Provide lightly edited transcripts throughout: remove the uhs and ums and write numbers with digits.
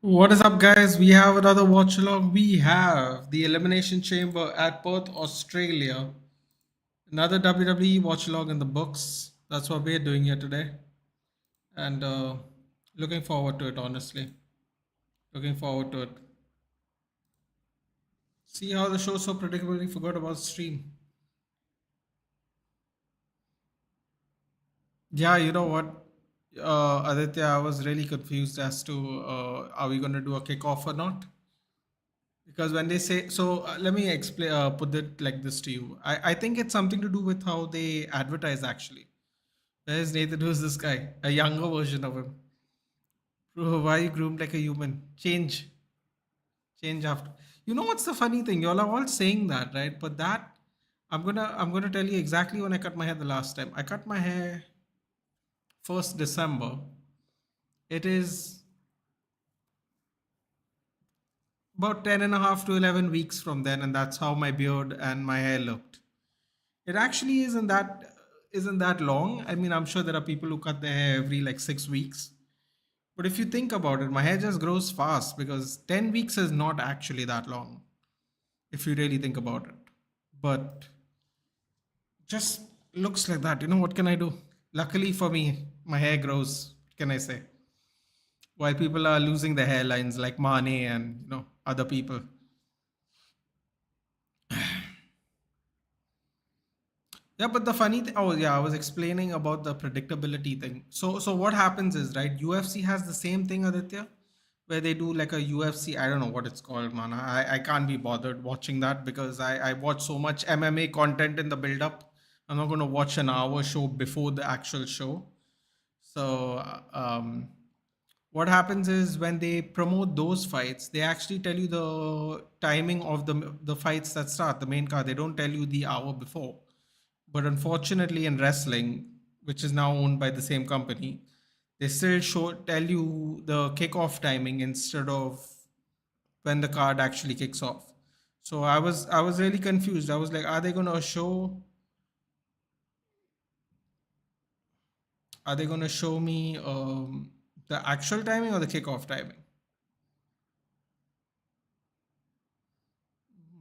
What is up, guys? We have another watch along. We have the Elimination Chamber at Perth, Australia. Another WWE watch along in the books. That's what we're doing here today. And looking forward to it, honestly. Looking forward to it. See how the show so predictably forgot about stream. Yeah, you know what? Aditya, I was really confused as to are we going to do a kickoff or not? Because when they say so, let me explain. Put it like this to you. I think it's something to do with how they advertise. Actually, where's Nathan? Who's this guy? A younger version of him. Bro, why you groomed like a human? Change after. You know what's the funny thing? Y'all are all saying that, right? But that I'm gonna tell you exactly when I cut my hair the last time. I cut my hair 1st December. It is about 10 and a half to 11 weeks from then, and that's how my beard and my hair looked. It actually isn't that long. I mean, I'm sure there are people who cut their hair every like 6 weeks. But if you think about it, my hair just grows fast because 10 weeks is not actually that long, if you really think about it. But just looks like that. You know, what can I do? Luckily for me, my hair grows, what can I say? While people are losing their hairlines like Mane and, other people. Yeah, but the funny thing, oh yeah, I was explaining about the predictability thing. So what happens is, right, UFC has the same thing, Aditya, where they do like a UFC, I don't know what it's called, man. I can't be bothered watching that because I watch so much MMA content in the build up. I'm not going to watch an hour show before the actual show. So what happens is when they promote those fights, they actually tell you the timing of the fights that start, the main card. They don't tell you the hour before. But unfortunately, in wrestling, which is now owned by the same company, they still tell you the kickoff timing instead of when the card actually kicks off. So I was really confused. I was like, are they gonna show me the actual timing or the kickoff timing?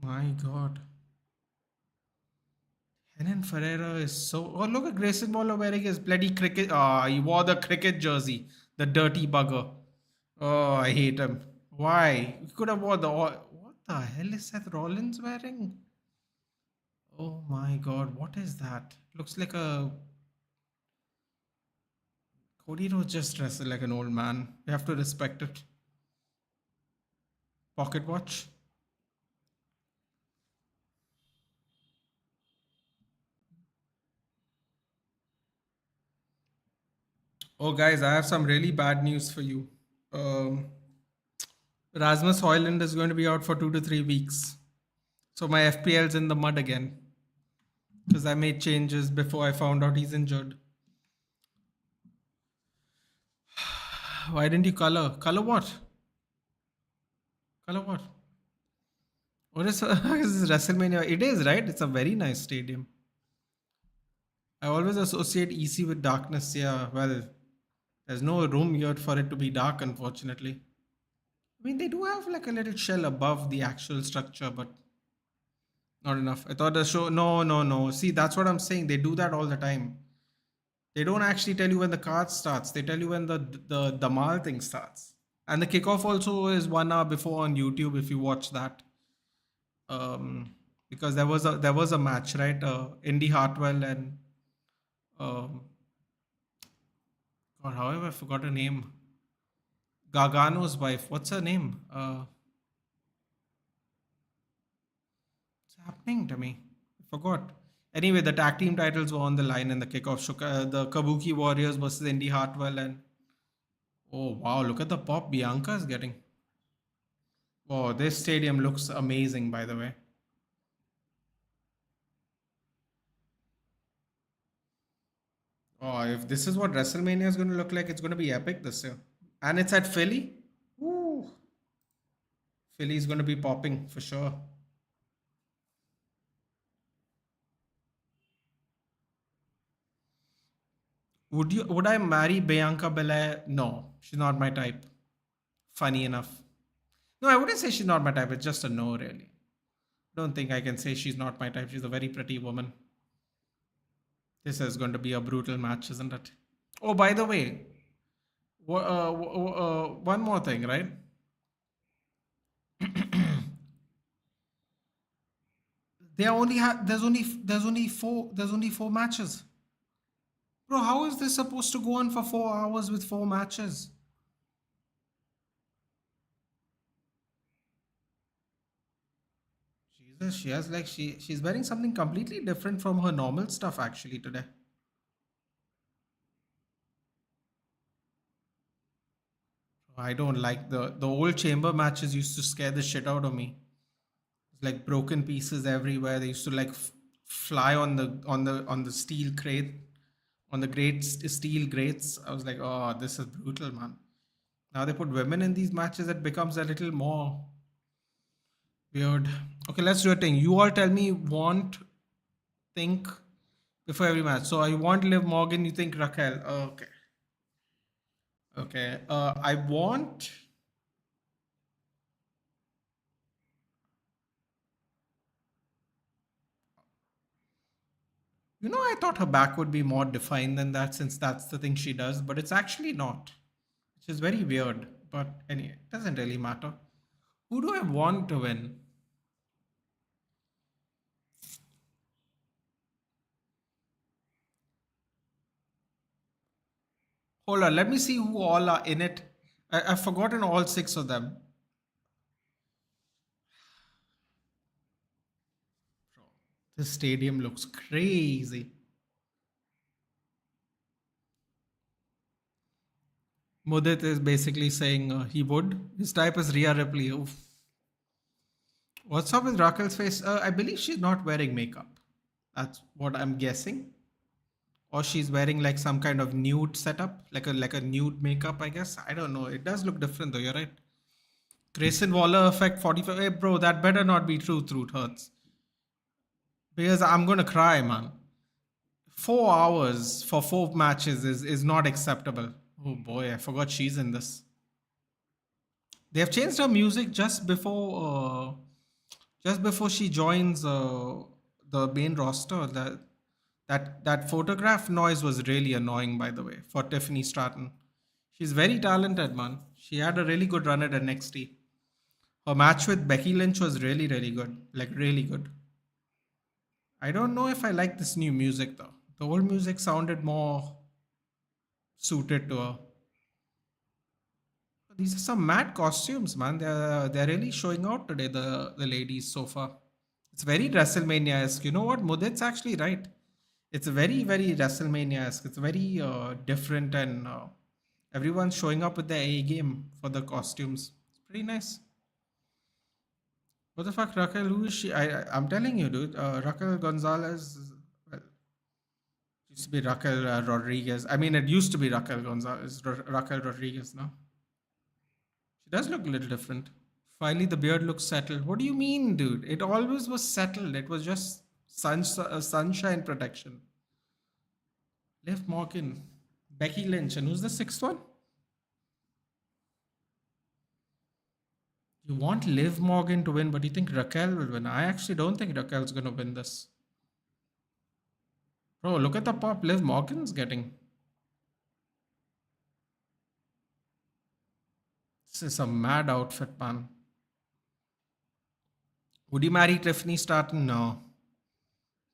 My God. Henan Ferreira is so. Oh, look at Grayson Waller wearing his bloody cricket. Ah, he wore the cricket jersey. The dirty bugger. Oh, I hate him. Why? He could have worn the. What the hell is Seth Rollins wearing? Oh my God, what is that? Looks like a. Cody Rhodes just dressed like an old man. You have to respect it. Pocket watch. Oh, guys, I have some really bad news for you. Um, Rasmus Hoyland is going to be out for 2 to 3 weeks. So my FPL's in the mud again because I made changes before I found out he's injured. Why didn't you color? Color what? Color what? What is, is this WrestleMania? It is, right? It's a very nice stadium. I always associate EC with darkness. Yeah, well, there's no room here for it to be dark, unfortunately. I mean, they do have like a little shell above the actual structure, but not enough. I thought the show. No, no, no. See, that's what I'm saying. They do that all the time. They don't actually tell you when the card starts. They tell you when the Damal thing starts. And the kickoff also is 1 hour before on YouTube if you watch that. Because there was a match, right? Indy Hartwell and um, God, however, I forgot her name. Gargano's wife. What's her name? What's happening to me? I forgot. Anyway, the tag team titles were on the line in the kickoff. The Kabuki Warriors versus Indy Hartwell and oh wow, look at the pop Bianca's getting. Oh, this stadium looks amazing, by the way. Oh, if this is what WrestleMania is going to look like, it's going to be epic this year. And it's at Philly. Ooh, Philly is going to be popping for sure. Would I marry Bianca Belair? No, she's not my type. funny enough. No, I wouldn't say she's not my type. It's just a no, really. Don't think I can say she's not my type. She's a very pretty woman. This is going to be a brutal match, isn't it? Oh, by the way, one more thing, right? there's only four matches, bro. How is this supposed to go on for 4 hours with four matches? Jesus, she has like she's wearing something completely different from her normal stuff actually today. I don't like the old chamber matches used to scare the shit out of me. Like broken pieces everywhere. They used to like fly on the steel crate, on the steel grates. I was like, oh, this is brutal, man. Now they put women in these matches. It becomes a little more weird. Okay, let's do a thing. You all tell me want, think before every match. So I want Liv Morgan. You think Raquel? Okay, okay. I want. I thought her back would be more defined than that since that's the thing she does, but it's actually not, which is very weird. But anyway, it doesn't really matter. Who do I want to win? Hold on, let me see who all are in it. I've forgotten all six of them. This stadium looks crazy. Mudit is basically saying he would. His type is Rhea Ripley. Oof. What's up with Raquel's face? I believe she's not wearing makeup. That's what I'm guessing. Or she's wearing like some kind of nude setup, like a nude makeup, I guess. I don't know. It does look different though. You're right. Grayson Waller effect 45. Hey, bro, that better not be true. Truth hurts because I'm gonna cry, man. 4 hours for four matches is not acceptable. Oh boy, I forgot she's in this. They have changed her music just before she joins the main roster. That photograph noise was really annoying, by the way, for Tiffany Stratton. She's very talented, man. She had a really good run at NXT. Her match with Becky Lynch was really, really good. Like, really good. I don't know if I like this new music, though. The old music sounded more suited to her. These are some mad costumes, man. They're really showing out today, the ladies so far. It's very WrestleMania-esque. You know what? Mudit's actually right. It's very, very WrestleMania-esque. It's very different, and everyone's showing up with their A game for the costumes. It's pretty nice. What the fuck, Raquel? Who is she? I'm telling you, dude. Raquel Gonzalez. Well, used to be Raquel Rodriguez. I mean, it used to be Raquel Gonzalez. Raquel Rodriguez now. She does look a little different. Finally, the beard looks settled. What do you mean, dude? It always was settled. It was just sunshine protection. Liv Morgan, Becky Lynch, and who's the sixth one? You want Liv Morgan to win, but you think Raquel will win. I actually don't think Raquel's going to win this. Bro, look at the pop Liv Morgan's getting. This is a mad outfit, man. Would you marry Tiffany Stratton? No.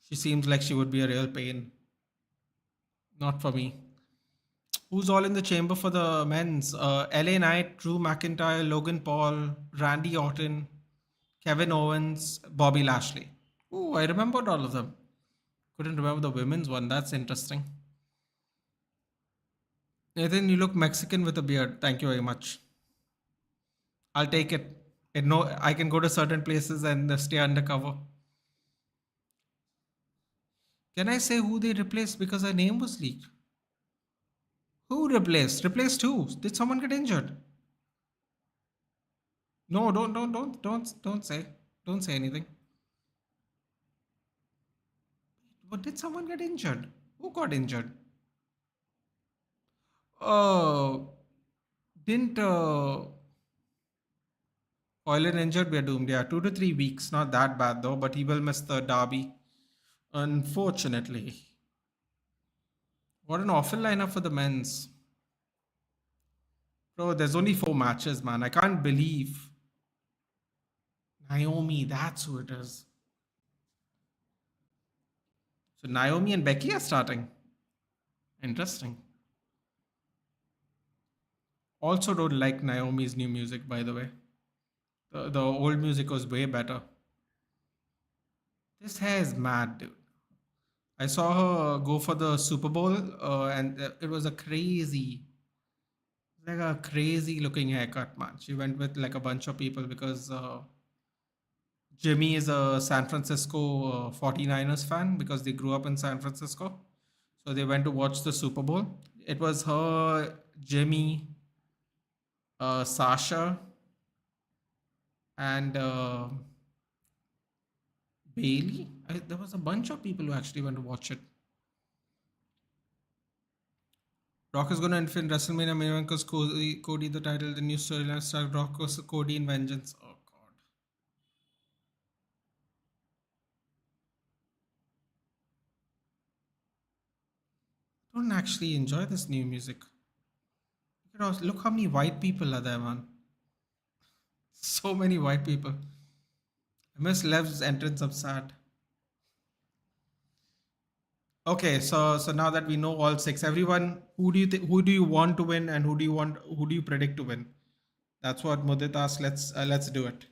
She seems like she would be a real pain. Not for me. Who's all in the chamber for the men's? LA Knight, Drew McIntyre, Logan Paul, Randy Orton, Kevin Owens, Bobby Lashley. Ooh, I remembered all of them. Couldn't remember the women's one. That's interesting. Nathan, you look Mexican with a beard. Thank you very much. I'll take it. I can go to certain places and stay undercover. Can I say who they replaced because her name was leaked? Who replaced? Replaced who? Did someone get injured? No, don't say. Don't say anything. But did someone get injured? Who got injured? Oh, didn't Foyler injured, we are doomed. Yeah, 2 to 3 weeks. Not that bad though, but he will miss the derby. Unfortunately. What an awful lineup for the men's. Bro, there's only 4 matches, man. I can't believe. Naomi, that's who it is. So Naomi and Becky are starting. Interesting. Also don't like Naomi's new music, by the way. The old music was way better. This hair is mad, dude. I saw her go for the Super Bowl, and it was like a crazy looking haircut, man. She went with like a bunch of people because Jimmy is a San Francisco 49ers fan because they grew up in San Francisco. So they went to watch the Super Bowl. It was her, Jimmy, Sasha, and Bailey. There was a bunch of people who actually went to watch it. Rock is going to defend WrestleMania main event because Cody the title, the new storyline star Rock versus Cody in Vengeance. Oh god. Don't actually enjoy this new music. Look how many white people are there, man. So many white people. I miss Lev's entrance of sad. Okay, so now that we know all six, everyone, who do you want to win and who do you predict to win? That's what Mudit asked. Let's do it.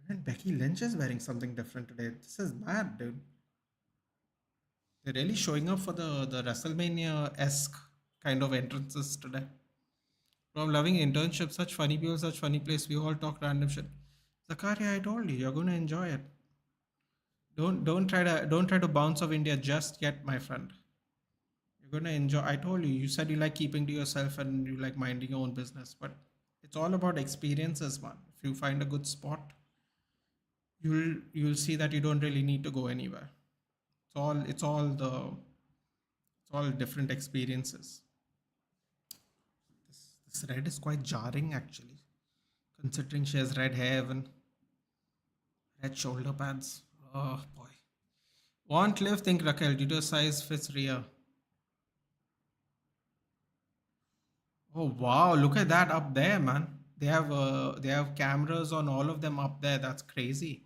And Becky Lynch is wearing something different today. This is mad, dude. They're really showing up for the WrestleMania esque kind of entrances today. Bro, I'm loving internships. Such funny people, such funny place. We all talk random shit. Zakaria, I told you, you're gonna enjoy it. Don't try to bounce off India just yet, my friend. You're gonna enjoy. I told you. You said you like keeping to yourself and you like minding your own business, but it's all about experiences, man. If you find a good spot, you'll see that you don't really need to go anywhere. It's all different experiences. This red is quite jarring actually, considering she has red hair and red shoulder pads. Oh boy. Want live think Raquel due to size fits Ria. Oh wow, look at that up there, man. They have cameras on all of them up there. That's crazy.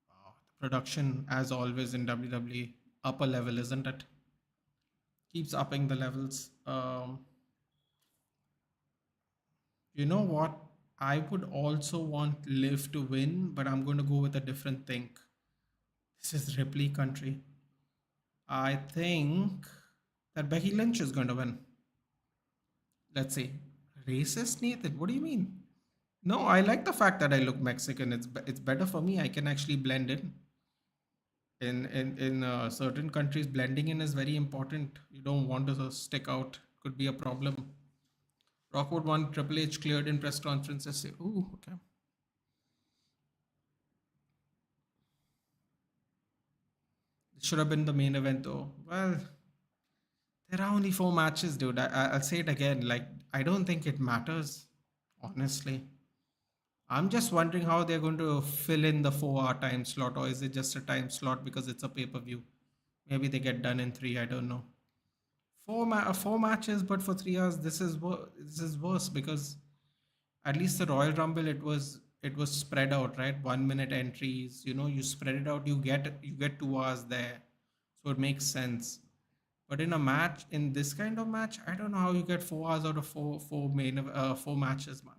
Wow, the production, as always in WWE, upper level, isn't it? Keeps upping the levels. You know what? I would also want Liv to win, but I'm going to go with a different thing. This is Ripley country. I think that Becky Lynch is going to win. Let's see. Racist, Nathan? What do you mean? No, I like the fact that I look Mexican. It's better for me. I can actually blend in. In certain countries, blending in is very important. You don't want to stick out. Could be a problem. Rockwood won Triple H cleared in press conferences. Ooh, okay. It should have been the main event though. Well, there are only 4 matches, dude. I'll say it again. Like, I don't think it matters, honestly. I'm just wondering how they're going to fill in the 4 hour time slot, or is it just a time slot because it's a pay per view? Maybe they get done in three. I don't know. Four matches, but for 3 hours, this is worse because at least the Royal Rumble it was spread out, right? 1 minute entries. You spread it out. You get 2 hours there, so it makes sense. But in a match, in this kind of match, I don't know how you get 4 hours out of four matches, man.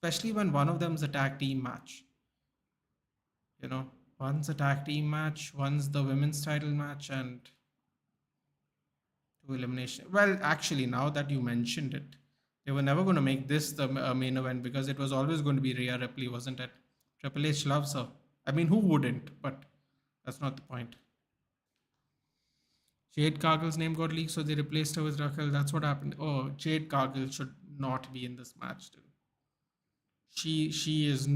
Especially when one of them is a tag team match. You know, one's a tag team match, one's the women's title match, and two elimination. Well, actually, now that you mentioned it, they were never going to make this the main event because it was always going to be Rhea Ripley, wasn't it? Triple H loves her. I mean, who wouldn't? But that's not the point. Jade Cargill's name got leaked, so they replaced her with Raquel. That's what happened. Oh, Jade Cargill should not be in this match, dude. She is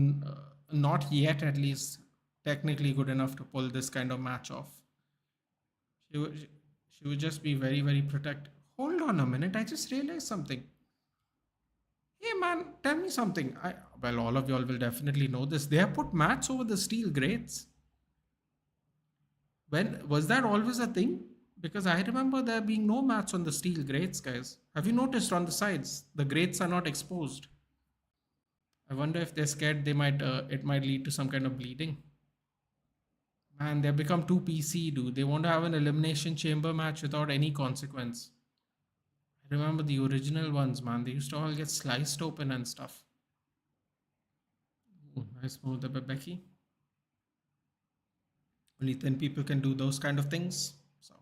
not yet, at least, technically good enough to pull this kind of match off. She would just be very very protected. Hold on a minute, I just realized something. Hey man, tell me something. Well, all of y'all will definitely know this. They have put mats over the steel grates. When was that always a thing? Because I remember there being no mats on the steel grates, guys. Have you noticed on the sides the grates are not exposed? I wonder if they're scared they might it might lead to some kind of bleeding. Man, they've become too PC, dude. They want to have an elimination chamber match without any consequence. I remember the original ones, man. They used to all get sliced open and stuff. Ooh, nice move there by Becky. Only 10 people can do those kind of things. So,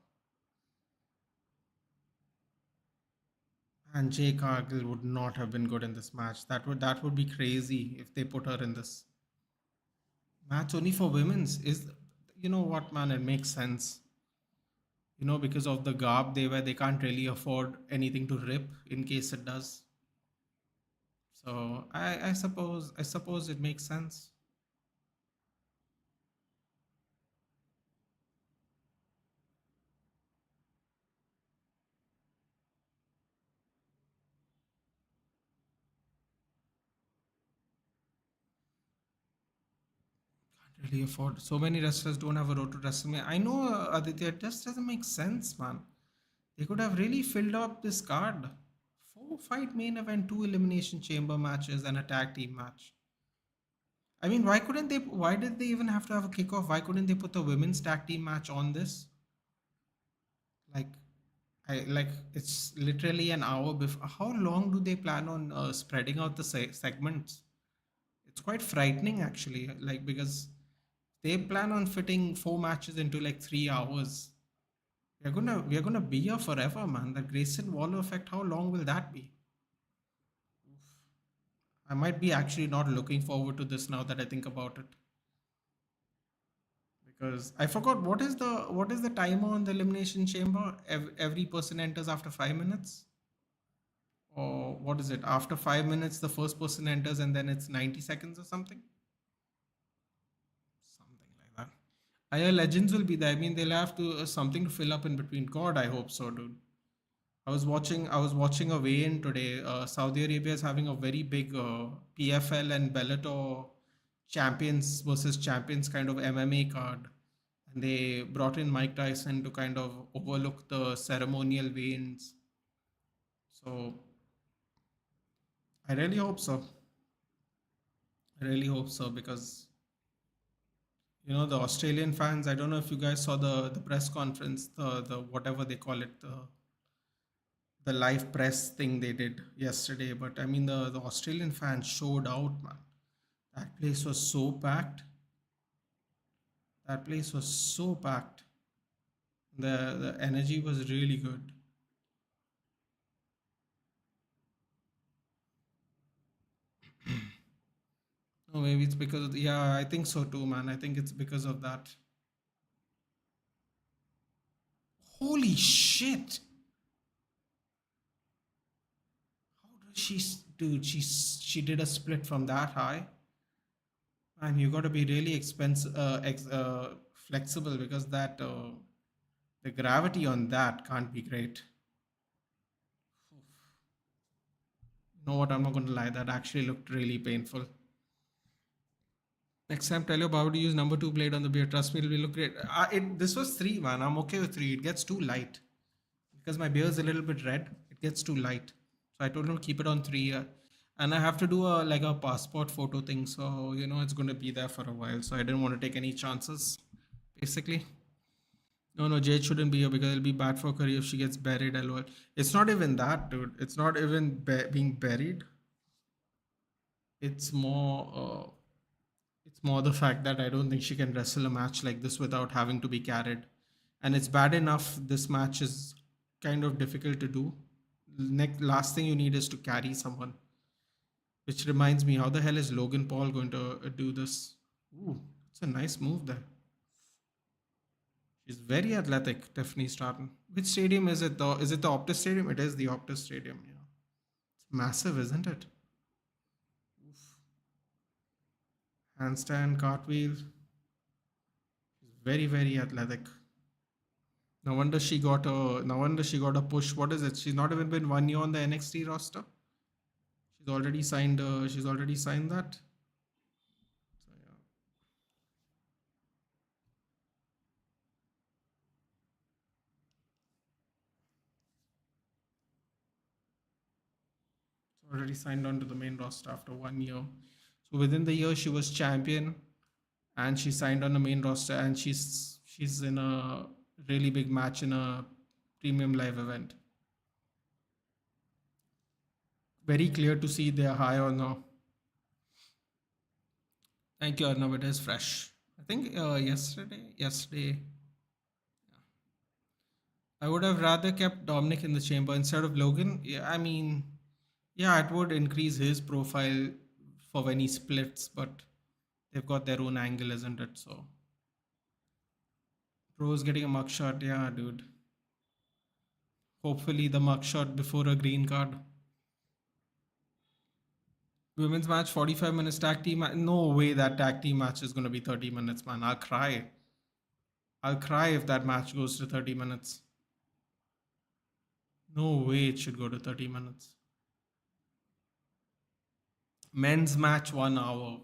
and Jay Cargill would not have been good in this match. That would be crazy if they put her in this match only for women's. Is you know what, man? It makes sense. Because of the garb they wear, they can't really afford anything to rip in case it does. So I suppose it makes sense. Really afford. So many wrestlers don't have a road to WrestleMania. I know, Aditya. It just doesn't make sense, man. They could have really filled up this card. 4 fight main event, 2 elimination chamber matches, and a tag team match. I mean, why couldn't they? Why did they even have to have a kickoff? Why couldn't they put the women's tag team match on this? Like, it's literally an hour before. How long do they plan on spreading out the segments? It's quite frightening, actually. Like, because they plan on fitting 4 matches into like 3 hours. We're gonna be here forever, man. The Grayson Waller effect. How long will that be? I might be actually not looking forward to this now that I think about it. Because I forgot what is the timer on the elimination chamber? Every person enters after 5 minutes, or what is it? After 5 minutes, the first person enters, and then it's 90 seconds or something. Something like that. I hear Legends will be there. I mean, they'll have to something to fill up in between. God, I hope so, dude. I was watching a weigh-in today. Saudi Arabia is having a very big PFL and Bellator champions versus champions kind of MMA card, and they brought in Mike Tyson to kind of overlook the ceremonial weigh-ins. So I really hope so. I really hope so because the Australian fans. I don't know if you guys saw the press conference, the whatever they call it, the live press thing they did yesterday. But I mean, the Australian fans showed out, man. That place was so packed. That place was so packed. The energy was really good. No, maybe it's because yeah, I think so too, man. I think it's because of that. Holy shit! How does dude? She did a split from that high. And you got to be really flexible because that the gravity on that can't be great. You know what? I'm not going to lie. That actually looked really painful. Next time, tell your barber to use number 2 blade on the beard. Trust me, it will look great. This was 3, man. I'm okay with 3. It gets too light because my beard's a little bit red. It gets too light, so I told him to keep it on 3. And I have to do a passport photo thing, so it's going to be there for a while. So I didn't want to take any chances, basically. No, Jade shouldn't be here because it'll be bad for her career if she gets buried. LOL. It's not even that, dude. It's not even being buried. It's more. It's more the fact that I don't think she can wrestle a match like this without having to be carried. And it's bad enough this match is kind of difficult to do. Last thing you need is to carry someone. Which reminds me, how the hell is Logan Paul going to do this? Ooh, it's a nice move there. She's very athletic, Tiffany Stratton. Which stadium is it though? Is it the Optus Stadium? It is the Optus Stadium, yeah. It's massive, isn't it? Oof. Handstand, cartwheel. She's very, very athletic. No wonder she got a push. What is it? She's not even been 1 year on the NXT roster. She's already signed that. So yeah, she's already signed on to the main roster after 1 year. So within the year, she was champion, and she signed on the main roster, and she's in a really big match in a premium live event. Very clear to see they're high or no. Thank you, Arnav. It is fresh. I think yesterday, I would have rather kept Dominic in the chamber instead of Logan. Yeah, I mean, yeah, it would increase his profile for when he splits, but they've got their own angle, isn't it? So, Rose getting a mugshot, yeah, dude. Hopefully, the mugshot before a green card. Women's match, 45 minutes tag team. No way that tag team match is going to be 30 minutes, man. I'll cry. I'll cry if that match goes to 30 minutes. No way it should go to 30 minutes. Men's match, 1 hour.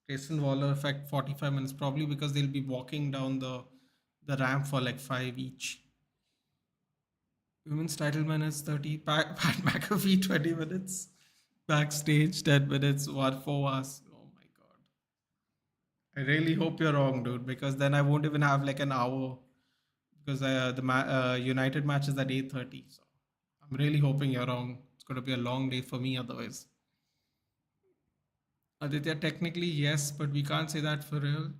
Grayson Waller effect 45 minutes, probably because they'll be walking down the ramp for like five each. Women's title minutes 30. Pat McAfee 20 minutes. Backstage 10 minutes. What 4 hours? Oh my god. I really hope you're wrong, dude, because then I won't even have like an hour because the United match is at 8:30. So I'm really hoping you're wrong. It's going to be a long day for me otherwise. Aditya, technically yes, but we can't say that for real.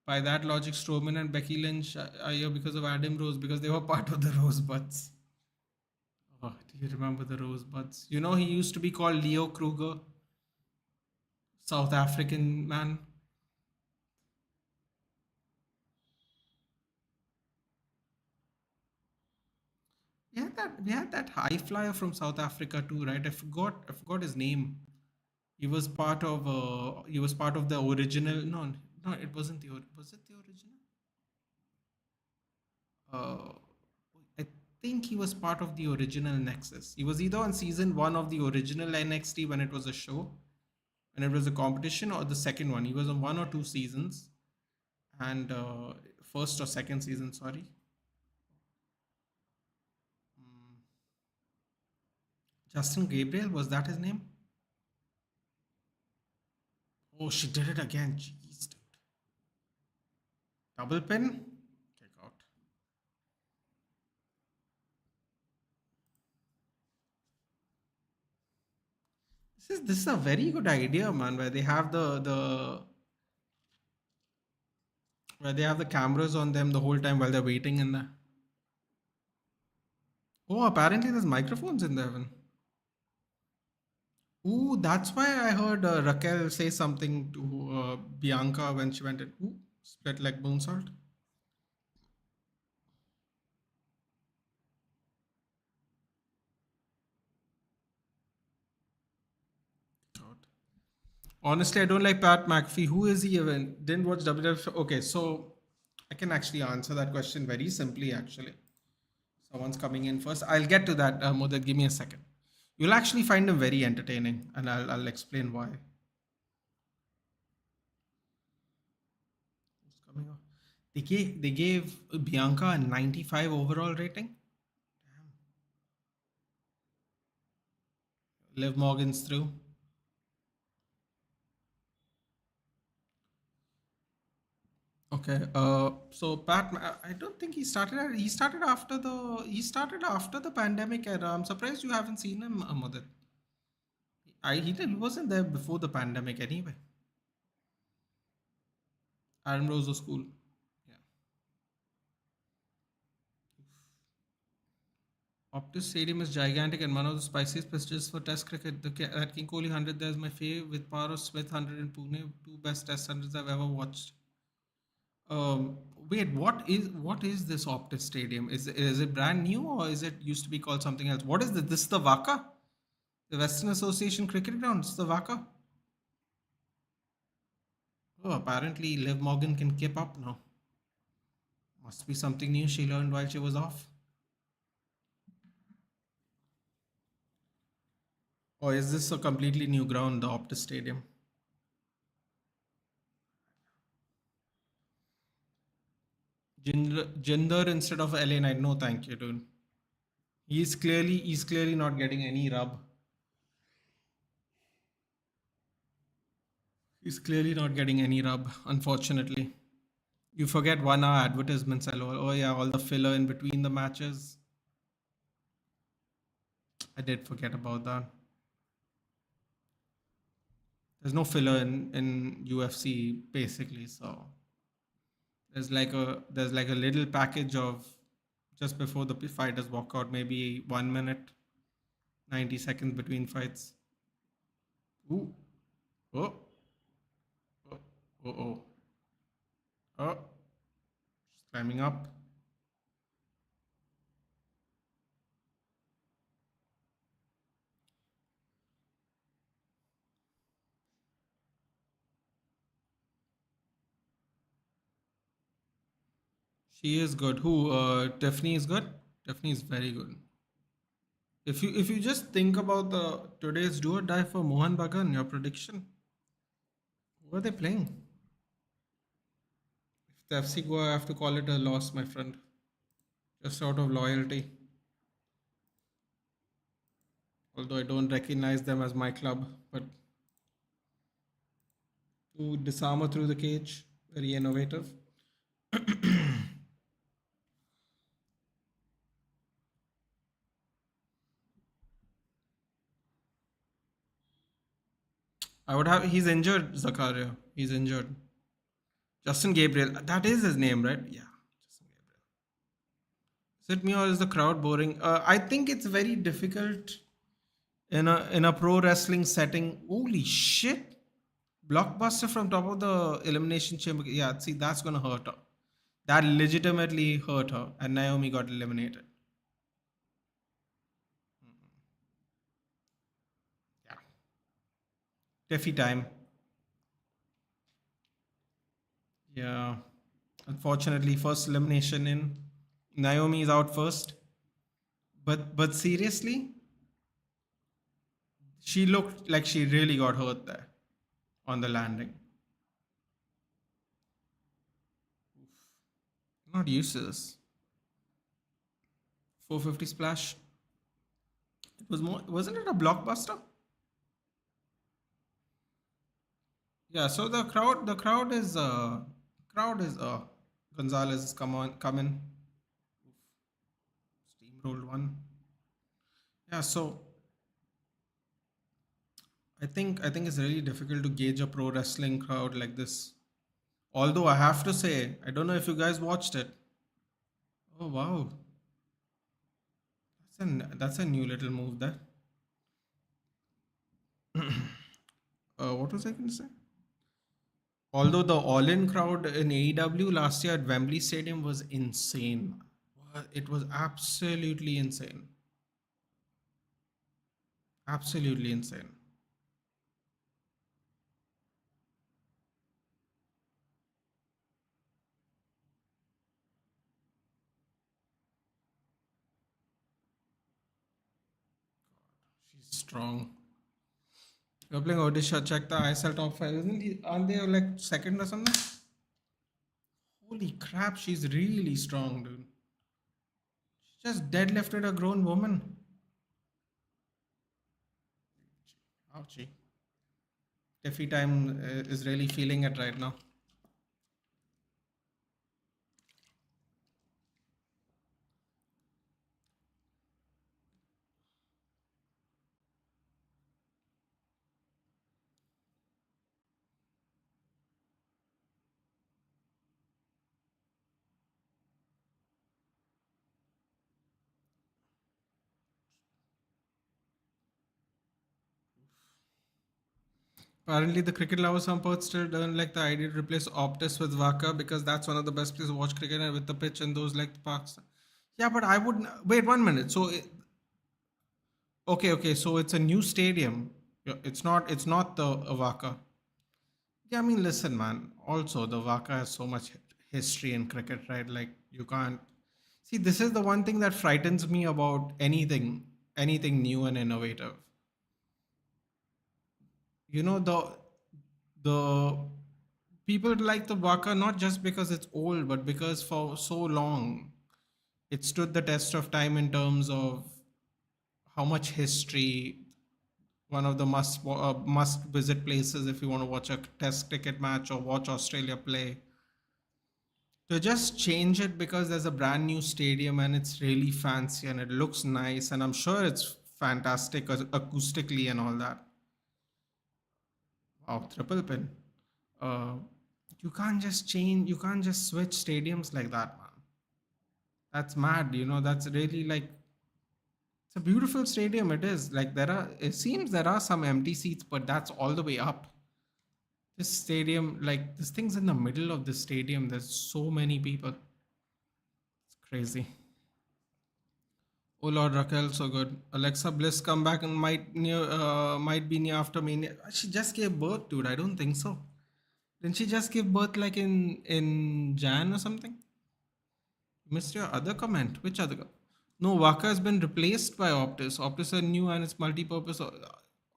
By that logic, Strowman and Becky Lynch are here because of Adam Rose, because they were part of the Rosebuds. Oh, do you remember the Rosebuds? You know, he used to be called Leo Kruger, South African man. We had that high flyer from South Africa too, right? I forgot his name. He was part of the original. No, no, it wasn't was it the original? Uh, I think he was part of the original Nexus. He was either on season one of the original NXT when it was a show, when it was a competition, or the second one. He was on one or two seasons, and first or second season, sorry. Mm, Justin Gabriel, was that his name? Oh, she did it again. Jeez, dude. Double pin? Kick out. This is a very good idea, man. Where they have the cameras on them the whole time while they're waiting in the. Oh, apparently there's microphones in there. Ooh, that's why I heard Raquel say something to Bianca when she went in. Ooh, split leg moonsault. God. Honestly, I don't like Pat McAfee. Who is he even? Didn't watch WWF. Okay, so I can actually answer that question very simply, actually. Someone's coming in first. I'll get to that, Mudad. Give me a second. You'll actually find him very entertaining, and I'll explain why. Who's coming up? They gave Bianca a 95 overall rating. Liv Morgan's through. Okay. So Pat, I don't think he started. He started after the pandemic era. I'm surprised you haven't seen him, Mudit. He wasn't there before the pandemic anyway. Aaron Rose was cool. Yeah. Optus Stadium is gigantic and one of the spiciest pitches for Test cricket. That King Kohli 100 there is my fave, with Power of Smith 100 in Pune. Two best Test hundreds I've ever watched. Um, Wait, what is this Optus Stadium? Is it brand new, or is it used to be called something else? What is this? This is the Waka, the Western Association Cricket Ground. It's the Waka. Oh, apparently Liv Morgan can keep up now. Must be something new she learned while she was off. Or is this a completely new ground, the Optus Stadium? Jinder instead of LA Knight. No, thank you, dude. He's clearly not getting any rub. He's clearly not getting any rub, unfortunately. You forget 1 hour advertisements, LOL. Oh yeah, all the filler in between the matches. I did forget about that. There's no filler in UFC basically, so there's like a little package of just before the fighters walk out, maybe 1 minute, 90 seconds between fights. Ooh, oh, oh, oh, oh, oh, she's climbing up. She is good. Who? Tiffany is good. Tiffany is very good. If you just think about the today's do or die for Mohan Bagan, your prediction, who are they playing? If the FC go, I have to call it a loss, my friend. Just out of loyalty. Although I don't recognize them as my club, but to disarmer through the cage, very innovative. I would have. He's injured, Zakaria. He's injured. Justin Gabriel. That is his name, right? Yeah. Justin Gabriel. Is it me or is the crowd boring? I think it's very difficult in a pro wrestling setting. Holy shit! Blockbuster from top of the elimination chamber. Yeah, see, that's gonna hurt her. That legitimately hurt her, and Naomi got eliminated. Yeah, Tiffy time. Yeah, unfortunately, first elimination in. Naomi is out first, but seriously, she looked like she really got hurt there on the landing. Not used to this. 450 splash. It was more. Wasn't it a blockbuster? Yeah. So the crowd is Gonzalez is coming. Steamrolled one. Yeah. So I think it's really difficult to gauge a pro wrestling crowd like this. Although I have to say, I don't know if you guys watched it. Oh wow, that's a new little move there. What was I going to say? Although the all-in crowd in AEW last year at Wembley Stadium was insane. It was absolutely insane. Absolutely insane. She's strong. You're playing Odisha. Check the ISL top five. Aren't they like second or something? Holy crap, she's really strong, dude. She just deadlifted a grown woman. Ouchie. Tiffy time is really feeling it right now. Apparently, the cricket lovers from Perth still don't like the idea to replace Optus with Waka because that's one of the best places to watch cricket and with the pitch and those like the parks. Yeah, but I would wait 1 minute. Okay. So it's a new stadium. Yeah, It's not the Waka. Yeah, I mean, listen, man. Also, the Waka has so much history in cricket, right? Like you can't see. This is the one thing that frightens me about anything new and innovative. You know, the people like the Waka not just because it's old, but because for so long it stood the test of time in terms of how much history. One of the must visit places if you want to watch a test cricket match or watch Australia play. To just change it because there's a brand new stadium and it's really fancy and it looks nice and I'm sure it's fantastic acoustically and all that. Wow, triple pin. Uh, you can't just change. You can't just switch stadiums like that, man. That's mad. You know, that's really like it's a beautiful stadium. It is like there are. It seems there are some empty seats, but that's all the way up. This stadium, like this thing's in the middle of the stadium. There's so many people. It's crazy. Oh Lord, Raquel, so good. Alexa Bliss come back and might be near after me. She just gave birth, dude. I don't think so. Didn't she just give birth like in Jan or something? Missed your other comment. Which other? No, Waka has been replaced by Optus. Optus are new and it's multi-purpose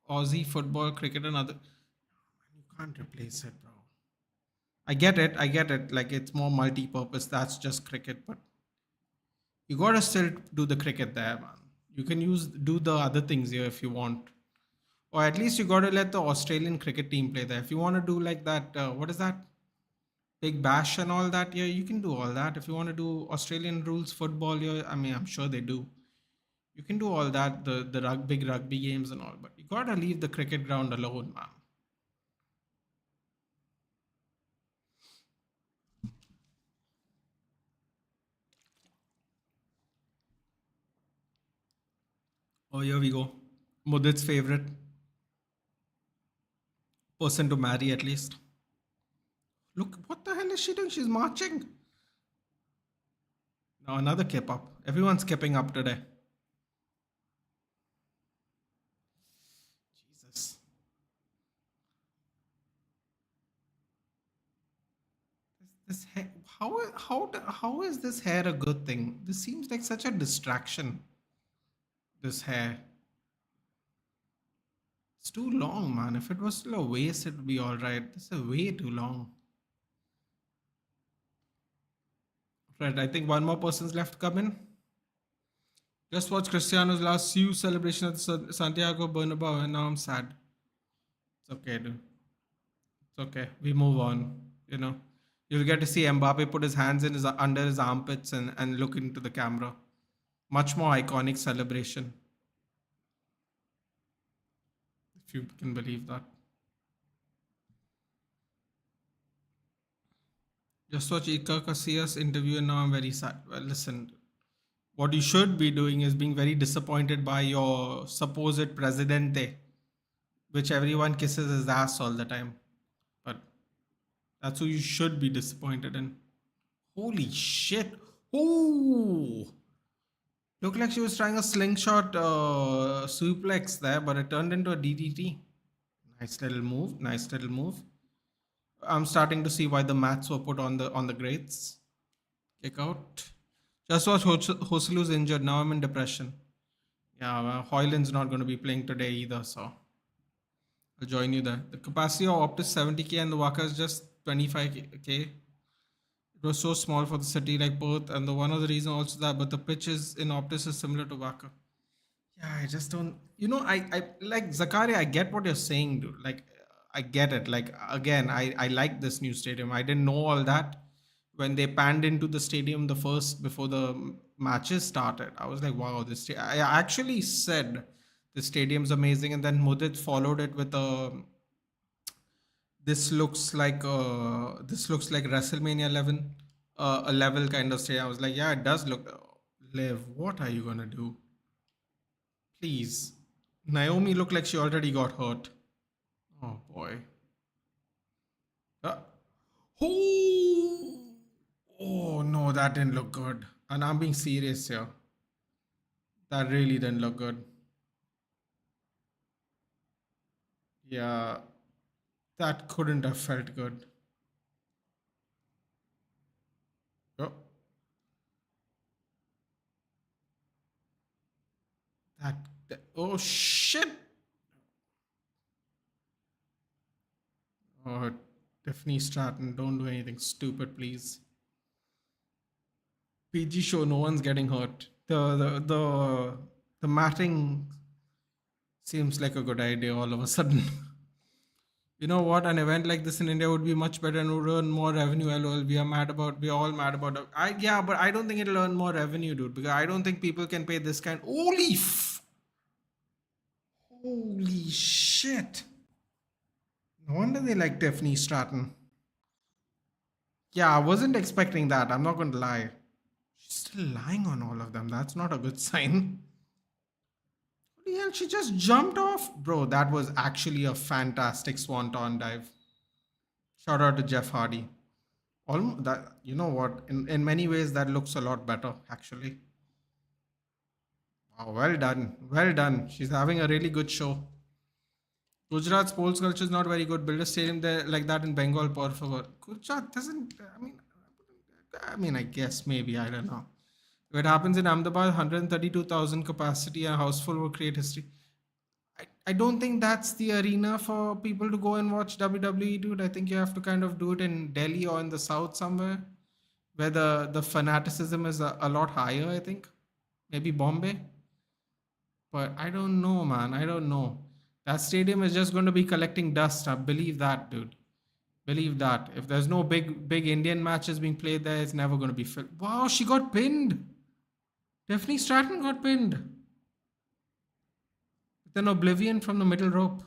Aussie football, cricket, and other. You can't replace it, bro. I get it. I get it. Like it's more multi-purpose. That's just cricket, but you gotta still do the cricket there, man. You can do the other things here if you want, or at least you gotta let the Australian cricket team play there. If you want to do like that, what is that? Big Bash and all that. Yeah, you can do all that. If you want to do Australian rules football, yeah, I mean, I'm sure they do. You can do all that, big rugby games and all, but you gotta leave the cricket ground alone, man. Oh, here we go. Mudit's favorite person to marry, at least. Look, what the hell is she doing? She's marching. Now another kip up. Everyone's kipping up today. Jesus. This hair, how is this hair a good thing? This seems like such a distraction. This hair. It's too long, man. If it was still a waist, it would be all right. This is way too long. Right, I think one more person's left to come in. Just watch Cristiano's last few celebration at the Santiago Bernabeu, and now I'm sad. It's okay, dude. It's okay. We move on. You know, you'll get to see Mbappe put his hands in his under his armpits and look into the camera. Much more iconic celebration, if you can believe that. Just watch Ika Casillas interview, and now I'm very sad. Well, listen, what you should be doing is being very disappointed by your supposed presidente, which everyone kisses his ass all the time. But that's who you should be disappointed in. Holy shit. Ooh. Looked like she was trying a slingshot suplex there, but it turned into a DDT. Nice little move. Nice little move. I'm starting to see why the mats were put on the grates. Kick out. Just was Hoslu's injured. Now I'm in depression. Yeah, well, Hoyland's not going to be playing today either, so I'll join you there. The capacity of Optus 70k and the Waka is just 25k. It was so small for the city like Perth, and the one of the reason also that, but the pitches in Optus is similar to Waka. Yeah, I just don't. You know, I like Zakaria. I get what you're saying, dude. Like, I get it. Like, again, I like this new stadium. I didn't know all that when they panned into the stadium the first before the matches started. I was like, wow, I actually said the stadium's amazing, and then Mudit followed it with a. This looks like WrestleMania 11, a level kind of stadium. I was like, yeah, it does look. Live, what are you gonna do? Please. Naomi looked like she already got hurt. Oh boy. Uh, oh, oh no, that didn't look good. And I'm being serious here. That really didn't look good. Yeah, that couldn't have felt good. Oh, oh shit. Oh, Tiffany Stratton, don't do anything stupid, please. PG show, no one's getting hurt. The matting seems like a good idea all of a sudden. You know what? An event like this in India would be much better and would earn more revenue. LOL. We're all mad about it. Yeah, but I don't think it'll earn more revenue, dude. Because I don't think people can pay this kind. Holy shit! No wonder they like Tiffany Stratton. Yeah, I wasn't expecting that. I'm not going to lie. She's still lying on all of them. That's not a good sign. Holy hell! She just jumped off, bro. That was actually a fantastic swanton dive. Shout out to Jeff Hardy. Almost that, you know what? In many ways, that looks a lot better actually. Wow, well done, well done. She's having a really good show. Gujarat's sports culture is not very good. Build a stadium there like that in Bengal, por favor. Gujarat doesn't. I guess maybe I don't know. If it happens in Ahmedabad, 132,000 capacity, a house full will create history. I don't think that's the arena for people to go and watch WWE, dude. I think you have to kind of do it in Delhi or in the south somewhere, where the fanaticism is a lot higher. I think maybe Bombay, but I don't know, man. I don't know. That stadium is just going to be collecting dust. I believe that, dude. Believe that. If there's no big Indian matches being played there, it's never going to be filled. Wow, she got pinned. Tiffany Stratton got pinned. Then Oblivion from the middle rope.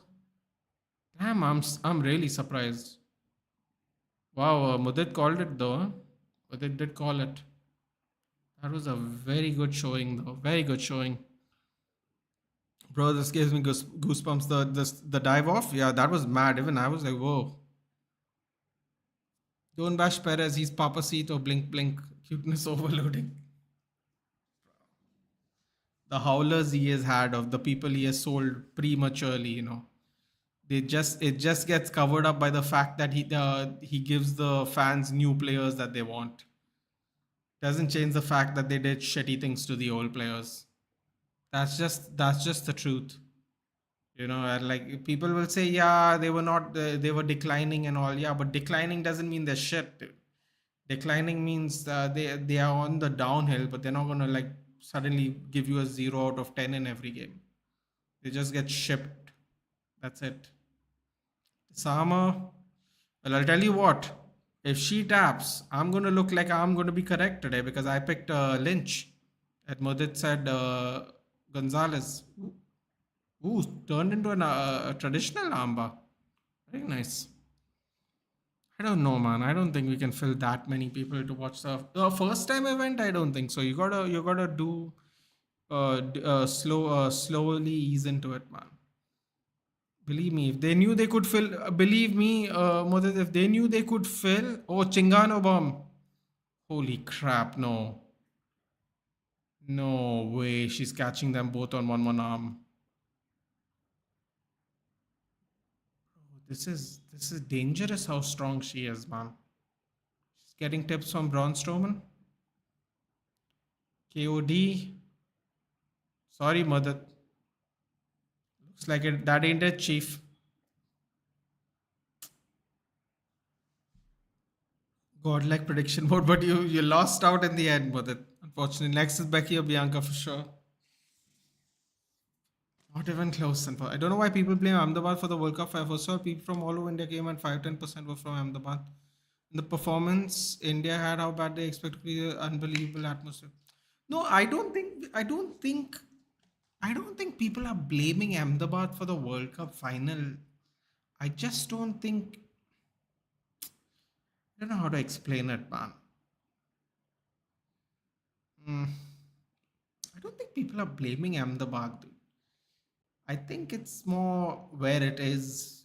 Damn, I'm really surprised. Wow, Mudit called it though. Huh? Mudit did call it. That was a very good showing though. Very good showing. Bro, this gives me goosebumps. The dive off, yeah, that was mad. Even I was like, whoa. Don't bash Perez. He's Papacito. Blink blink. Cuteness overloading. The howlers he has had of the people he has sold prematurely, you know. It just gets covered up by the fact that he gives the fans new players that they want. Doesn't change the fact that they did shitty things to the old players. That's just the truth. You know, and like people will say, yeah, they were not they were declining and all. Yeah, but declining doesn't mean they're shit, dude. Declining means they are on the downhill, but they're not gonna like suddenly give you a 0 out of 10 in every game. They just get shipped. That's it. Sama, well, I'll tell you what. If she taps, I'm going to look like I'm going to be correct today because I picked Lynch. At Mudit said Gonzalez. Ooh, turned into a traditional armbar. Very nice. I don't know, man. I don't think we can fill that many people to watch the first time event. I don't think so. You gotta do slowly ease into it, man. Believe me, if they knew they could fill, believe me, Mudit, if they knew they could fill, oh, Chingano bomb. Holy crap, no. No way, she's catching them both on one arm. This is dangerous how strong she is, man. She's getting tips from Braun Strowman. KOD. Sorry, Mudit. Looks like that ain't it, Chief. Godlike prediction mode, but you lost out in the end, Mudit. Unfortunately, next is Becky or Bianca for sure. Not even close. I don't know why people blame Ahmedabad for the World Cup. I first saw people from all over India came and 5-10% were from Ahmedabad. The performance India had, how bad they expect to be, an unbelievable atmosphere. No, I don't think people are blaming Ahmedabad for the World Cup final. I just don't think. I don't know how to explain it, man. I don't think people are blaming Ahmedabad, dude. I think it's more where it is.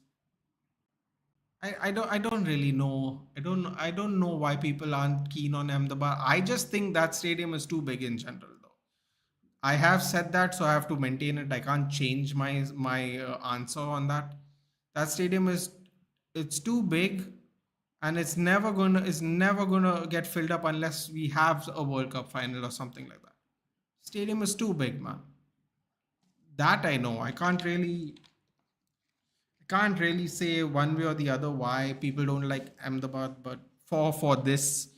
I don't really know. I don't know why people aren't keen on Ahmedabad. I just think that stadium is too big in general though. I have said that, so I have to maintain it. I can't change my answer on that. That stadium it's too big, and it's never gonna get filled up unless we have a World Cup final or something like that. Stadium is too big, man. That I know. Can't really say one way or the other why people don't like Ahmedabad, but for this,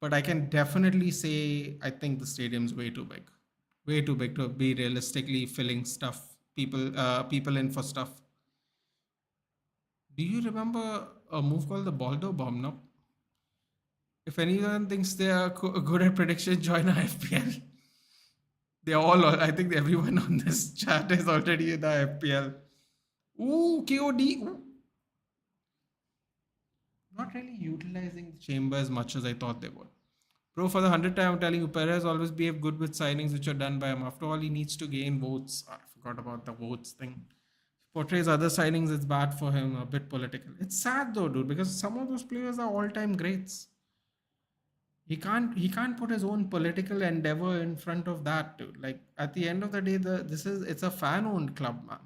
but I can definitely say I think the stadium's way too big to be realistically filling stuff people in for stuff. Do you remember a move called the Baldo Bomb? No. If anyone thinks they are good at prediction, join our FPL. They all, I think everyone on this chat is already in the FPL. Ooh, KOD. Ooh. Not really utilizing the chamber as much as I thought they would. Bro, for the 100th time, I'm telling you, Perez always behave good with signings which are done by him. After all, he needs to gain votes. I forgot about the votes thing. Portrays other signings, it's bad for him, a bit political. It's sad though, dude, because some of those players are all-time greats. He can't put his own political endeavor in front of that, dude. Like at the end of the day, it's a fan-owned club, man.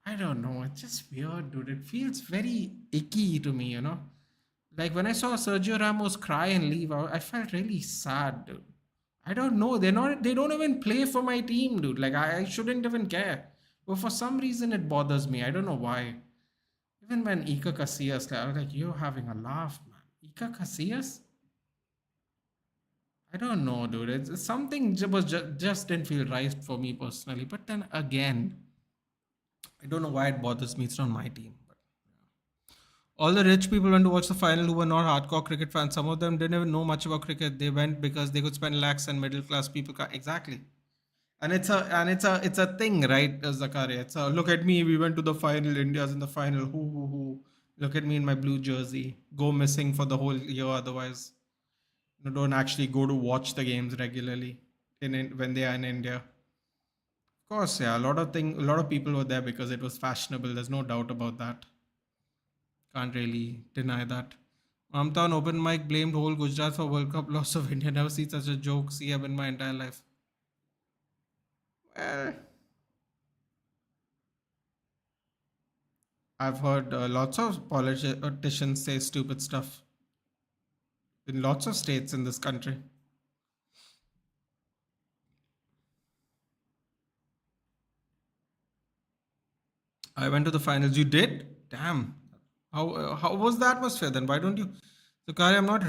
I don't know. It's just weird, dude. It feels very icky to me, you know. Like when I saw Sergio Ramos cry and leave, I felt really sad, dude. I don't know. They don't even play for my team, dude. Like I shouldn't even care. But for some reason it bothers me. I don't know why. Even when Ika Casillas, I was like, you're having a laugh, man. Ika Casillas? I don't know, dude. It's something just didn't feel right for me personally. But then again, I don't know why it bothers me. It's not my team. But all the rich people went to watch the final who were not hardcore cricket fans. Some of them didn't even know much about cricket. They went because they could spend lakhs and middle class people can't. Exactly. And it's a thing, right, Zakaria? It's a look at me. We went to the final. India's in the final. Who? Look at me in my blue jersey. Go missing for the whole year. Otherwise, don't actually go to watch the games regularly when they are in India. Of course, yeah. A lot of people were there because it was fashionable. There's no doubt about that. Can't really deny that. Mamta on open mic blamed whole Gujarat for World Cup loss of India. Never seen such a joke CM in my entire life. Well, I've heard lots of politicians say stupid stuff in lots of states in this country. I went to the finals. You did? Damn. How was the atmosphere then? Why don't you? So, Kari, I'm not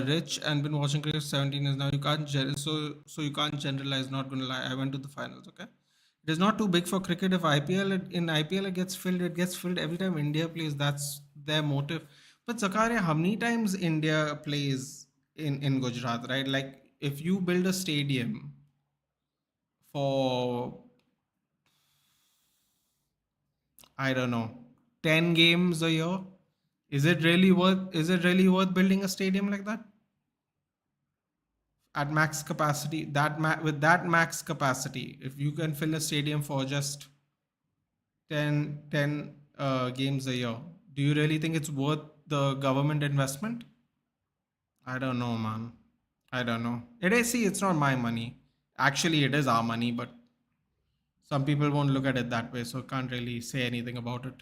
rich and been watching cricket 17 years now. You can't so you can't generalize. Not gonna lie. I went to the finals. Okay, it is not too big for cricket. If in IPL it gets filled. It gets filled every time India plays. That's their motive. But Zakaria, how many times India plays in Gujarat, right? Like if you build a stadium for I don't know 10 games a year, is it really worth building a stadium like that at max capacity? With that max capacity, if you can fill a stadium for just 10 games a year, do you really think it's worth the government investment? I don't know, man. I don't know. It is, see, it's not my money. Actually, it is our money, but some people won't look at it that way, so can't really say anything about it.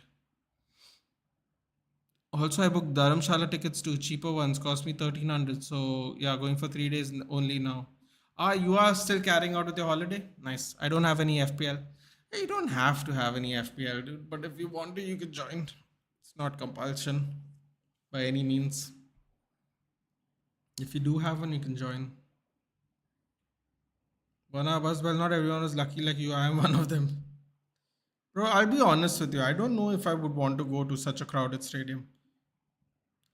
Also, I booked Dharamshala tickets too. Cheaper ones cost me 1300. So yeah, going for 3 days only now. Ah, you are still carrying out with your holiday? Nice. I don't have any FPL. Hey, you don't have to have any FPL, dude. But if you want to, you can join. It's not compulsion by any means. If you do have one, you can join. One of us, well, not everyone is lucky like you. I am one of them. Bro, I'll be honest with you. I don't know if I would want to go to such a crowded stadium.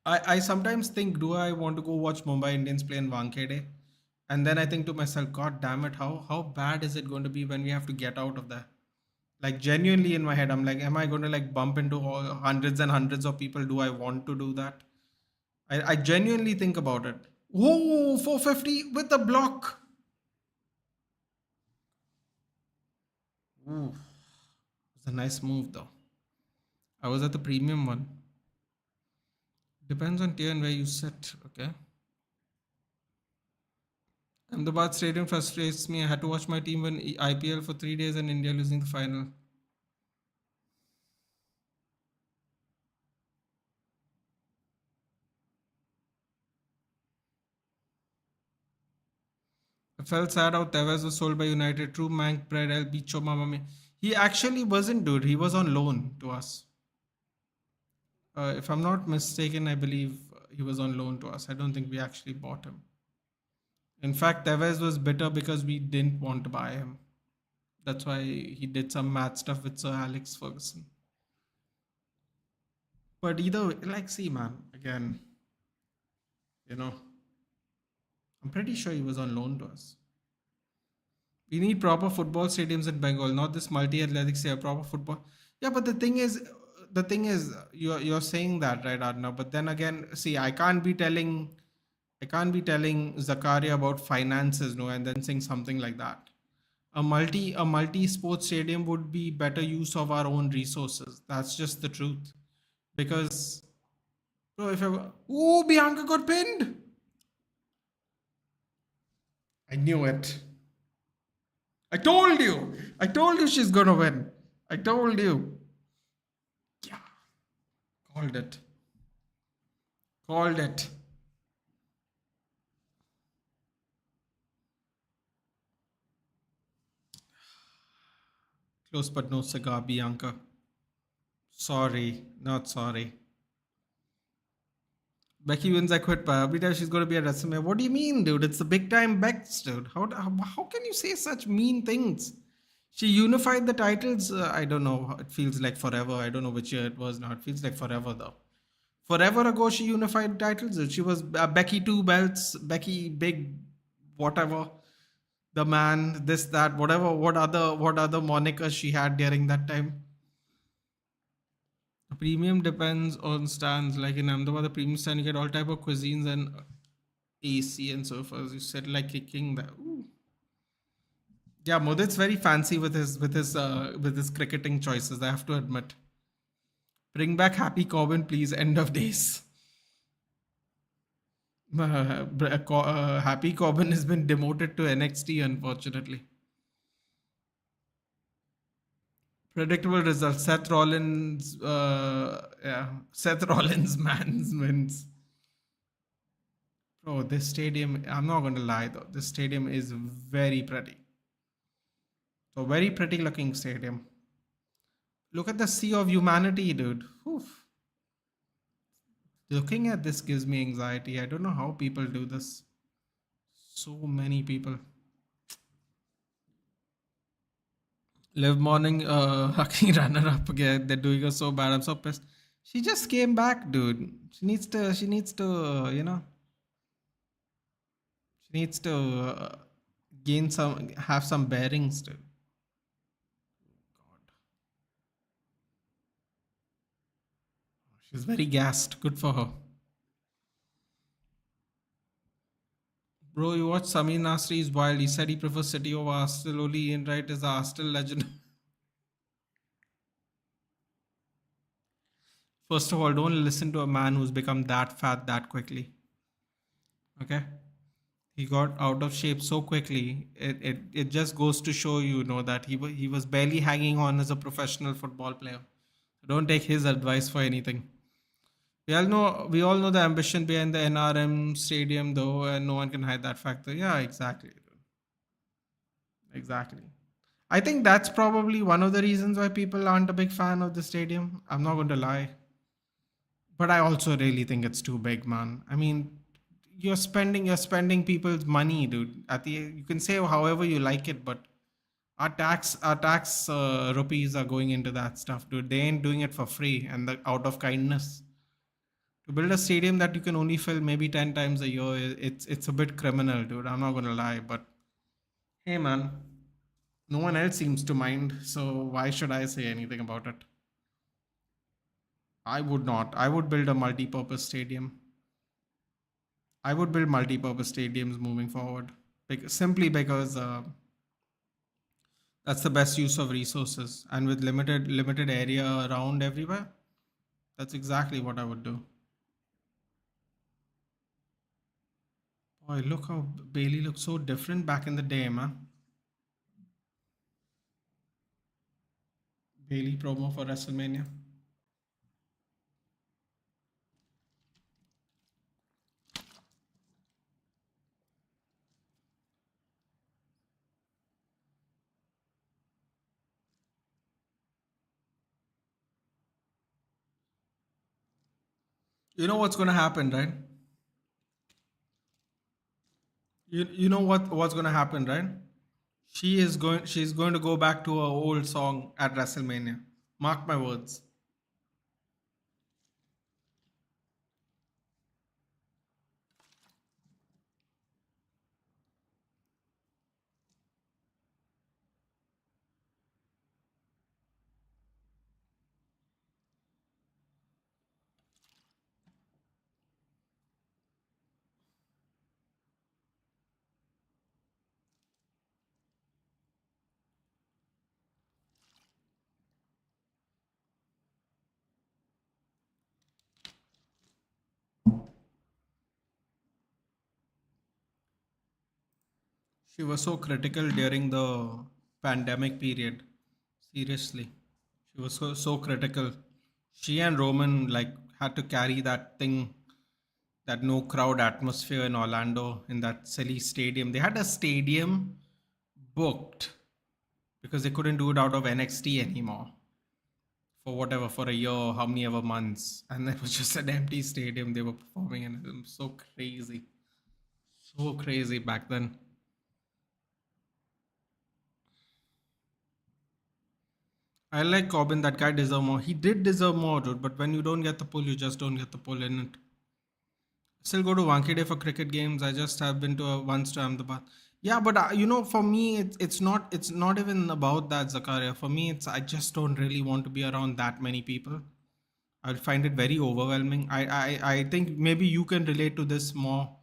I sometimes think, do I want to go watch Mumbai Indians play in Wankhede? And then I think to myself, God damn it, how bad is it going to be when we have to get out of there? Like genuinely in my head, I'm like, am I going to like bump into all hundreds and hundreds of people? Do I want to do that? I genuinely think about it. Whoa, 450 with the block. Ooh, it's a nice move though. I was at the premium one. Depends on tier and where you sit. Okay. Ahmedabad Stadium frustrates me. I had to watch my team win IPL for 3 days and India losing the final. I felt sad how Tevez was sold by United. True Mank bread, El Bicho Mama me. He actually wasn't, dude. He was on loan to us. If I'm not mistaken, I believe he was on loan to us. I don't think we actually bought him. In fact, Tevez was bitter because we didn't want to buy him. That's why he did some mad stuff with Sir Alex Ferguson. But either way, like, see, man, again, you know, I'm pretty sure he was on loan to us. We need proper football stadiums in Bengal, not this multi-athletic say proper football. Yeah, but the thing is, you're saying that, right, Arna? But then again, see, I can't be telling Zakaria about finances, no, and then saying something like that. A multi sports stadium would be better use of our own resources. That's just the truth. Because, bro, if ever, ooh, Bianca got pinned. I knew it. I told you. I told you she's gonna win. I told you. Yeah, called it. Called it. Close but no cigar, Bianca. Sorry, not sorry. Becky wins, I quit. Every time she's going to be at WrestleMania. What do you mean, dude? It's the big time Bex, dude. How can you say such mean things? She unified the titles. I don't know. It feels like forever. I don't know which year it was now. It feels like forever, though. Forever ago, she unified titles. She was Becky two belts, Becky big, whatever. The man, this, that, whatever. What other monikers she had during that time? The premium depends on stands. Like in Ahmedabad, the premium stand you get all type of cuisines and AC and sofas. You said like a king there. Ooh. Yeah, Modit's very fancy with his cricketing choices. I have to admit. Bring back Happy Corbin, please. End of days. Happy Corbin has been demoted to NXT, unfortunately. Predictable results. Seth Rollins, yeah, Seth Rollins man wins. Oh, this stadium, I'm not going to lie though, this stadium is very pretty. So, very pretty looking stadium. Look at the sea of humanity, dude. Oof. Looking at this gives me anxiety. I don't know how people do this. So many people. Live morning, fucking runner up again. They're doing her so bad. I'm so pissed. She just came back, dude. She needs to have some bearings, dude. God. She's very gassed. Good for her. Bro, you watch Samir Nasri is wild. He said he prefers City over Arsenal. Only Ian Wright is the Arsenal legend. First of all, don't listen to a man who's become that fat that quickly. Okay? He got out of shape so quickly. It just goes to show that he was barely hanging on as a professional football player. Don't take his advice for anything. We all know the ambition behind the NRM stadium though, and no one can hide that factor. Yeah, exactly. Exactly. I think that's probably one of the reasons why people aren't a big fan of the stadium. I'm not going to lie. But I also really think it's too big, man. I mean, you're spending people's money, dude. You can say however you like it, but our tax rupees are going into that stuff, dude. They ain't doing it for free and out of kindness. To build a stadium that you can only fill maybe 10 times a year, it's a bit criminal, dude. I'm not gonna lie, but hey, man, no one else seems to mind, so why should I say anything about it? I would not. I would build a multi-purpose stadium. I would build multi-purpose stadiums moving forward, simply because that's the best use of resources, and with limited area around everywhere, that's exactly what I would do. Boy, look how Bailey looked so different back in the day, man. Bailey promo for WrestleMania. You know what's gonna happen, right? You know what's gonna happen, right? She's going to go back to her old song at WrestleMania. Mark my words. She was so critical during the pandemic period. Seriously. She was so critical. She and Roman like had to carry that thing, that no crowd atmosphere in Orlando in that silly stadium. They had a stadium booked because they couldn't do it out of NXT anymore for whatever, for a year, how many ever months, and it was just an empty stadium they were performing in. It was so crazy back then. I like Corbin. That guy deserved more. He did deserve more, dude. But when you don't get the pull, you just don't get the pull in it. Still go to Wankhede for cricket games. I just have been to once to Ahmedabad. Yeah, but for me, it's not even about that, Zakaria. For me, it's I just don't really want to be around that many people. I'll find it very overwhelming. I think maybe you can relate to this more.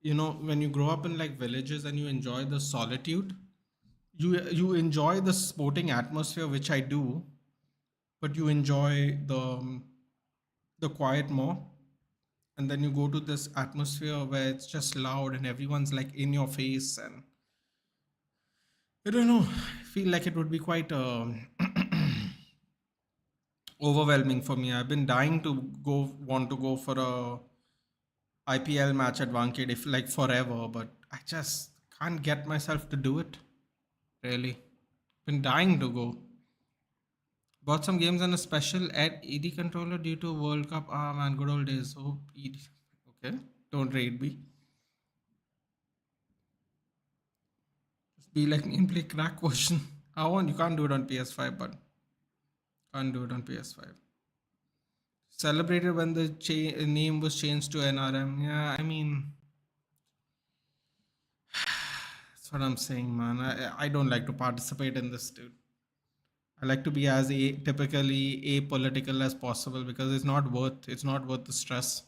When you grow up in like villages and you enjoy the solitude, you enjoy the sporting atmosphere, which I do, but you enjoy the quiet more. And then you go to this atmosphere where it's just loud and everyone's like in your face, and I don't know, I feel like it would be quite overwhelming for me. I've been dying to want to go for a IPL match at Wankhede if like forever, but I just can't get myself to do it. Really, been dying to go. Bought some games on a special at ED controller due to World Cup. Ah man, good old days. Oh, ED. Okay, don't rate me. Just be like me and play crack version. I want you can't do it on PS5, but can't do it on PS5. Celebrated when the name was changed to NRM. Yeah, I mean, that's what I'm saying, man. I don't like to participate in this, dude. I like to be as typically apolitical as possible because it's not worth the stress.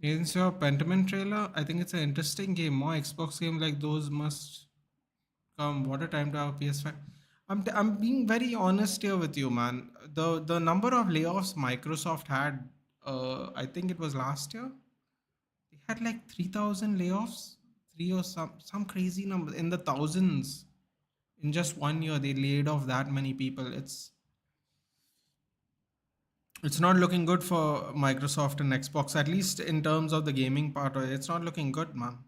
Is your Pentiment trailer? I think it's an interesting game. More Xbox games like those must come. What a time to have PS5. I'm being very honest here with you, man. The number of layoffs Microsoft had, I think it was last year. They had like 3,000 layoffs, three or some crazy number in the thousands in just 1 year. They laid off that many people. It's not looking good for Microsoft and Xbox, at least in terms of the gaming part. It's not looking good, man.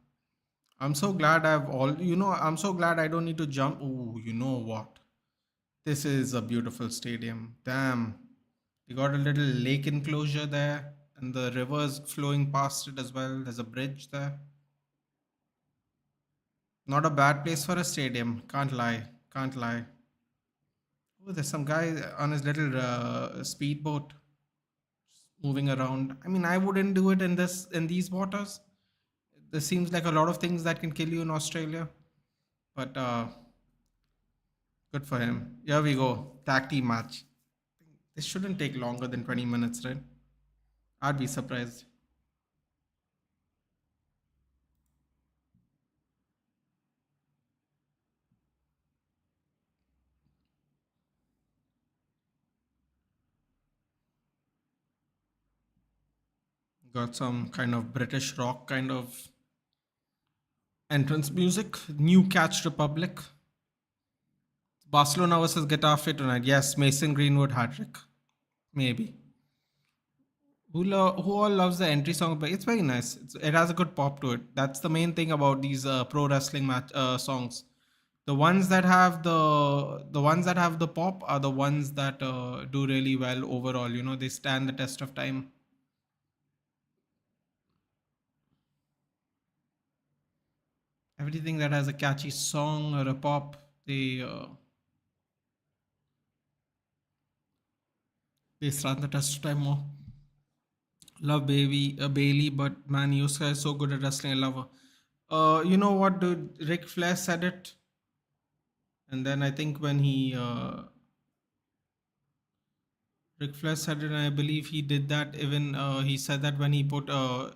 I'm so glad I'm so glad I don't need to jump. Oh, you know what? This is a beautiful stadium. Damn. You got a little lake enclosure there, and the river's flowing past it as well. There's a bridge there. Not a bad place for a stadium. Can't lie. Can't lie. Oh, there's some guy on his little speedboat moving around. I mean, I wouldn't do it in these waters. There seems like a lot of things that can kill you in Australia, but good for him. Here we go. Tag team match. This shouldn't take longer than 20 minutes, right? I'd be surprised. Got some kind of British rock kind of entrance music. New Catch Republic. Barcelona versus Getafe tonight. Yes, Mason Greenwood hat trick. Maybe. Who all loves the entry song? But it's very nice. It has a good pop to it. That's the main thing about these pro wrestling match songs. The ones that have the pop are the ones that do really well overall. They stand the test of time. Everything that has a catchy song or a pop, they stand the test of time more. Love Bailey, but man, Yuska is so good at wrestling. I love her. You know what, dude? Ric Flair said it, and then I think when Ric Flair said it, and I believe he did that. Even he said that when he put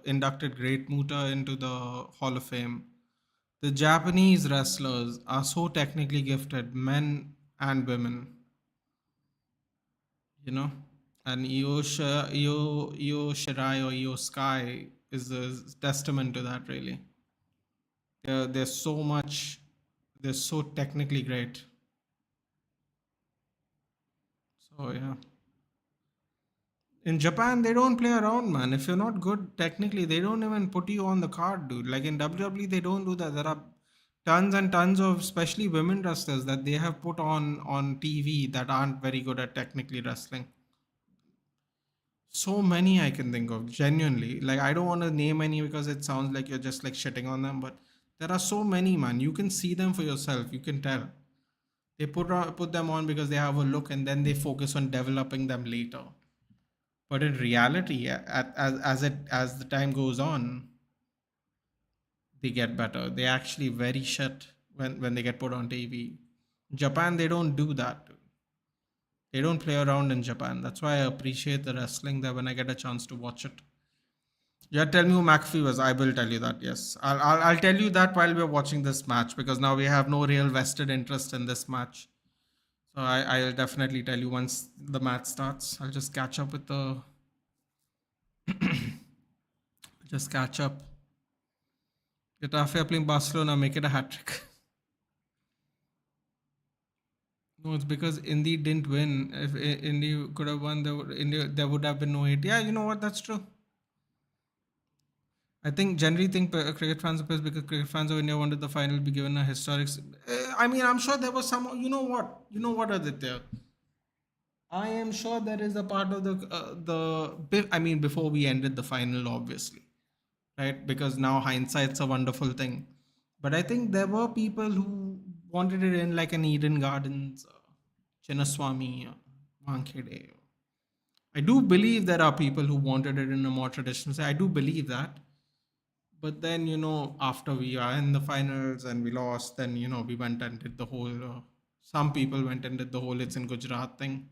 inducted Great Muta into the Hall of Fame. The Japanese wrestlers are so technically gifted, men and women. You know, and Io Shirai or Io Sky is a testament to that. Really, they're so much. They're so technically great. So yeah. In Japan, they don't play around, man. If you're not good technically, they don't even put you on the card, dude. Like in WWE, they don't do that. There are tons and tons of, especially women wrestlers, that they have put on TV that aren't very good at technically wrestling. So many I can think of, genuinely. Like I don't want to name any because it sounds like you're just like shitting on them, but there are so many, man. You can see them for yourself. You can tell. They put them on because they have a look, and then they focus on developing them later. But in reality, as the time goes on, they get better. They actually very shit when they get put on TV. Japan, they don't do that. They don't play around in Japan. That's why I appreciate the wrestling there when I get a chance to watch it. Yeah, tell me who McAfee was. I will tell you that. Yes, I'll tell you that while we're watching this match, because now we have no real vested interest in this match. So I'll definitely tell you once the match starts. I'll just catch up with the just catch up. Getafe are playing Barcelona, make it a hat trick. No, it's because Indy didn't win. If Indy could have won, there would have been no hate. Yeah, you know what? That's true. I think generally think cricket fans are pissed because cricket fans of India wanted the final to be given a historic. I mean, I'm sure there was some. You know what? You know what, Aditya? I am sure there is a part of I mean, before we ended the final, obviously, right? Because now hindsight's a wonderful thing. But I think there were people who wanted it in like an Eden Gardens, Chinnaswamy, Wankhede. I do believe there are people who wanted it in a more traditional way. I do believe that. But then, after we are in the finals and we lost, then, we went and did the whole, some people went and did the whole it's in Gujarat thing.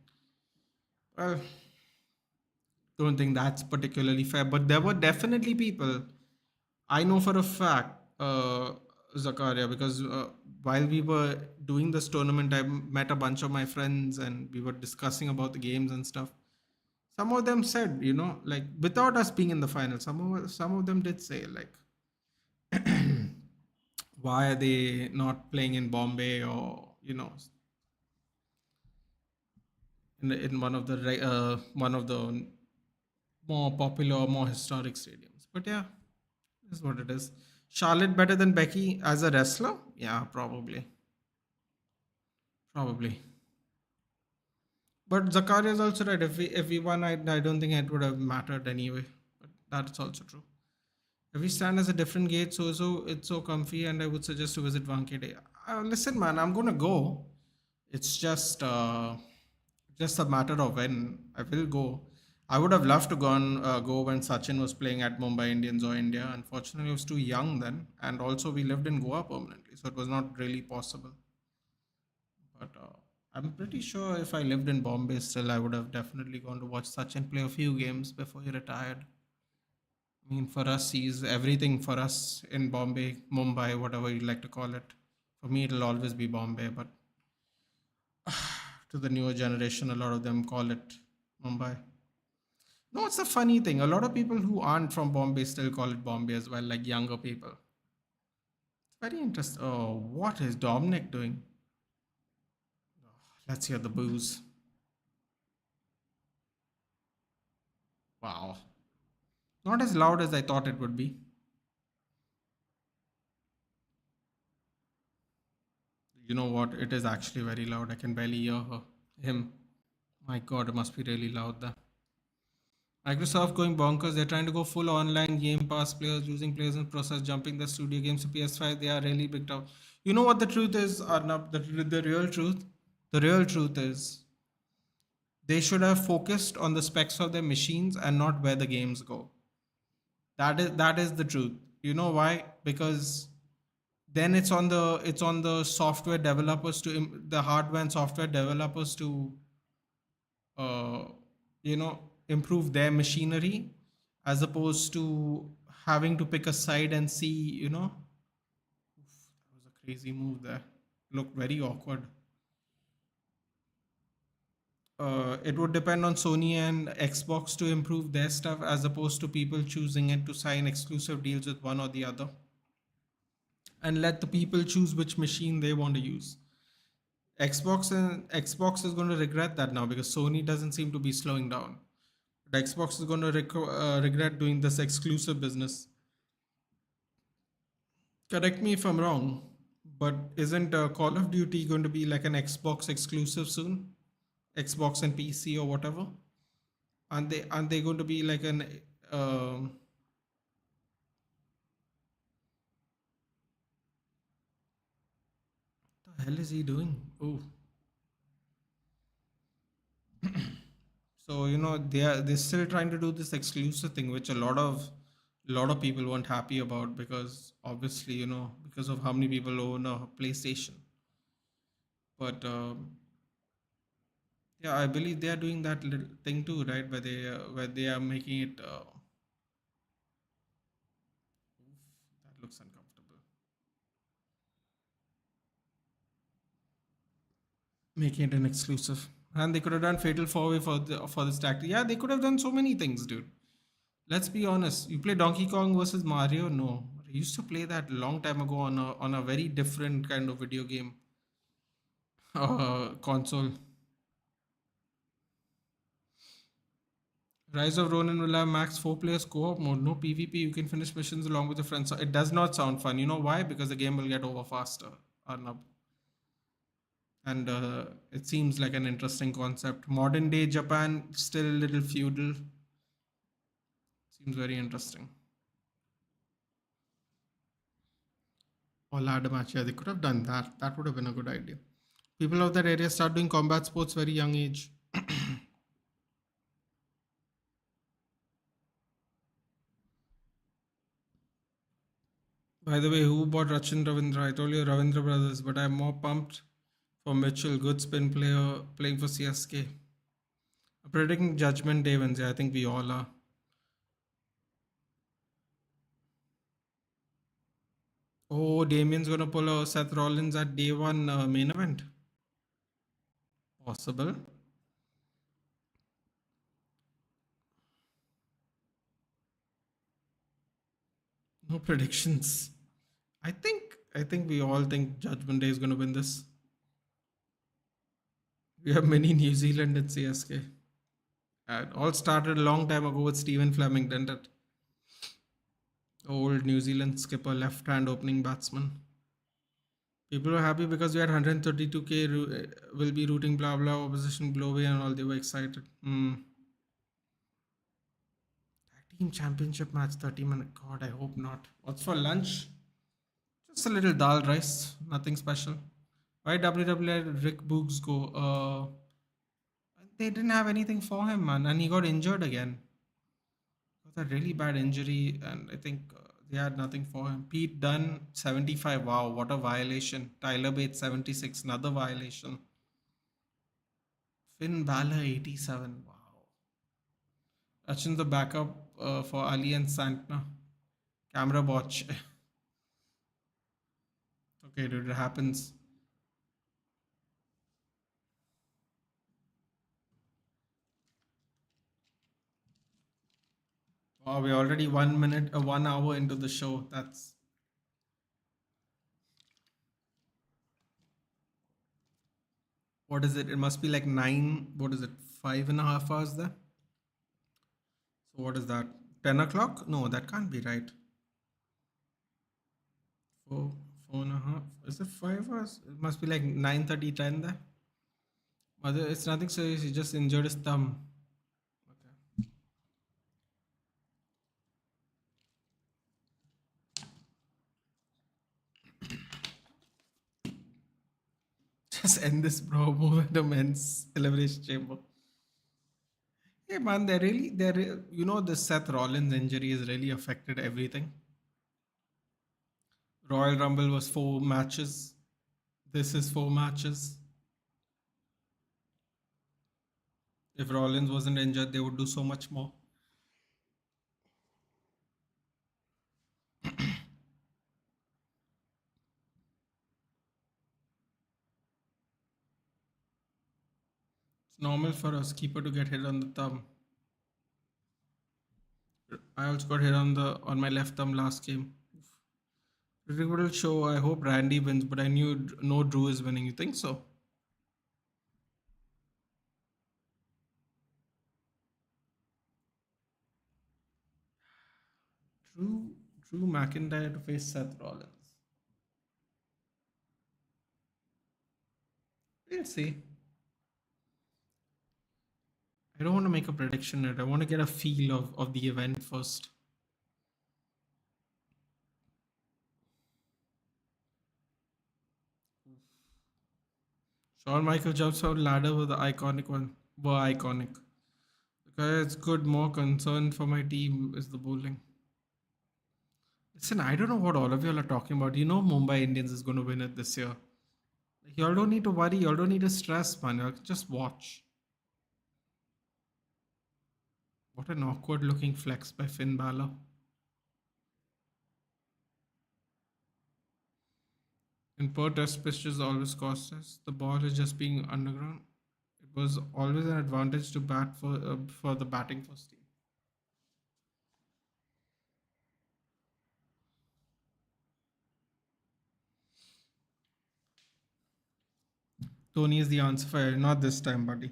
Well, don't think that's particularly fair, but there were definitely people. I know for a fact, Zakaria, because while we were doing this tournament, I met a bunch of my friends and we were discussing about the games and stuff. Some of them said, like without us being in the final, some of them did say like, why are they not playing in Bombay or in one of the more popular, more historic stadiums. But yeah, is what it is. Charlotte better than Becky as a wrestler? Yeah, probably. Probably. But Zakaria is also right. If we won, I don't think it would have mattered anyway. But that's also true. If we stand as a different gate, so it's so comfy, and I would suggest to visit Wankhede. Listen, man, I'm gonna go. It's just a matter of when I will go. I would have loved to go when Sachin was playing at Mumbai Indians or India. Unfortunately, I was too young then, and also we lived in Goa permanently, so it was not really possible. But I'm pretty sure if I lived in Bombay still, I would have definitely gone to watch Sachin play a few games before he retired. I mean, for us, he's everything for us in Bombay, Mumbai, whatever you like to call it. For me, it'll always be Bombay, but to the newer generation, a lot of them call it Mumbai. No, it's a funny thing. A lot of people who aren't from Bombay still call it Bombay as well, like younger people. It's very interesting. Oh, what is Dominic doing? Let's hear the booze. Wow. Not as loud as I thought it would be. You know what? It is actually very loud. I can barely hear him. My God, it must be really loud there. Microsoft going bonkers. They're trying to go full online Game Pass players, losing players in process, jumping the studio games to PS5. They are really big time. You know what the truth is, Arnab? The real truth? The real truth is they should have focused on the specs of their machines and not where the games go. That is the truth. You know why? Because then it's on the software developers to the hardware and software developers to uh, improve their machinery as opposed to having to pick a side and see that was a crazy move there, looked very awkward. It would depend on Sony and Xbox to improve their stuff as opposed to people choosing it to sign exclusive deals with one or the other and let the people choose which machine they want to use. Xbox is going to regret that now because Sony doesn't seem to be slowing down. But Xbox is going to regret doing this exclusive business. Correct me if I'm wrong, but isn't Call of Duty going to be like an Xbox exclusive soon? Xbox and PC or whatever? Aren't they going to be like an the hell is he doing? Oh, so they're still trying to do this exclusive thing, which a lot of people weren't happy about because obviously because of how many people own a PlayStation. But yeah, I believe they are doing that little thing too, right? Where they are making it. That looks uncomfortable. Making it an exclusive, and they could have done Fatal 4-Way for this tactic. Yeah, they could have done so many things, dude. Let's be honest. You play Donkey Kong versus Mario? No, I used to play that long time ago on a very different kind of video game console. Rise of Ronin will have max 4 players co-op mode, no PvP. You can finish missions along with your friends. So it does not sound fun. You know why? Because the game will get over faster, Arnab. And it seems like an interesting concept. Modern day Japan, still a little feudal. Seems very interesting. Or ladder match. Yeah, they could have done that. That would have been a good idea. People of that area start doing combat sports very young age. By the way, who bought Rachin Ravindra? I told you Ravindra brothers, but I'm more pumped for Mitchell, good spin player playing for CSK. I'm predicting Judgment Day wins. Yeah, I think we all are. Oh, Damien's gonna pull a Seth Rollins at day one main event. Possible. No predictions. I think we all think Judgment Day is gonna win this. We have many New Zealand and CSK. It all started a long time ago with Stephen Fleming, didn't it? Old New Zealand skipper, left-hand opening batsman. People were happy because we had 132k will be rooting blah blah opposition blow away and all. They were excited. Tag team championship match 30 minute. God, I hope not. What's for lunch? Just a little dal rice. Nothing special. Why WWE Rick Boogs go? They didn't have anything for him, man, and he got injured again. It was a really bad injury, and I think they had nothing for him. Pete Dunne 75. Wow, what a violation. Tyler Bates 76. Another violation. Finn Balor 87. Wow. Achin the backup for Ali and Santana. Camera botch. Okay, dude, it happens. Wow, we're already 1 minute, 1 hour into the show. That's what is it? It must be like nine. What is it? 5.5 hours there. So what is that? 10 o'clock? No, that can't be right. 4, 4.5. Is it 5 hours? It must be like 9:30, 10 there. But it's nothing serious. He just injured his thumb. Okay. Just end this, bro. Move into men's elimination chamber. Hey man, the Seth Rollins injury has really affected everything. Royal Rumble was 4 matches. This is 4 matches. If Rollins wasn't injured, they would do so much more. It's normal for a keeper to get hit on the thumb. I also got hit on my left thumb last game. Critical show. I hope Randy wins, but I knew no Drew is winning. You think so? Drew Drew McIntyre to face Seth Rollins. We'll see. I don't want to make a prediction yet. I want to get a feel of the event first. Shawn Michael jumps out ladder with the iconic one. Were iconic. Because it's good. More concern for my team is the bowling. Listen, I don't know what all of y'all are talking about. You know Mumbai Indians is going to win it this year. Like, y'all don't need to worry. Y'all don't need to stress, man. Y'all can just watch. What an awkward looking flex by Finn Balor. In Perth, test pitches always cost us. The ball is just being underground. It was always an advantage to bat for the batting first team. Tony is the answer for it. Not this time, buddy.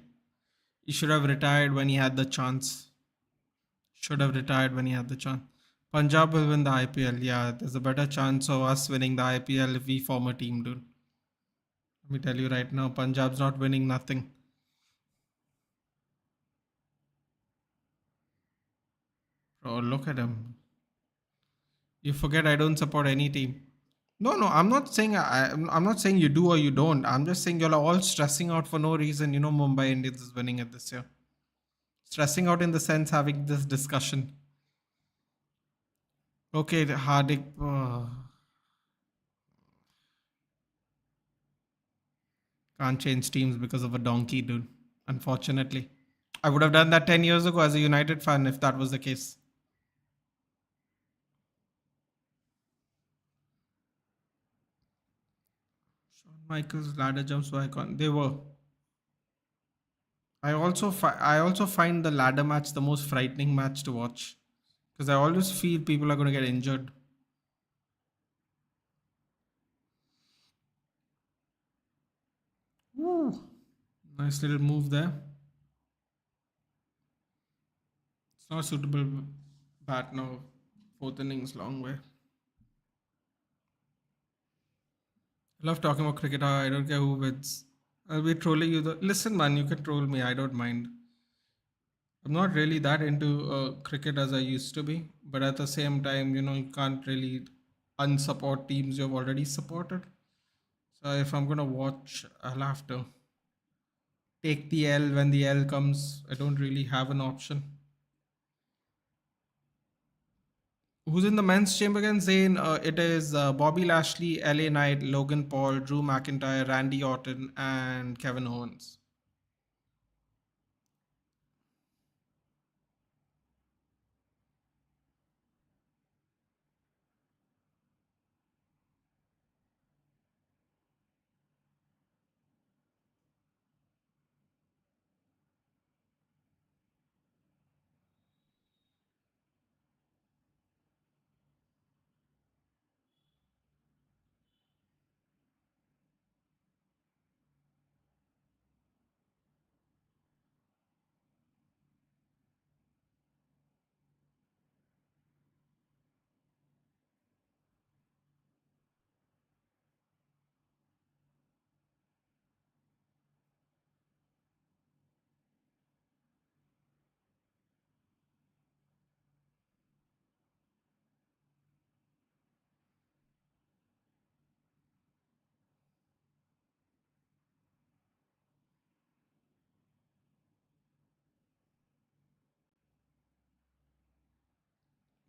He should have retired when he had the chance. Should have retired when he had the chance. Punjab will win the IPL. Yeah, there's a better chance of us winning the IPL if we form a team, dude. Let me tell you right now, Punjab's not winning nothing. Bro, look at him. You forget I don't support any team. No, no, I'm not saying I'm not saying you do or you don't. I'm just saying you're all stressing out for no reason. You know, Mumbai Indians is winning it this year. Stressing out in the sense having this discussion. Okay, Hardik. Can't change teams because of a donkey, dude. Unfortunately. I would have done that 10 years ago as a United fan if that was the case. Shawn Michaels ladder jumps were icon. They were. I also find the ladder match the most frightening match to watch because I always feel people are going to get injured. Woo. Nice little move there. It's not suitable bat now. Fourth innings, long way. I love talking about cricket. I don't care who wins. I'll be trolling you. Listen, man, you can troll me. I don't mind. I'm not really that into cricket as I used to be, but at the same time, you can't really unsupport teams you've already supported. So if I'm gonna watch, I'll have to take the L when the L comes. I don't really have an option. Who's in the men's chamber again? Zane. It is Bobby Lashley, LA Knight, Logan Paul, Drew McIntyre, Randy Orton, and Kevin Owens.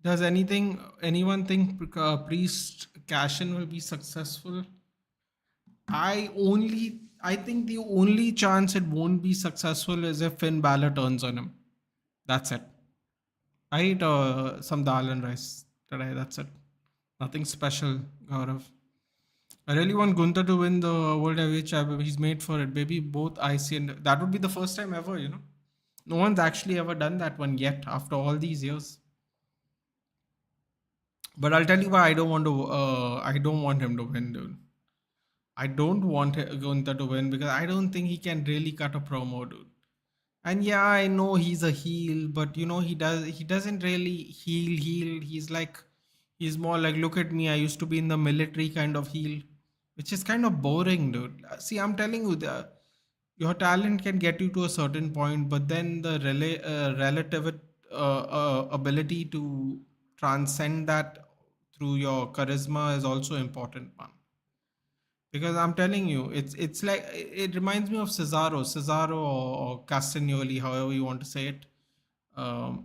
Does anyone think Priest Cashin will be successful? I think the only chance it won't be successful is if Finn Balor turns on him. That's it. I ate some dal and rice today. That's it. Nothing special, Gaurav. I really want Gunther to win the World Heavyweight Championship. He's made for it, baby. Both IC and that would be the first time ever, you know. No one's actually ever done that one yet after all these years. But I'll tell you why I don't want to. I don't want him to win, dude. I don't want Gunther to win because I don't think he can really cut a promo, dude. And yeah, I know he's a heel, but you know he doesn't really heel. He's more like, look at me, I used to be in the military kind of heel, which is kind of boring, dude. See, I'm telling you, your talent can get you to a certain point, but then the relative ability to transcend that through your charisma is also important, man. Because I'm telling you, it's like it reminds me of Cesaro or Castagnoli, however you want to say it. Oh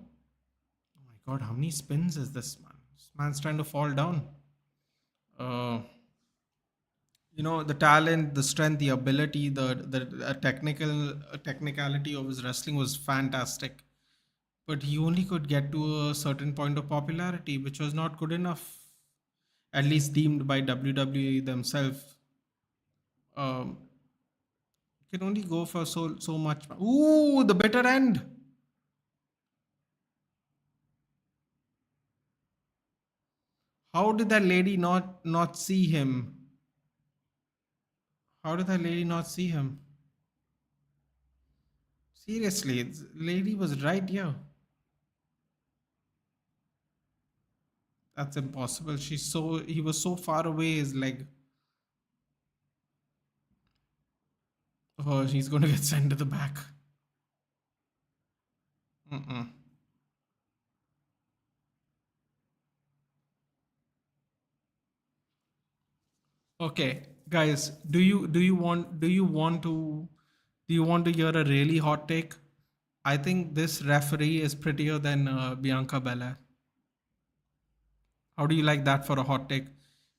my God, how many spins is this man? This man's trying to fall down. Uh, you know, the talent, the strength, the ability, the technicality of his wrestling was fantastic. But he only could get to a certain point of popularity, which was not good enough, at least deemed by WWE themselves. Um, can only go for so much. Ooh, the bitter end. How did that lady not see him? How did that lady not see him? Seriously, lady was right here. That's impossible. He was so far away. His leg. Oh, he's going to get sent to the back. Mm-mm. Okay, guys, do you want to hear a really hot take? I think this referee is prettier than Bianca Belair. How do you like that for a hot take?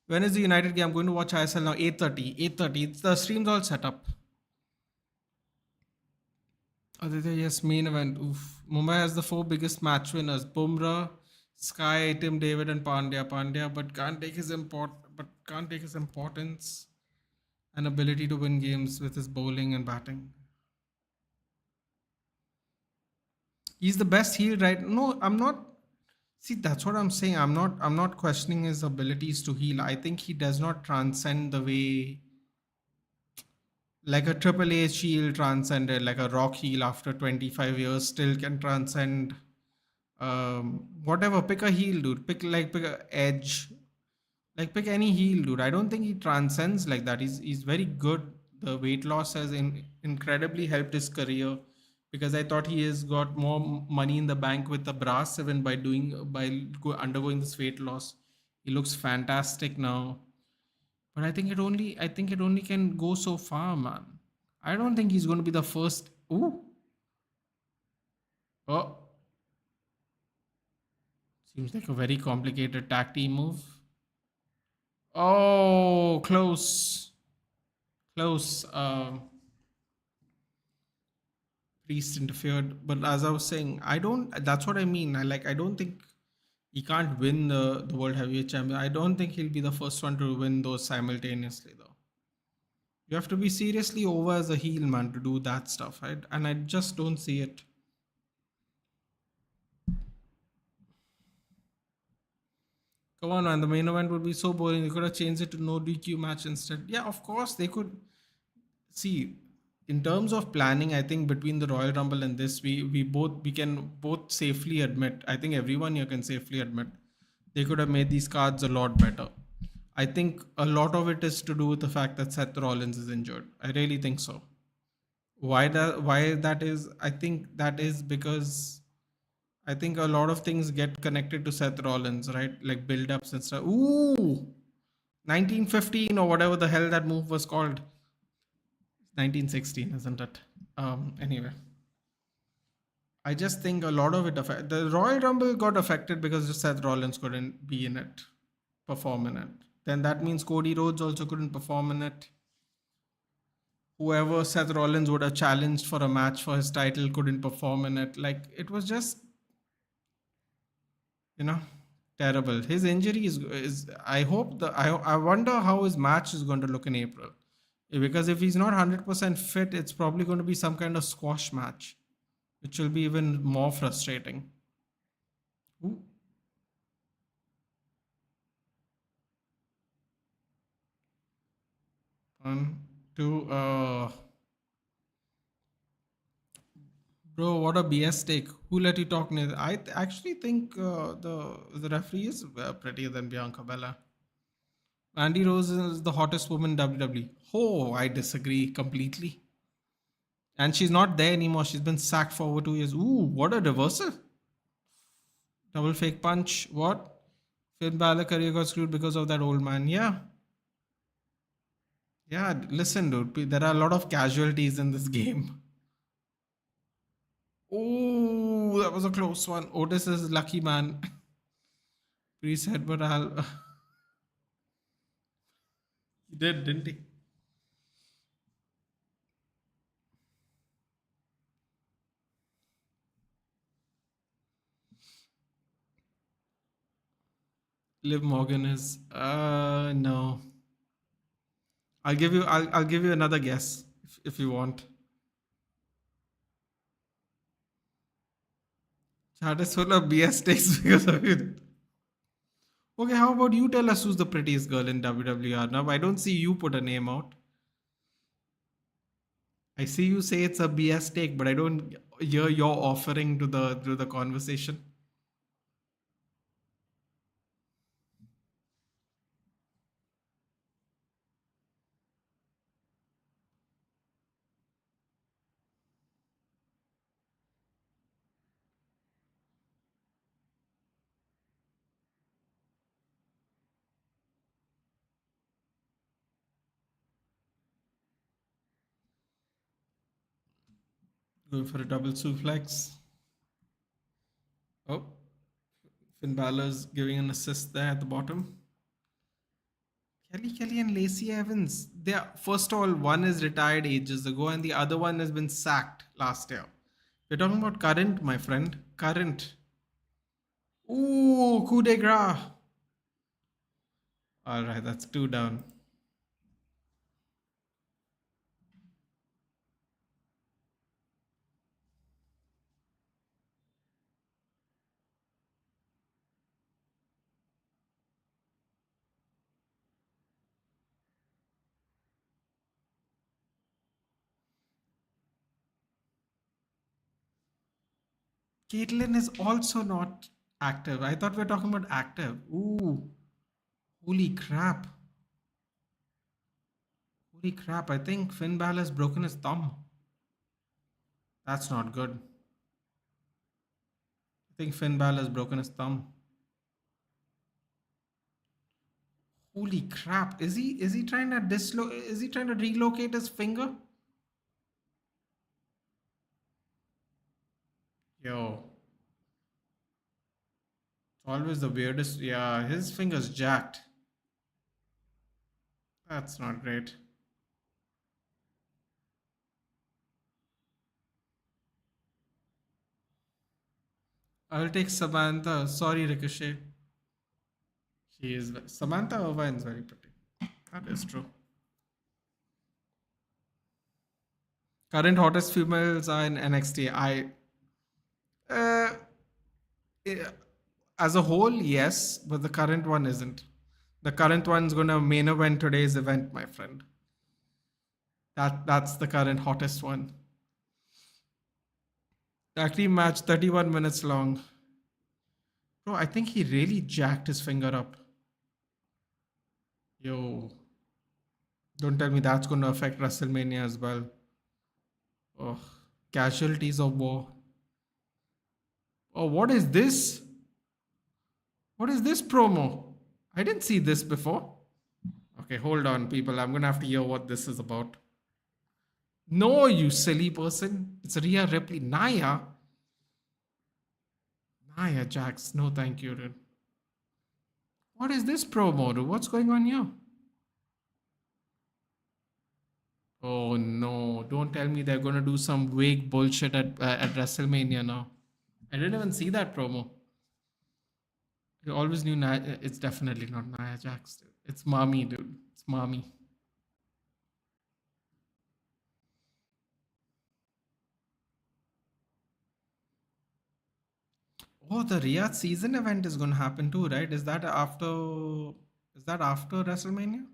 When is the United game? I'm going to watch ISL now. 8:30. 8:30. The stream's all set up. Aditya, yes, main event. Oof. Mumbai has the four biggest match winners: Bumrah, Sky, Tim David, and Pandya, but can't take his importance and ability to win games with his bowling and batting. He's the best heel, right? No, I'm not. See, that's what I'm saying. I'm not questioning his abilities to heal. I think he does not transcend the way like a Triple H heel transcended, like a Rock heel after 25 years still can transcend. Whatever, pick a heel, dude. Pick a Edge, like pick any heel, dude. I don't think he transcends like that. He's very good. The weight loss has incredibly helped his career because I thought he has got more money in the bank with the brass seven by undergoing this weight loss. He looks fantastic now. But I think it only can go so far, man. I don't think he's going to be the first. Ooh. Oh, seems like a very complicated tag team move. Oh, close. Close. Priest interfered. But as I was saying, I don't that's what I mean. I don't think he can't win the World Heavyweight Champion. I don't think he'll be the first one to win those simultaneously though. You have to be seriously over as a heel man to do that stuff, right? And I just don't see it. Come on, man. The main event would be so boring. They could have changed it to no DQ match instead. Yeah, of course they could. See, in terms of planning, I think between the Royal Rumble and this, we can both safely admit. I think everyone here can safely admit they could have made these cards a lot better. I think a lot of it is to do with the fact that Seth Rollins is injured. I really think so. Why that is? I think that is because I think a lot of things get connected to Seth Rollins, right? Like build-ups and stuff. Ooh, 1915 or whatever the hell that move was called. 1916, isn't it? Anyway. I just think a lot of it the Royal Rumble got affected because Seth Rollins couldn't be in it, perform in it. Then that means Cody Rhodes also couldn't perform in it. Whoever Seth Rollins would have challenged for a match for his title couldn't perform in it. Like it was just, you know, terrible. His injury is I hope I wonder how his match is going to look in April. Because if he's not 100% fit, it's probably going to be some kind of squash match, which will be even more frustrating. Ooh. One, two, bro, what a BS take. Who let you talk? Actually think the referee is prettier than Bianca Bella. Andy Rose is the hottest woman in WWE. Oh, I disagree completely. And she's not there anymore. She's been sacked for over 2 years. Ooh, what a reversal. Double fake punch. What? Finn Balor career got screwed because of that old man. Yeah. Yeah, listen, dude. There are a lot of casualties in this game. Oh, that was a close one. Otis is lucky, man. Priest said, but I'll. He did, didn't he? Liv Morgan is. No. I'll give you another guess if you want. Chat is full of BS takes because of it. Okay, how about you tell us who's the prettiest girl in WWR? Now, I don't see you put a name out. I see you say it's a BS take, but I don't hear your offering to the conversation. Going for a double suplex. Oh, Finn Balor's giving an assist there at the bottom. Kelly and Lacey Evans. They are, first of all, one is retired ages ago, and the other one has been sacked last year. We're talking about current, my friend. Current. Ooh, coup de grace. All right, that's two down. Caitlyn is also not active. I thought we were talking about active. Ooh, holy crap. Holy crap. I think Finn Balor's broken his thumb. That's not good. I think Finn Balor's broken his thumb. Holy crap. Is he trying to is he trying to relocate his finger? Yo. Always the weirdest. Yeah, his finger's jacked. That's not great. I'll take Samantha. Sorry, Ricochet. She is Samantha Irvine's very pretty. That is true. Current hottest females are in NXT. Uh, eh, as a whole, yes, but the current one isn't. The current one's gonna main event today's event, my friend. That's the current hottest one. The actually match 31 minutes long. Bro, I think he really jacked his finger up. Yo, don't tell me that's gonna affect WrestleMania as well. Oh, casualties of war. Oh, what is this? What is this promo? I didn't see this before. Okay, hold on, people. I'm gonna have to hear what this is about. No, you silly person. It's Rhea Ripley. Naya. Nia Jax, no thank you, dude. What is this promo, dude? What's going on here? Oh no! Don't tell me they're gonna do some vague bullshit at WrestleMania now. I didn't even see that promo. You always knew it's definitely not Nia Jax, dude. It's mommy, dude. It's mommy. Oh, the Riyadh season event is gonna happen too, right? Is that after? Is that after WrestleMania?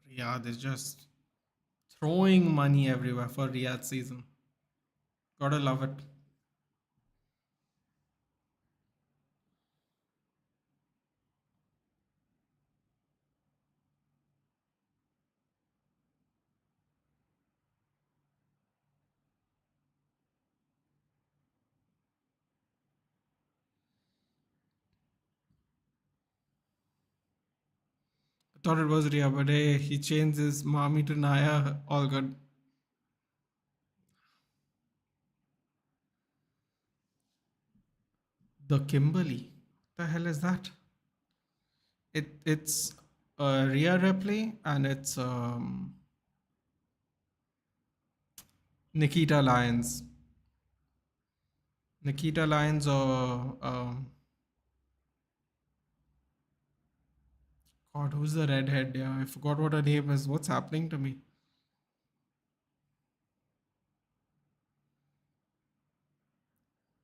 Riyadh is just throwing money everywhere for Riyadh season. Gotta love it. I thought it was Riyadh, but hey, he changed his mommy to Naya. All good. The Kimberly. What the hell is that? It's a Rhea replay and it's Nikita Lyons. Nikita Lyons or God, who's the redhead? Yeah, I forgot what her name is. What's happening to me?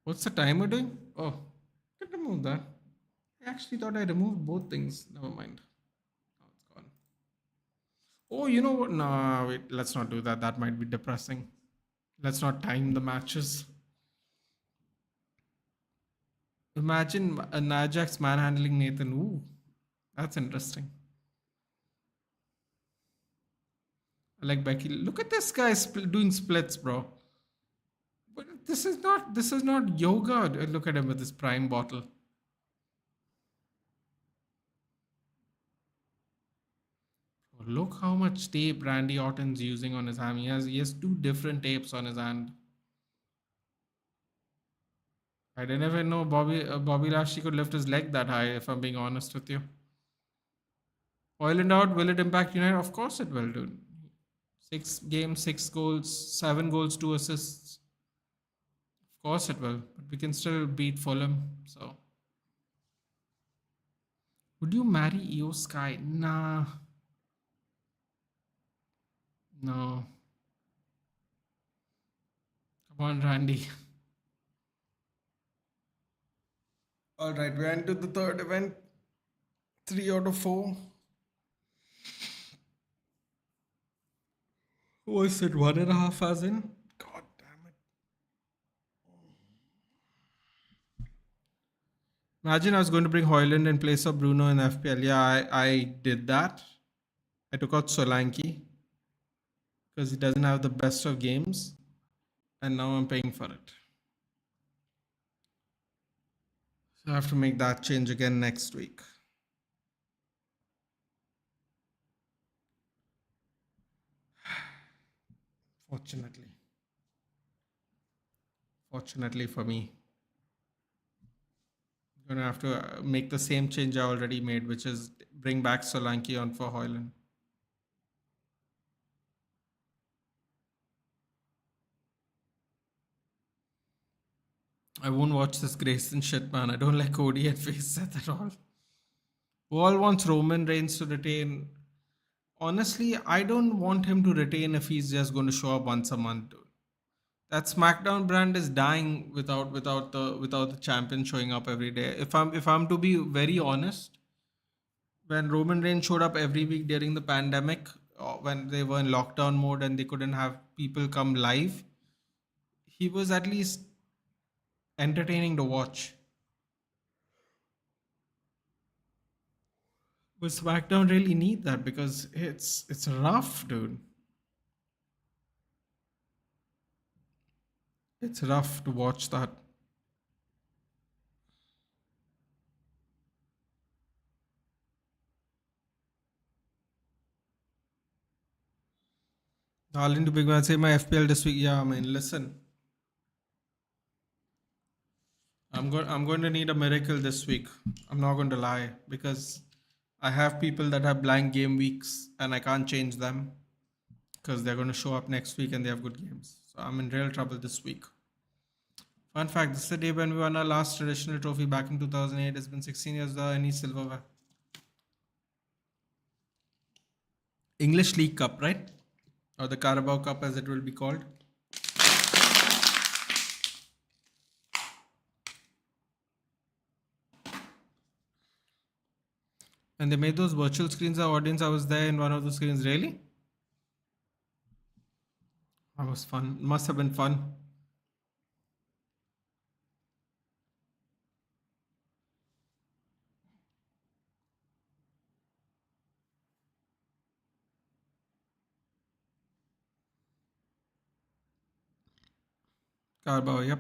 What's the timer doing? Oh, I can remove that. I actually thought I removed both things. Never mind. Now it's gone. Oh, you know what? Nah, wait. Let's not do that. That might be depressing. Let's not time the matches. Imagine a Najax manhandling Nathan. Ooh, that's interesting. I like Becky. Look at this guy doing splits, bro. But this is not yoga. Look at him with his prime bottle. Look how much tape Randy Orton's using on his hand. He has two different tapes on his hand. I didn't even know Bobby Lashley could lift his leg that high. If I'm being honest with you. Oiland out. Will it impact United? Of course it will, dude. 6 games, 6 goals, 7 goals, 2 assists. Of course it will. But we can still beat Fulham. So, would you marry Io Sky? Nah, no. Come on, Randy. All right, we're into the third event. 3 out of 4. Was it 1.5 hours in? God damn it. Imagine I was going to bring Hoyland in place of Bruno in FPL. Yeah, I did that. I took out Solanke because he doesn't have the best of games. And now I'm paying for it. So I have to make that change again next week. Fortunately. Fortunately for me. I'm gonna have to make the same change I already made, which is bring back Solanke on for Hoyland. I won't watch this Grayson shit, man. I don't like Cody and face Seth at all. Who all wants Roman Reigns to retain? Honestly, I don't want him to retain if he's just going to show up once a month. Dude. That SmackDown brand is dying without the champion showing up every day. If I'm to be very honest, when Roman Reigns showed up every week during the pandemic, when they were in lockdown mode and they couldn't have people come live, he was at least entertaining to watch. But SmackDown really need that because it's rough, dude. It's rough to watch that. All into big man. Say my FPL this week. Yeah, I mean, listen. I'm going to need a miracle this week. I'm not going to lie because I have people that have blank game weeks and I can't change them because they're going to show up next week and they have good games. So I'm in real trouble this week. Fun fact: this is the day when we won our last traditional trophy back in 2008. It's been 16 years without any silverware. English League Cup, right? Or the Carabao Cup as it will be called. And they made those virtual screens. Our audience, I was there in one of those screens. Really? That was fun. Must have been fun. Carabao, yep.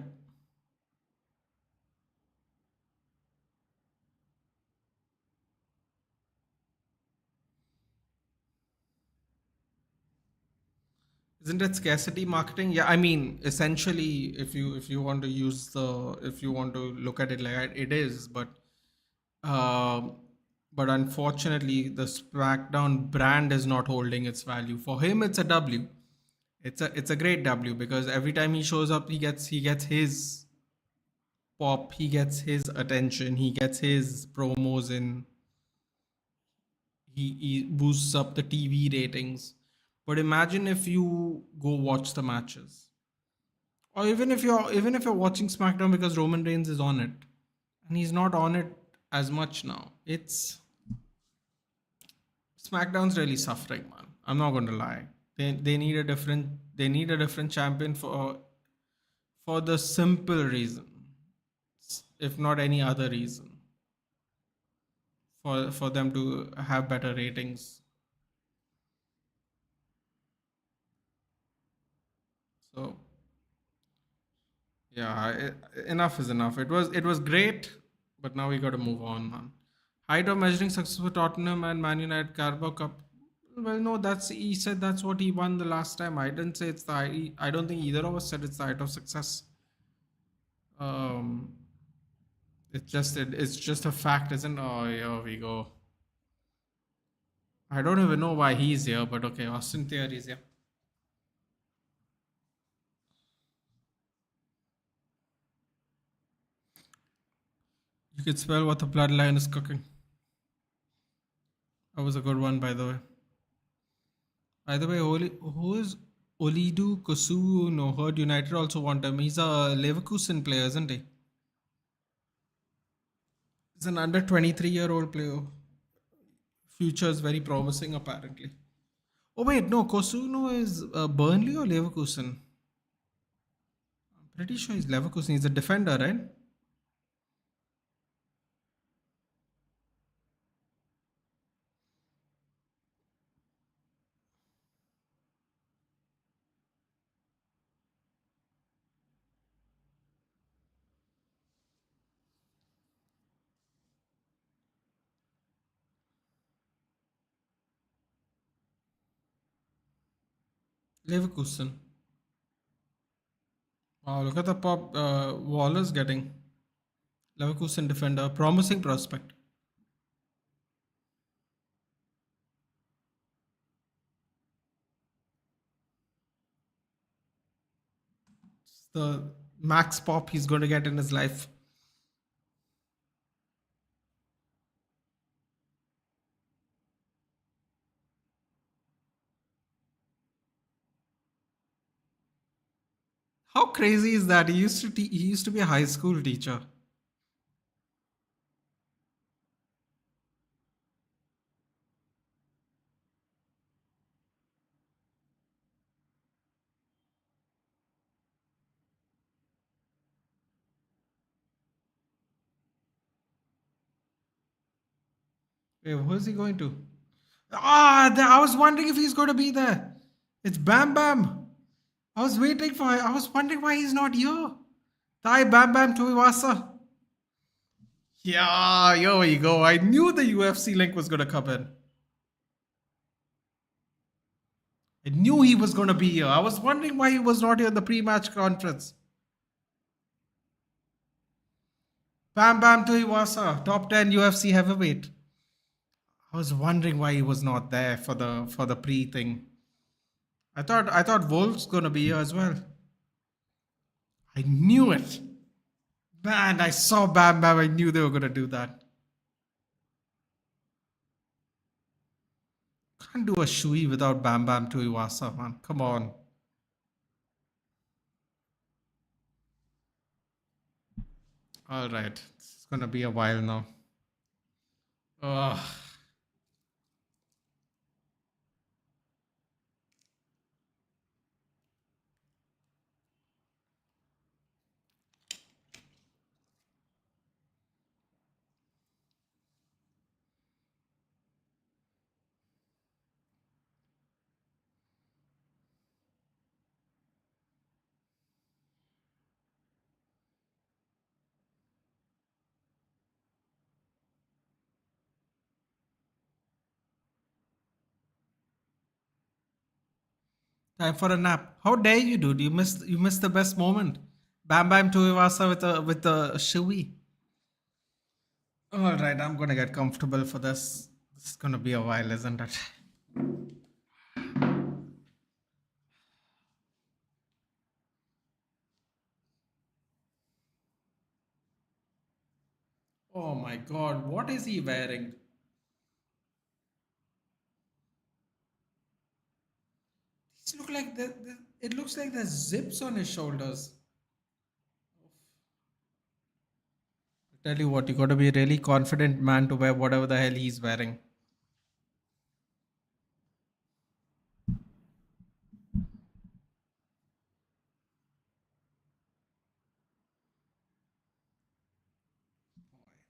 Isn't it scarcity marketing? Yeah, I mean, essentially, if you want to use the if you want to look at it like that, it is, um, but unfortunately, the SmackDown brand is not holding its value. For him, it's a W. It's a great W because every time he shows up, he gets his pop, he gets his attention, he gets his promos in, he boosts up the TV ratings. But imagine if you go watch the matches, or even if you're watching SmackDown because Roman Reigns is on it, and he's not on it as much now. It's SmackDown's really suffering, man. I'm not going to lie. They need a different champion for the simple reason, if not any other reason, for them to have better ratings. So yeah, enough is enough. It was great, but now we got to move on, man. Height of measuring success for Tottenham and Man United Carabao Cup. Well, no, he said that's what he won the last time. I didn't say it's the height. I don't think either of us said it's the height of success. Um, it's just a fact, isn't? Oh, here we go. I don't even know why he's here, but okay, Austin Theory's here. You can smell what the bloodline is cooking. That was a good one, by the way. By the way, who is Olidu Kosu? No, heard United also want him. He's a Leverkusen player, isn't he? He's an under 23-year-old player. Future is very promising, apparently. Oh wait, no, Kosuno is Burnley or Leverkusen? I'm pretty sure he's Leverkusen. He's a defender, right? Leverkusen. Wow, look at the pop Waller's getting. Leverkusen defender, promising prospect. It's the max pop he's going to get in his life. How crazy is that? He used to be a high school teacher. Wait, where's he going to? I was wondering if he's going to be there. It's Bam Bam. I was wondering why he's not here. Thai Bam Bam Tuivasa. Yeah, here you go. I knew the UFC link was going to come in. I knew he was going to be here. I was wondering why he was not here in the pre-match conference. Bam Bam Tuivasa, top 10 UFC heavyweight. I was wondering why he was not there for the pre thing. I thought Wolf's gonna be here as well. I knew it. Man, I saw Bam Bam. I knew they were gonna do that. Can't do a Shui without Bam Bam Tuivasa, man. Come on. All right, it's gonna be a while now. Ugh. Time for a nap. How dare you, dude? You missed the best moment. Bam Bam Tuivasa with a Shui. All right, I'm gonna get comfortable for this. This is gonna be a while, isn't it? Oh my God, what is he wearing? These look like it looks like there's zips on his shoulders. Tell you what, you got to be a really confident man to wear whatever the hell he's wearing.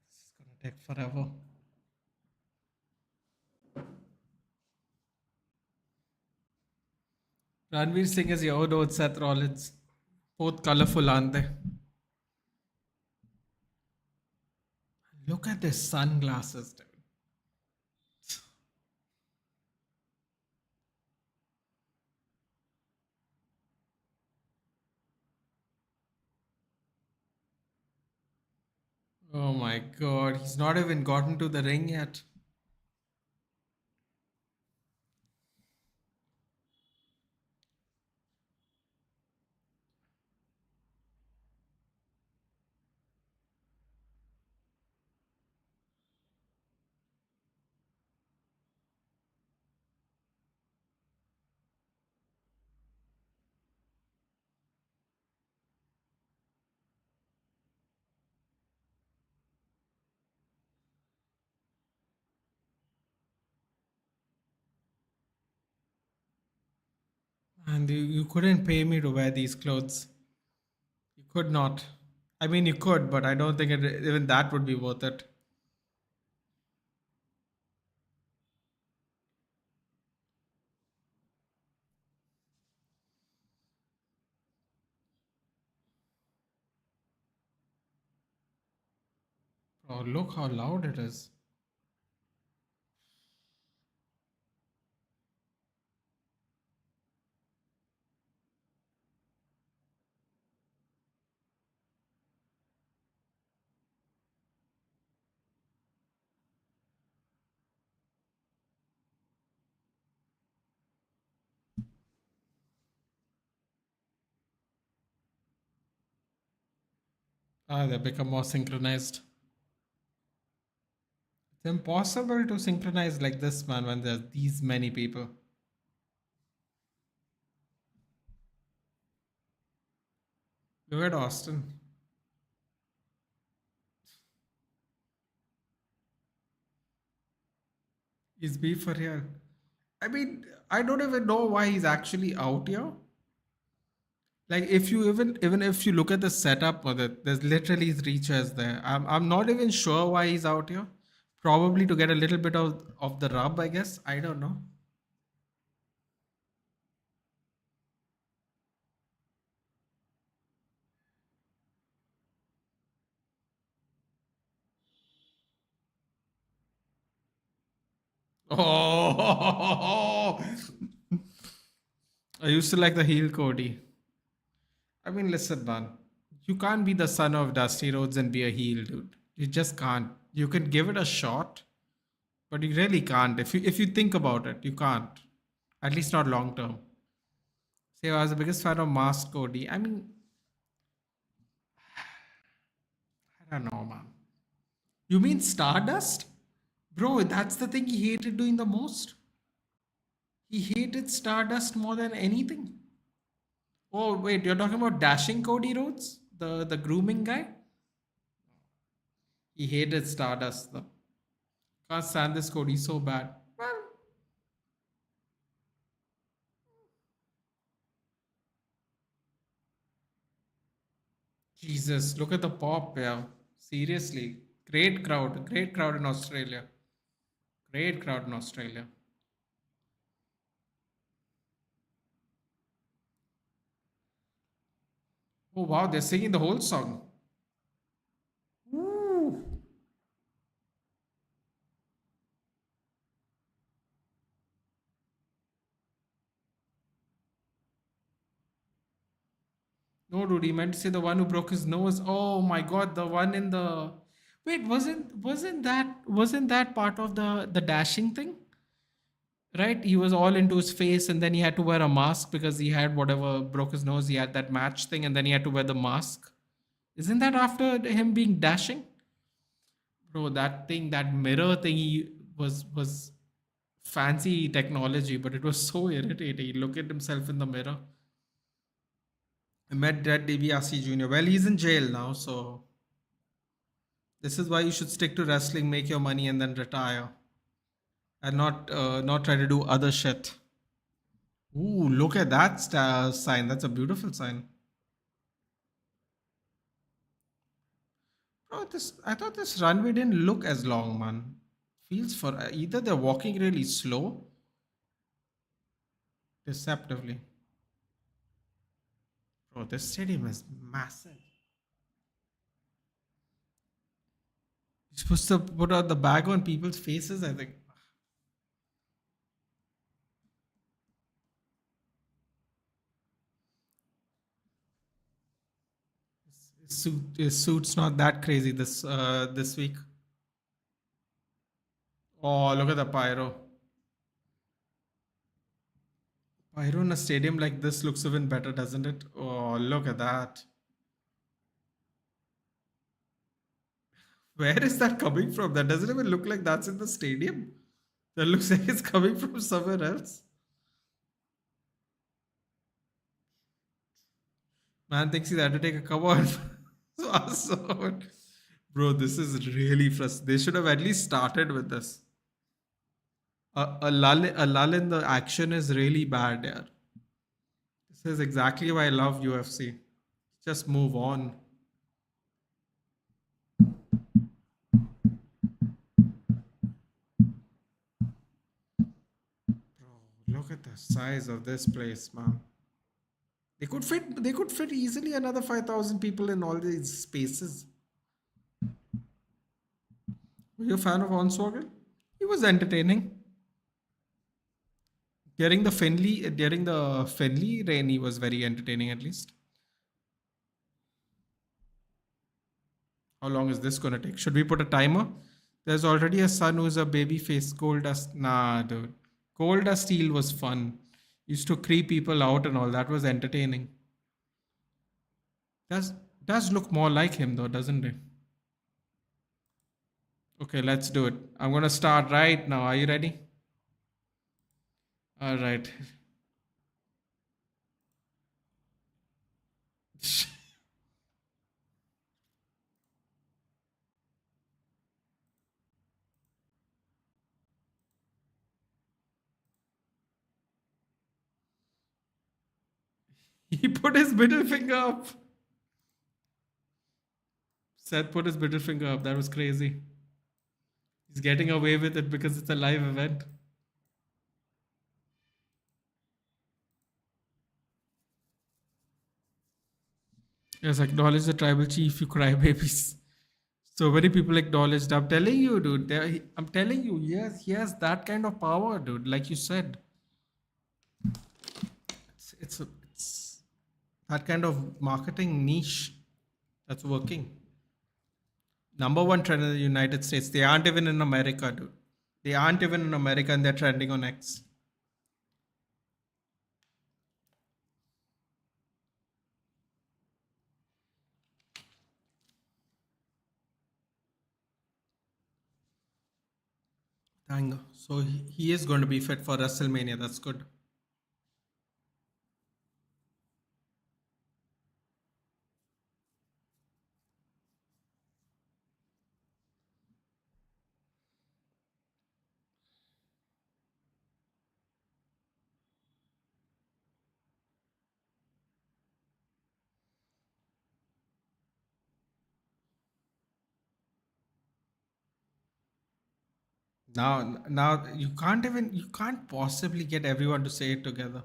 This is gonna take forever. Ranveer Singh is Yodo with Seth Rollins. Both colorful, aren't they? Look at his sunglasses, dude. Oh my God, he's not even gotten to the ring yet. And you couldn't pay me to wear these clothes. You could not. I mean, you could, but I don't think even that would be worth it. Oh, look how loud it is. Ah, they become more synchronized. It's impossible to synchronize like this, man, when there's these many people. Look at Austin. He's beef for here. I mean, I don't even know why he's actually out here. Like, if you even if you look at the setup of it, there's literally three chairs there. I'm not even sure why he's out here. Probably to get a little bit of the rub, I guess. I don't know. Oh, I used to like the heel Cody. I mean, listen, man. You can't be the son of Dusty Rhodes and be a heel, dude. You just can't. You can give it a shot, but you really can't. If you think about it, you can't. At least not long term. Say, I was the biggest fan of Mask Cody. I mean, I don't know, man. You mean Stardust? Bro, that's the thing he hated doing the most. He hated Stardust more than anything. Oh, wait, you're talking about Dashing Cody Rhodes? The grooming guy? He hated Stardust though. Can't stand this Cody so bad. Well, Jesus, look at the pop, yeah. Seriously. Great crowd. Great crowd in Australia. Great crowd in Australia. Oh wow, they're singing the whole song. Woo. No, dude, he meant to say the one who broke his nose. Oh my god, the one in the wait, wasn't that part of the dashing thing? Right? He was all into his face and then he had to wear a mask because he had whatever broke his nose. He had that match thing and then he had to wear the mask. Isn't that after him being dashing? Bro, that thing, that mirror thing he was fancy technology, but it was so irritating. He looked at himself in the mirror. I met Dead DiBiase Jr. Well, he's in jail now, so this is why you should stick to wrestling, make your money, and then retire, and not try to do other shit. Ooh, look at that sign. That's a beautiful sign. Bro, this I thought this runway didn't look as long, man. Feels for either they're walking really slow, deceptively. Bro, this stadium is massive. You're supposed to put out the bag on people's faces, I think. His suit's not that crazy this week. Oh, look at the pyro. Pyro in a stadium like this looks even better, doesn't it? Oh, look at that. Where is that coming from? That doesn't even look like that's in the stadium. That looks like it's coming from somewhere else. Man thinks he's had to take a cover on. So, bro, this is really frustrating. They should have at least started with this. A lull in the action is really bad, yeah. This is exactly why I love UFC. Just move on. Look at the size of this place, man. They could fit easily another 5,000 people in all these spaces. Were you a fan of Onswagel? He was entertaining. During the Finley reign, he was very entertaining at least. How long is this gonna take? Should we put a timer? There's already a son who's a baby face. Goldust. Nah, dude. Goldust Steel was fun. Used to creep people out and all. That was entertaining. Does look more like him though, doesn't it? Okay, let's do it. I'm gonna start right now. Are you ready? All right. He put his middle finger up. Seth put his middle finger up. That was crazy. He's getting away with it because it's a live event. Yes, acknowledge the tribal chief, you crybabies. So many people acknowledged. I'm telling you, dude. I'm telling you, yes, he has that kind of power, dude. Like you said, It's that kind of marketing niche that's working. Number one trend in the United States. They aren't even in America, dude. They aren't even in America and they're trending on X. Dang. So he is going to be fit for WrestleMania. That's good. Now you can't possibly get everyone to say it together.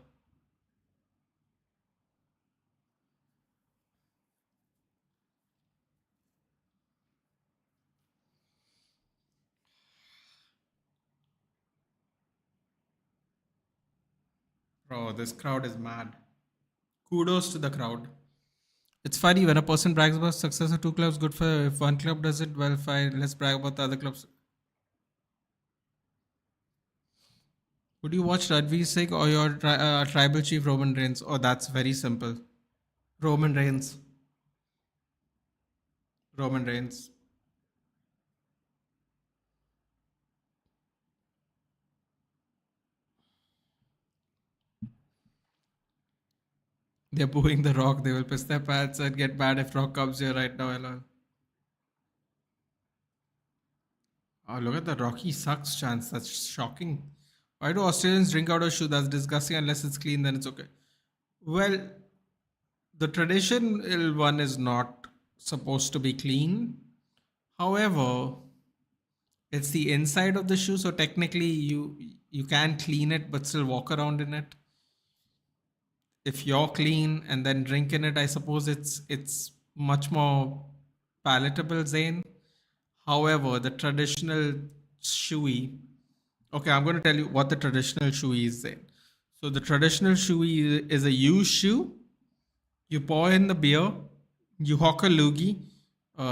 Bro, this crowd is mad. Kudos to the crowd. It's funny when a person brags about success of two clubs, good for if one club does it, well, fine. Let's brag about the other clubs. Would you watch Radveer Singh or your tribal chief Roman Reigns? Oh, that's very simple. Roman Reigns. Roman Reigns. They're booing the Rock. They will piss their pants and get mad if Rock comes here right now. LOL. Oh, look at the Rocky sucks chance. That's shocking. Why do Australians drink out of shoe? That's disgusting. Unless it's clean, then it's okay. Well, the traditional one is not supposed to be clean. However, it's the inside of the shoe, so technically you can clean it but still walk around in it. If you're clean and then drink in it, I suppose it's much more palatable, Zane. However, the traditional shoey. Okay, I'm going to tell you what the traditional shoey is, Zane. So the traditional shoey is a used shoe. You pour in the beer, you hock a loogie.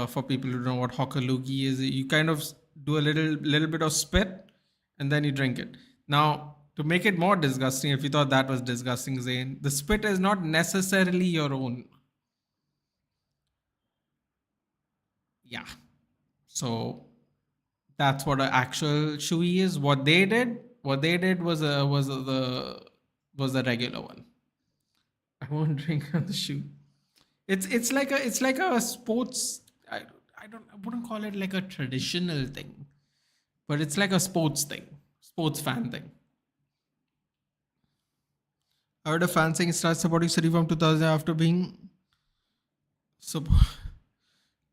For people who don't know what hock a loogie is, you kind of do a little bit of spit, and then you drink it. Now, to make it more disgusting, if you thought that was disgusting, Zane, the spit is not necessarily your own. Yeah. So that's what an actual shoey is. What they did was the regular one. I won't drink on the shoe. It's like a sports. I wouldn't call it like a traditional thing, but it's like a sports thing, sports fan thing. I heard a fan saying start supporting City from 2000 after being support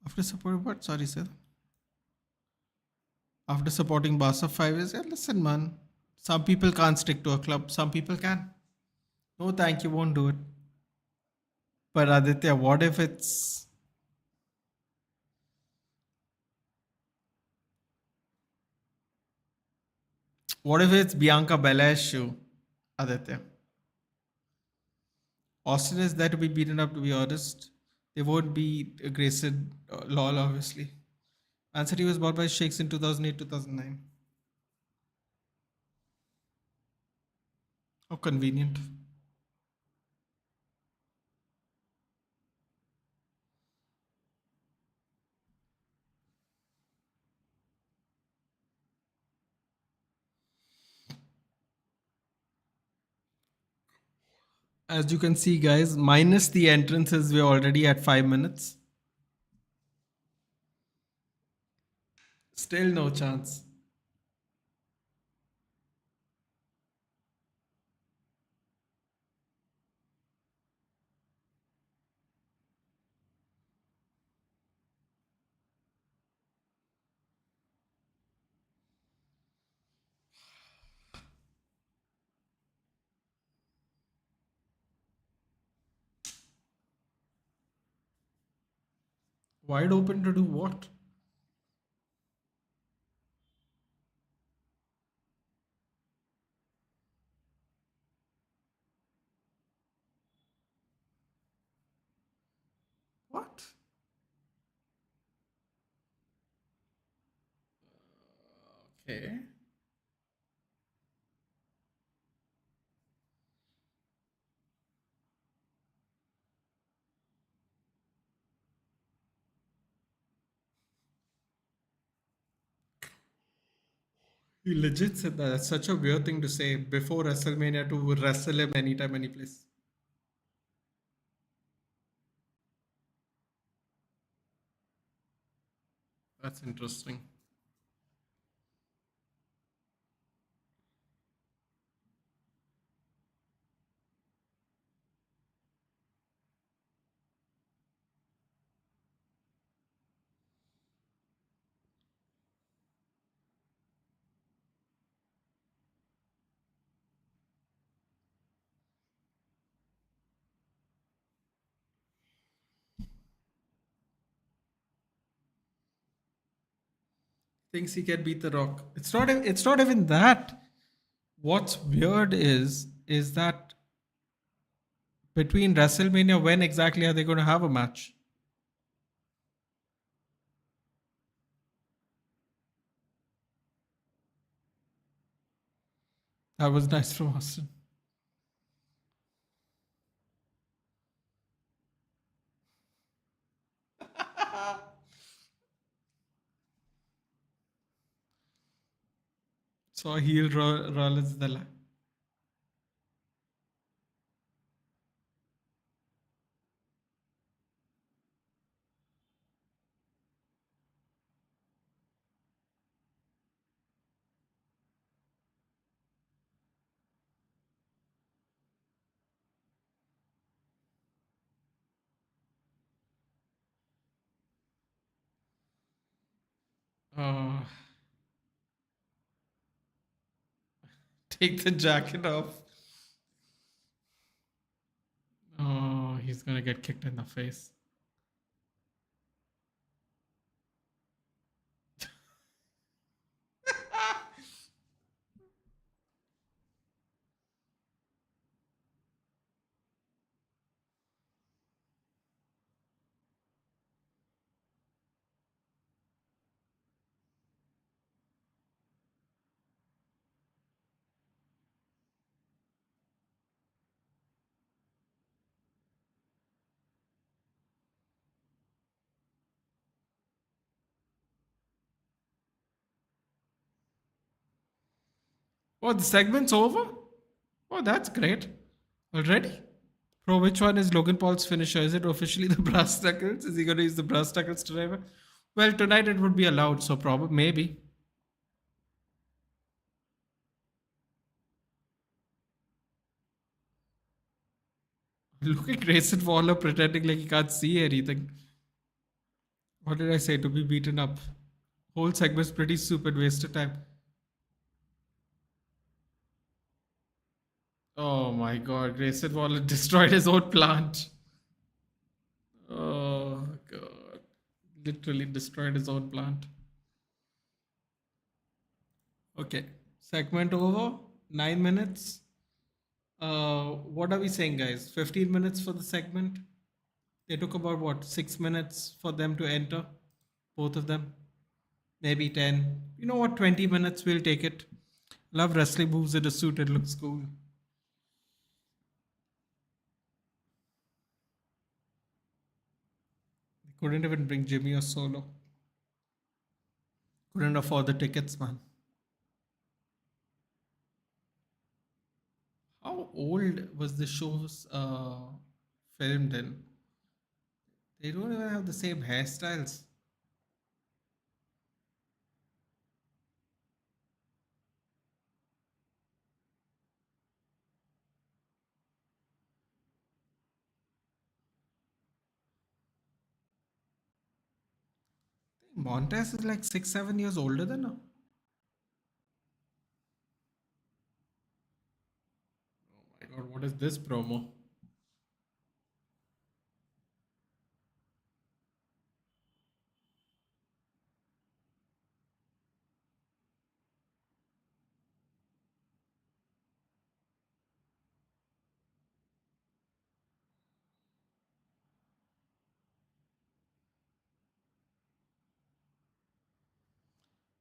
after supporting what? Sorry, sir. After supporting Barca 5 years. Yeah, listen, man. Some people can't stick to a club. Some people can. No, thank you. Won't do it. But Aditya, what if it's Bianca Belair's shoe, Aditya? Austin is there to be beaten up, to be honest. They won't be Grayson Lawler, obviously. Man City was bought by Sheikhs in 2008 2009. How convenient. As you can see, guys, minus the entrances, we're already at 5 minutes. Still no chance. Wide open to do what? Okay. He legit said that. That's such a weird thing to say before WrestleMania to wrestle him anytime, any place. That's interesting. Thinks he can beat The Rock. It's not. It's not even that. What's weird is that between WrestleMania, when exactly are they going to have a match? That was nice from Austin. So heel Rollins the line. Uh, take the jacket off. Oh, he's gonna get kicked in the face. Oh, the segment's over? Oh, that's great. Already? Bro, which one is Logan Paul's finisher? Is it officially the brass knuckles? Is he going to use the brass knuckles to? Well, tonight it would be allowed, so probably maybe. Look at Grayson Waller pretending like he can't see anything. What did I say? To be beaten up. Whole segment's pretty stupid, waste of time. Oh my god, Grayson Waller destroyed his own plant. Oh god. Literally destroyed his own plant. Okay. Segment over. 9 minutes. What are we saying, guys? 15 minutes for the segment? They took about what, 6 minutes for them to enter? Both of them? Maybe 10. You know what? 20 minutes, we'll take it. Love wrestling moves in a suit, it looks cool. They couldn't even bring Jimmy or Solo. Couldn't afford the tickets, man. How old was the show's filmed in? They don't even have the same hairstyles. Montez is like 6, 7 years older than her. My god, what is this promo?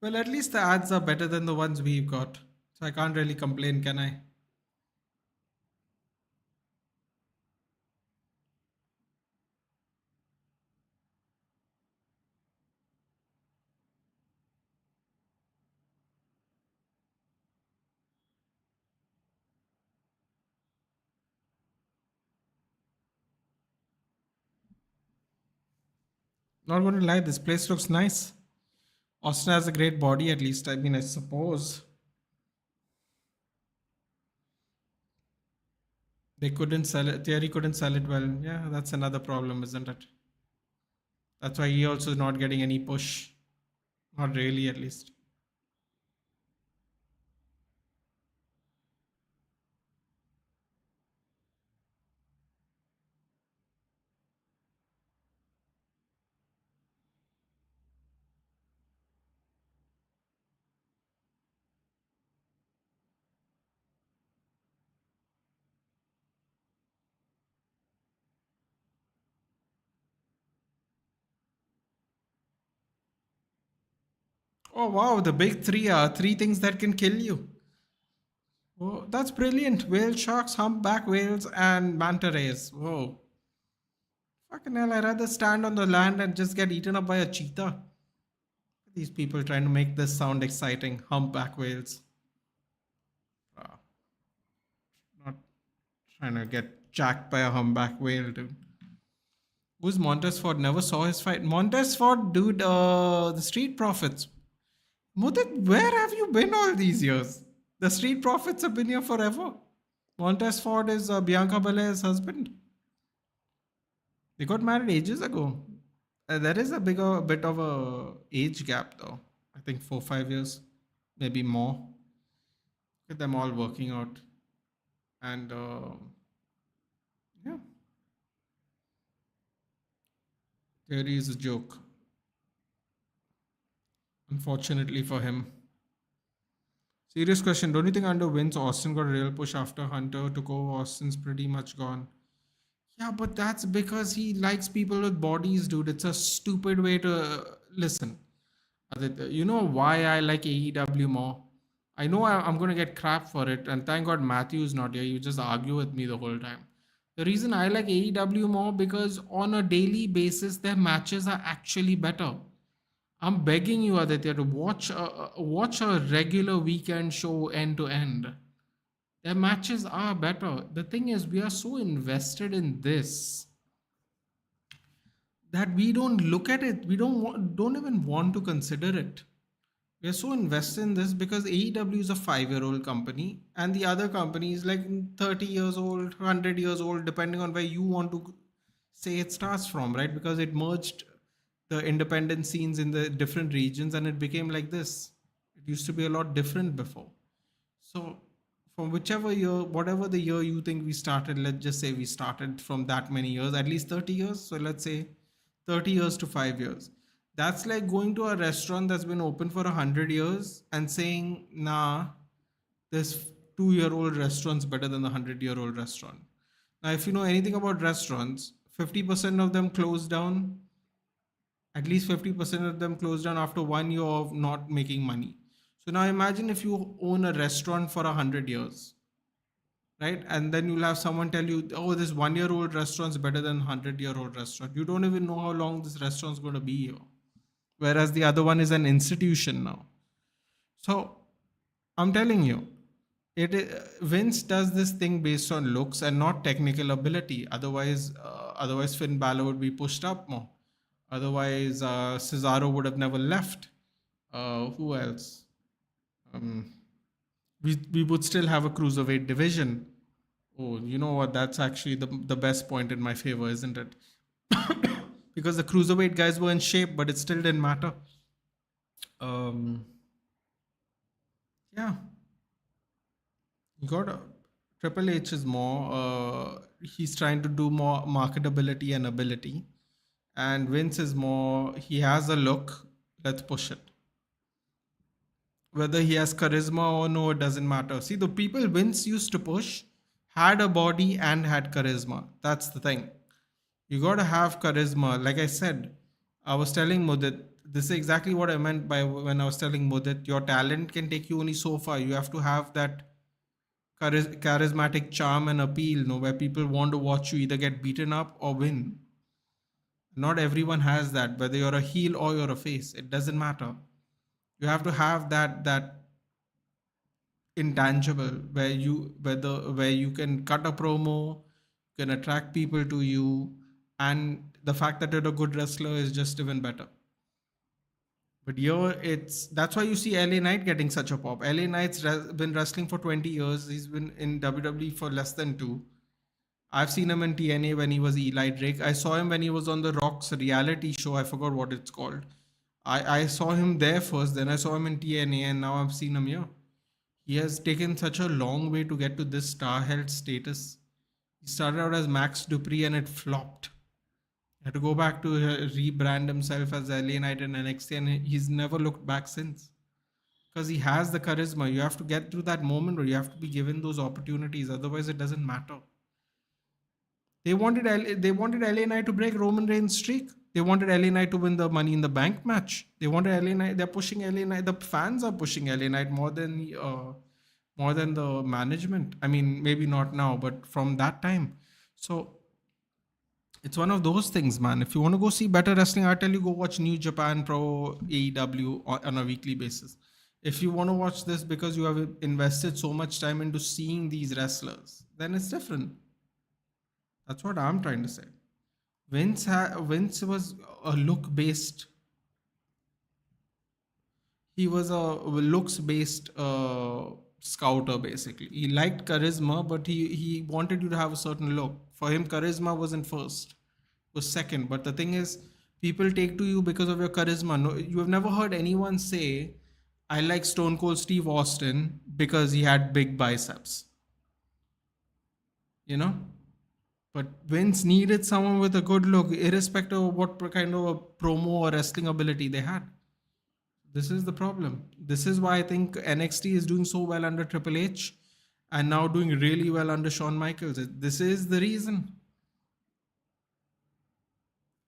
Well, at least the ads are better than the ones we've got. So I can't really complain, can I? Not going to lie, this place looks nice. Austin has a great body, at least. I mean, I suppose they couldn't sell it. Thierry couldn't sell it well. Yeah, that's another problem, isn't it? That's why he also is not getting any push. Not really, at least. Oh wow, the big three are three things that can kill you. Oh, that's brilliant. Whale sharks, humpback whales, and manta rays. Whoa. Fucking hell, I'd rather stand on the land and just get eaten up by a cheetah. These people trying to make this sound exciting. Humpback whales. Ah, not trying to get jacked by a humpback whale, dude. Who's Montesford? Never saw his fight. Montesford, dude, the Street Profits. Mudit, where have you been all these years? The Street Profits have been here forever. Montesford is Bianca Belair's husband. They got married ages ago. There is a bit of a age gap though. I think 4 5 years, maybe more. Look at them all working out, and yeah, theory is a joke. Unfortunately for him. Serious question. Don't you think under Vince Austin got a real push after Hunter took over? Austin's pretty much gone. Yeah, but that's because he likes people with bodies, dude. It's a stupid way to listen. Aditya, you know why I like AEW more? I know I'm going to get crap for it, and thank God Matthew's not here. You just argue with me the whole time. The reason I like AEW more because on a daily basis, their matches are actually better. I'm begging you, Aditya, to watch a regular weekend show end to end. Their matches are better. The thing is, we are so invested in this that we don't look at it. We don't even want to consider it. We're so invested in this because AEW is a 5 year old company, and the other company is like 30 years old, 100 years old, depending on where you want to say it starts from, right? Because it merged the independent scenes in the different regions and it became like this. It used to be a lot different before. So, from whichever year, whatever the year you think we started, let's just say we started from that many years, at least 30 years. So, let's say 30 years to 5 years. That's like going to a restaurant that's been open for 100 years and saying, nah, this 2 year old restaurant's better than the 100 year old restaurant. Now, if you know anything about restaurants, 50% of them close down, at least 50% of them close down after 1 year of not making money. So now imagine if you own a restaurant for 100 years, right? And then you'll have someone tell you, oh, this 1 year old restaurant's better than 100 year old restaurant. You don't even know how long this restaurant's going to be here. Whereas the other one is an institution now. So I'm telling you, Vince does this thing based on looks and not technical ability. Otherwise Finn Balor would be pushed up more. Otherwise, Cesaro would have never left. Who else? Um, we would still have a cruiserweight division. Oh, you know what? That's actually the best point in my favor, isn't it? Because the cruiserweight guys were in shape, but it still didn't matter. Um, yeah, you got Triple H is more. He's trying to do more marketability and ability, and Vince is more. He has a look. Let's push it. Whether he has charisma or no, it doesn't matter. See, the people Vince used to push had a body and had charisma. That's the thing. You got to have charisma. Like I said, I was telling Mudit, this is exactly what I meant by when I was telling Mudit, your talent can take you only so far. You have to have that charismatic charm and appeal, where people want to watch you either get beaten up or win. Not everyone has that, whether you're a heel or you're a face. It doesn't matter. You have to have that intangible where you can cut a promo, can attract people to you, and the fact that you're a good wrestler is just even better. But here it's that's why you see LA Knight getting such a pop. LA Knight's been wrestling for 20 years. He's been in WWE for less than two. I've seen him in TNA when he was Eli Drake. I saw him when he was on The Rock's reality show. I forgot what it's called. I saw him there first, then I saw him in TNA, and now I've seen him here. He has taken such a long way to get to this star held status. He started out as Max Dupree and it flopped. He had to go back to rebrand himself as LA Knight in NXT, and he's never looked back since. Because he has the charisma. You have to get through that moment where you have to be given those opportunities. Otherwise, it doesn't matter. They wanted LA Knight to break Roman Reigns' streak. They wanted LA Knight to win the Money in the Bank match. They wanted LA Knight. They're pushing LA Knight. The fans are pushing LA Knight more than the management. I mean, maybe not now, but from that time. So it's one of those things, man. If you want to go see better wrestling, I tell you go watch New Japan Pro, AEW on a weekly basis. If you want to watch this because you have invested so much time into seeing these wrestlers, then it's different. That's what I'm trying to say. Vince was a look based. He was a looks based scouter basically. He liked charisma, but he wanted you to have a certain look. For him, charisma wasn't first, was second. But the thing is, people take to you because of your charisma. No, you have never heard anyone say, "I like Stone Cold Steve Austin because he had big biceps." You know. But Vince needed someone with a good look, irrespective of what kind of a promo or wrestling ability they had. This is the problem. This is why I think NXT is doing so well under Triple H and now doing really well under Shawn Michaels. This is the reason.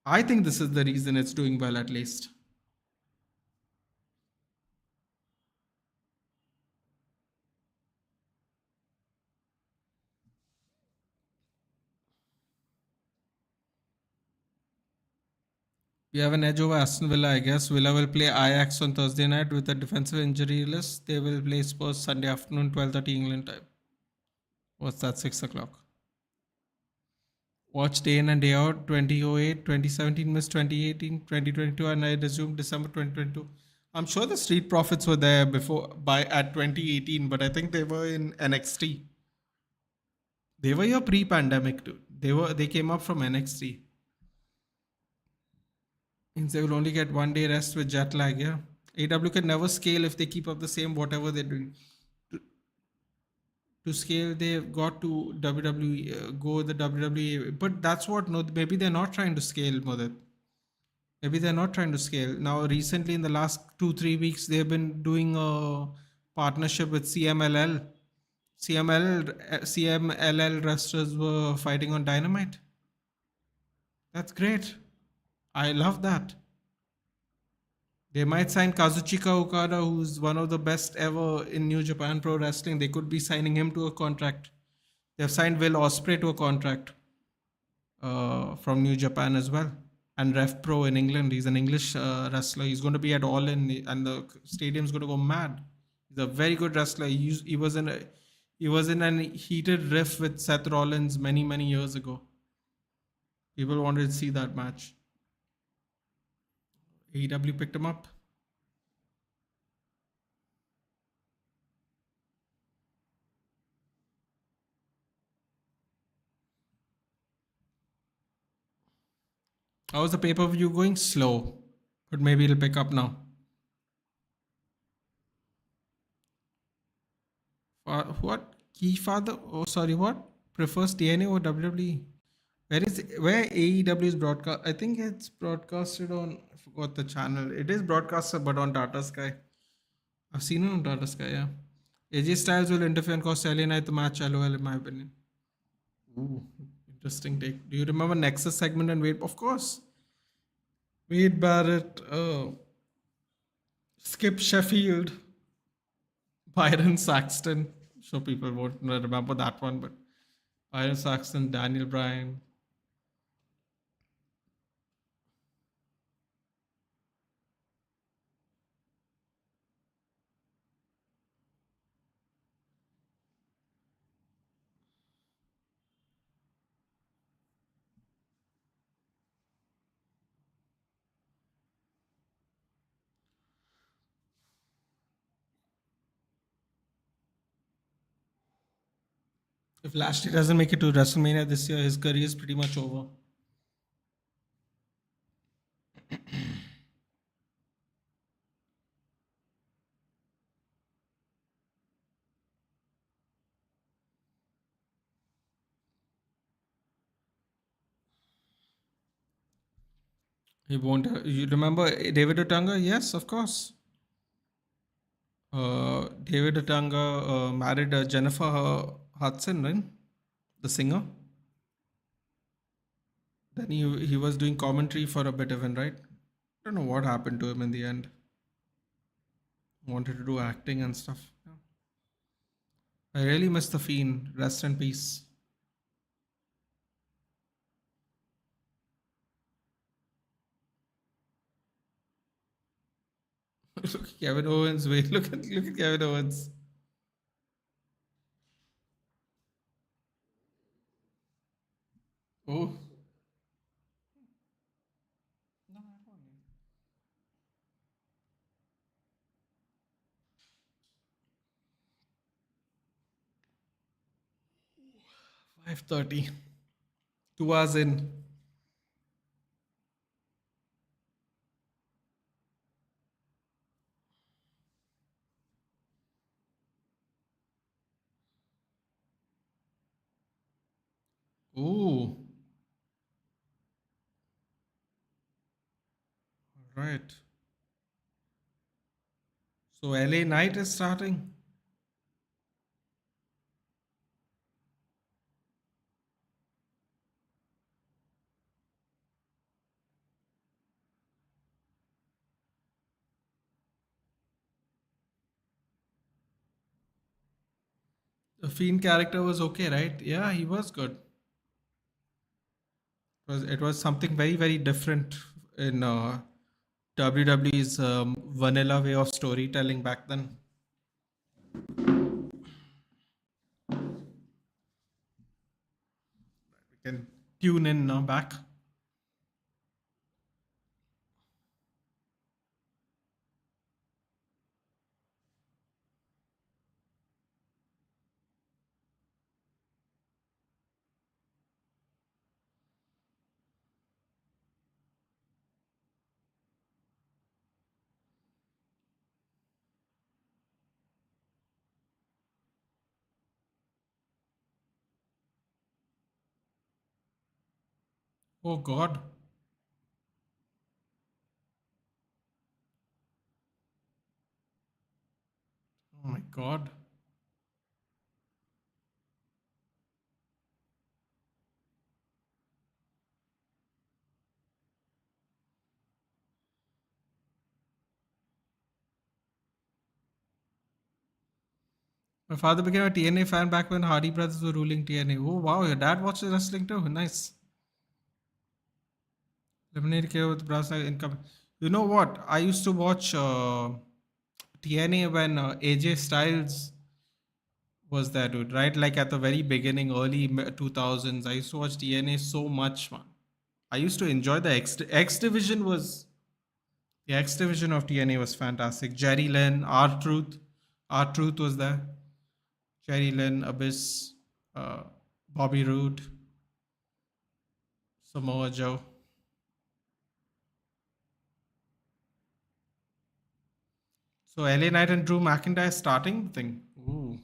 I think this is the reason it's doing well, at least. We have an edge over Aston Villa, I guess. Villa will play Ajax on Thursday night with a defensive injury list. They will play Spurs Sunday afternoon, 12:30 England time. What's that, 6 o'clock? Watch day in and day out, 2008, 2017, missed 2018, 2022, and I resumed December 2022. I'm sure the Street Profits were there before at 2018, but I think they were in NXT. They were here pre-pandemic too. They came up from NXT. Means they will only get 1 day rest with jet lag, yeah. AW can never scale if they keep up the same whatever they're doing. To scale, they've got to WWE, go the WWE. But that's what, no, maybe they're not trying to scale, Mudit. Maybe they're not trying to scale. Now, recently in the last 2-3 weeks, they've been doing a partnership with CMLL. CMLL wrestlers were fighting on Dynamite. That's great. I love that. They might sign Kazuchika Okada, who's one of the best ever in New Japan Pro Wrestling. They could be signing him to a contract. They've signed Will Ospreay to a contract from New Japan as well. And Ref Pro in England. He's an English wrestler. He's going to be at All In, and the stadium's going to go mad. He's a very good wrestler. He was in an heated riff with Seth Rollins many years ago. People wanted to see that match. AEW picked him up. How's the pay-per-view going? Slow, but maybe it'll pick up now. What? Keyfather? Oh, sorry, what? Prefers TNA or WWE? Where AEW is broadcast? I think it's broadcasted on, I forgot the channel. It is broadcasted, but on Tata Sky. I've seen it on Tata Sky, yeah. AJ Styles will interfere and cost LA Knight the match, LOL, in my opinion. Ooh, interesting take. Do you remember Nexus segment and Wade? Of course. Wade Barrett Skip Sheffield, Byron Saxton. So people won't remember that one, but Byron Saxton, Daniel Bryan. If Lashley doesn't make it to WrestleMania this year, his career is pretty much over. He won't. You remember David Otunga? Yes, of course. David Otunga married Jennifer Hudson, right? The singer. Then he was doing commentary for a bit even, right? I don't know what happened to him in the end. Wanted to do acting and stuff. Yeah. I really miss the Fiend. Rest in peace. Look at Kevin Owens. Wait, look at Kevin Owens. Oh, 5:30. 2 hours in. Ooh, right. So LA Night is starting. The Fiend character was okay, right? Yeah, he was good. It was something very different in WWE's vanilla way of storytelling back then. We can tune in now back. Oh God. Oh my God. My father became a TNA fan back when Hardy Brothers were ruling TNA. Oh wow, your dad watches wrestling too. Nice. Lemonade Care with brass income. You know what? I used to watch TNA when AJ Styles was there, dude. Right, like at the very beginning, early 2000s. I used to watch TNA so much, man. I used to enjoy the X division. Was the X division of TNA was fantastic. Jerry Lynn, R Truth was there. Jerry Lynn, Abyss, uh, Bobby Roode, Samoa Joe. So LA Knight and Drew McIntyre starting the thing. Ooh.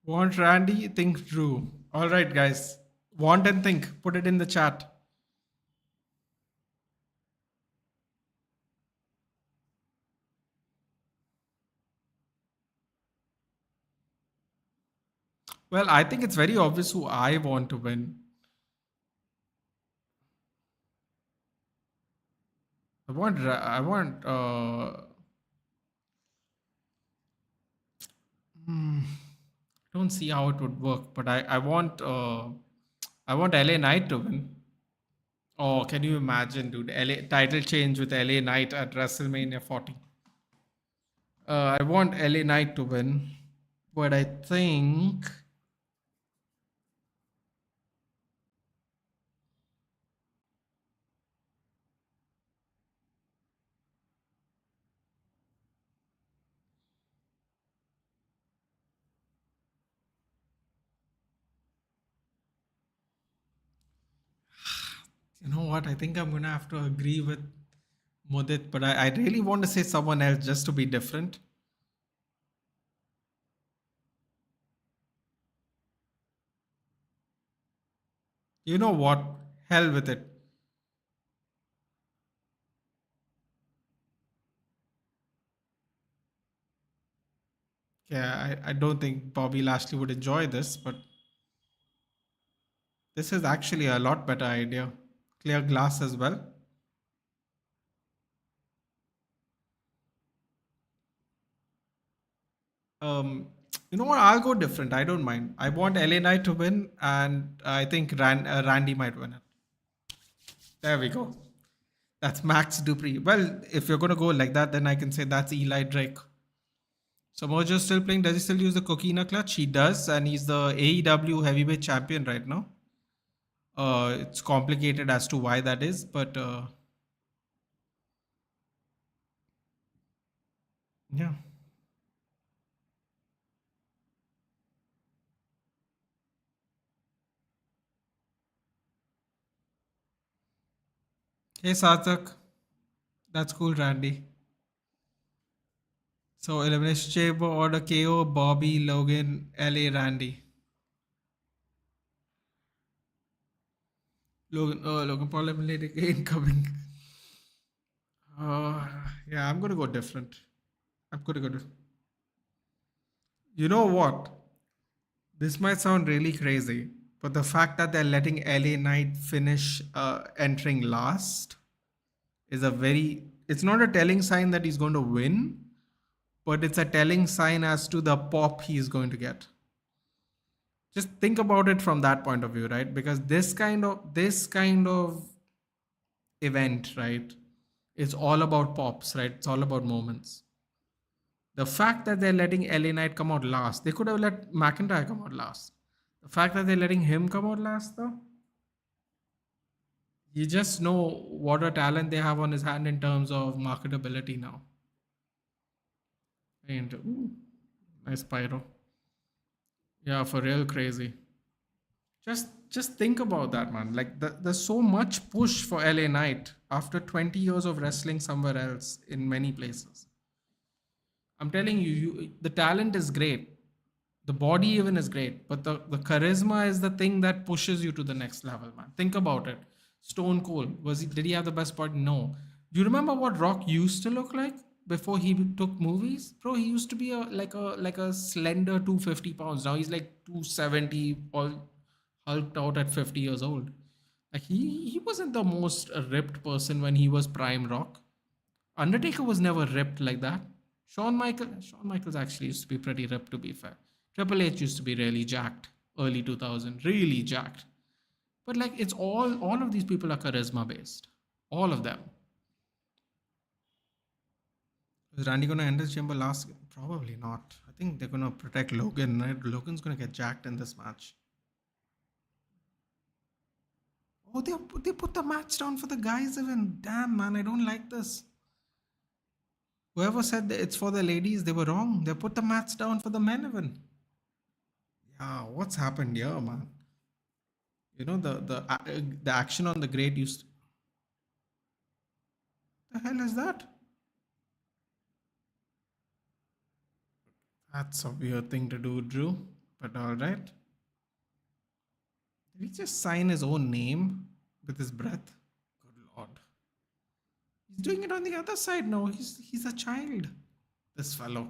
Want Randy? Think Drew. All right, guys. Want and think. Put it in the chat. Well, I think it's very obvious who I want to win. I want. Don't see how it would work, but I want LA Knight to win. Oh, can you imagine, dude? LA title change with LA Knight at WrestleMania 40. I want LA Knight to win, but I think you know what? I think I'm gonna have to agree with Mudit, but I really want to say someone else just to be different. You know what? Hell with it. Yeah, I don't think Bobby Lashley would enjoy this, but this is actually a lot better idea. Clear glass as well. Um, you know what? I'll go different. I don't mind. I want LA Knight to win, and I think Randy might win it. There we go. That's Max Dupree. Well, if you're gonna go like that, then I can say that's Eli Drake. So Mojo's still playing. Does he still use the Coquina clutch? He does, and he's the AEW heavyweight champion right now. It's complicated as to why that is, but yeah. Hey Sarthak, that's cool, Randy. So Elimination Chamber order KO Bobby Logan LA Randy. Logan Paul eliminated incoming. Uh, yeah, I'm gonna go different. I'm gonna go. You know what? This might sound really crazy, but the fact that they're letting LA Knight finish entering last is a very. It's not a telling sign that he's going to win, but it's a telling sign as to the pop he's going to get. Just think about it from that point of view, right? Because this kind of event, right? It's all about pops, right? It's all about moments. The fact that they're letting LA Knight come out last, they could have let McIntyre come out last. The fact that they're letting him come out last, though, you just know what a talent they have on his hand in terms of marketability now. And ooh, nice pyro. Yeah, for real crazy. Just think about that, man. Like there's so much push for LA Knight after 20 years of wrestling somewhere else in many places. I'm telling you, the talent is great. The body even is great, but the charisma is the thing that pushes you to the next level, man. Think about it. Stone Cold, did he have the best body? No. Do you remember what Rock used to look like before he took movies? Bro, he used to be a slender 250 pounds. Now he's like 270, all hulked out at 50 years old. Like he wasn't the most ripped person when he was prime Rock. Undertaker was never ripped like that. Shawn Michaels actually used to be pretty ripped, to be fair. Triple H used to be really jacked, early 2000, really jacked. But like it's all of these people are charisma based, all of them. Is Randy gonna end his chamber last? Probably not. I think they're gonna protect Logan. Right? Logan's gonna get jacked in this match. Oh, they put the match down for the guys even. Damn man, I don't like this. Whoever said that it's for the ladies, they were wrong. They put the mats down for the men even. Yeah, what's happened here, man? You know the action on the great used. The hell is that? That's a weird thing to do, Drew. But all right. Did he just sign his own name with his breath? Good lord. He's doing it on the other side now. He's a child. This fellow.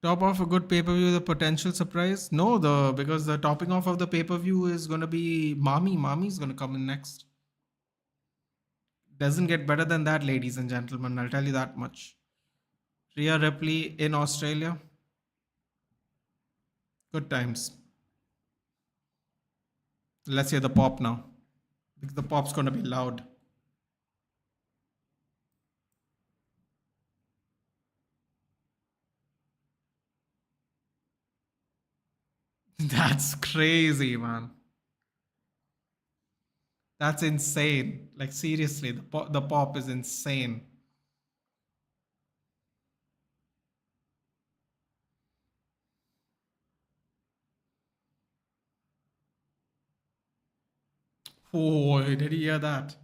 Top off a good pay per view with a potential surprise? No, the because the topping off of the pay per view is gonna be Mommy. Mommy's gonna come in next. Doesn't get better than that, ladies and gentlemen. I'll tell you that much. Rhea Ripley in Australia. Good times. Let's hear the pop now. Because the pop's gonna be loud. That's crazy, man. That's insane. Like seriously, the pop is insane. Oh, did he hear that?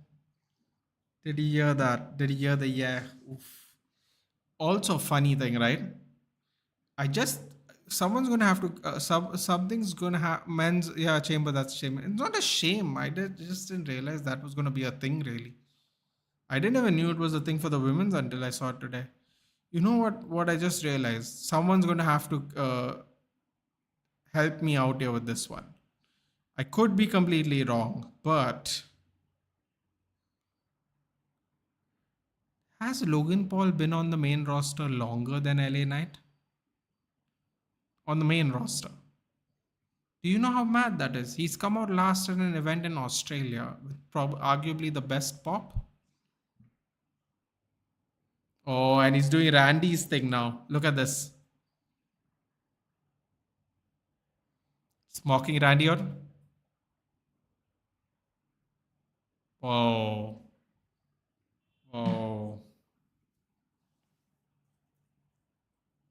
Did he hear that? Did he hear the yeah? Oof. Also, funny thing, right? I just someone's gonna have to something's gonna have men's yeah chamber. That's shame. It's not a shame. Just didn't realize that was gonna be a thing. Really, I didn't even knew it was a thing for the women's until I saw it today. You know what? What I just realized? Someone's gonna have to help me out here with this one. I could be completely wrong, but has Logan Paul been on the main roster longer than LA Knight? On the main roster. Do you know how mad that is? He's come out last in an event in Australia with arguably the best pop. Oh, and he's doing Randy's thing now. Look at this. It's mocking Randy Orton. Oh. Oh.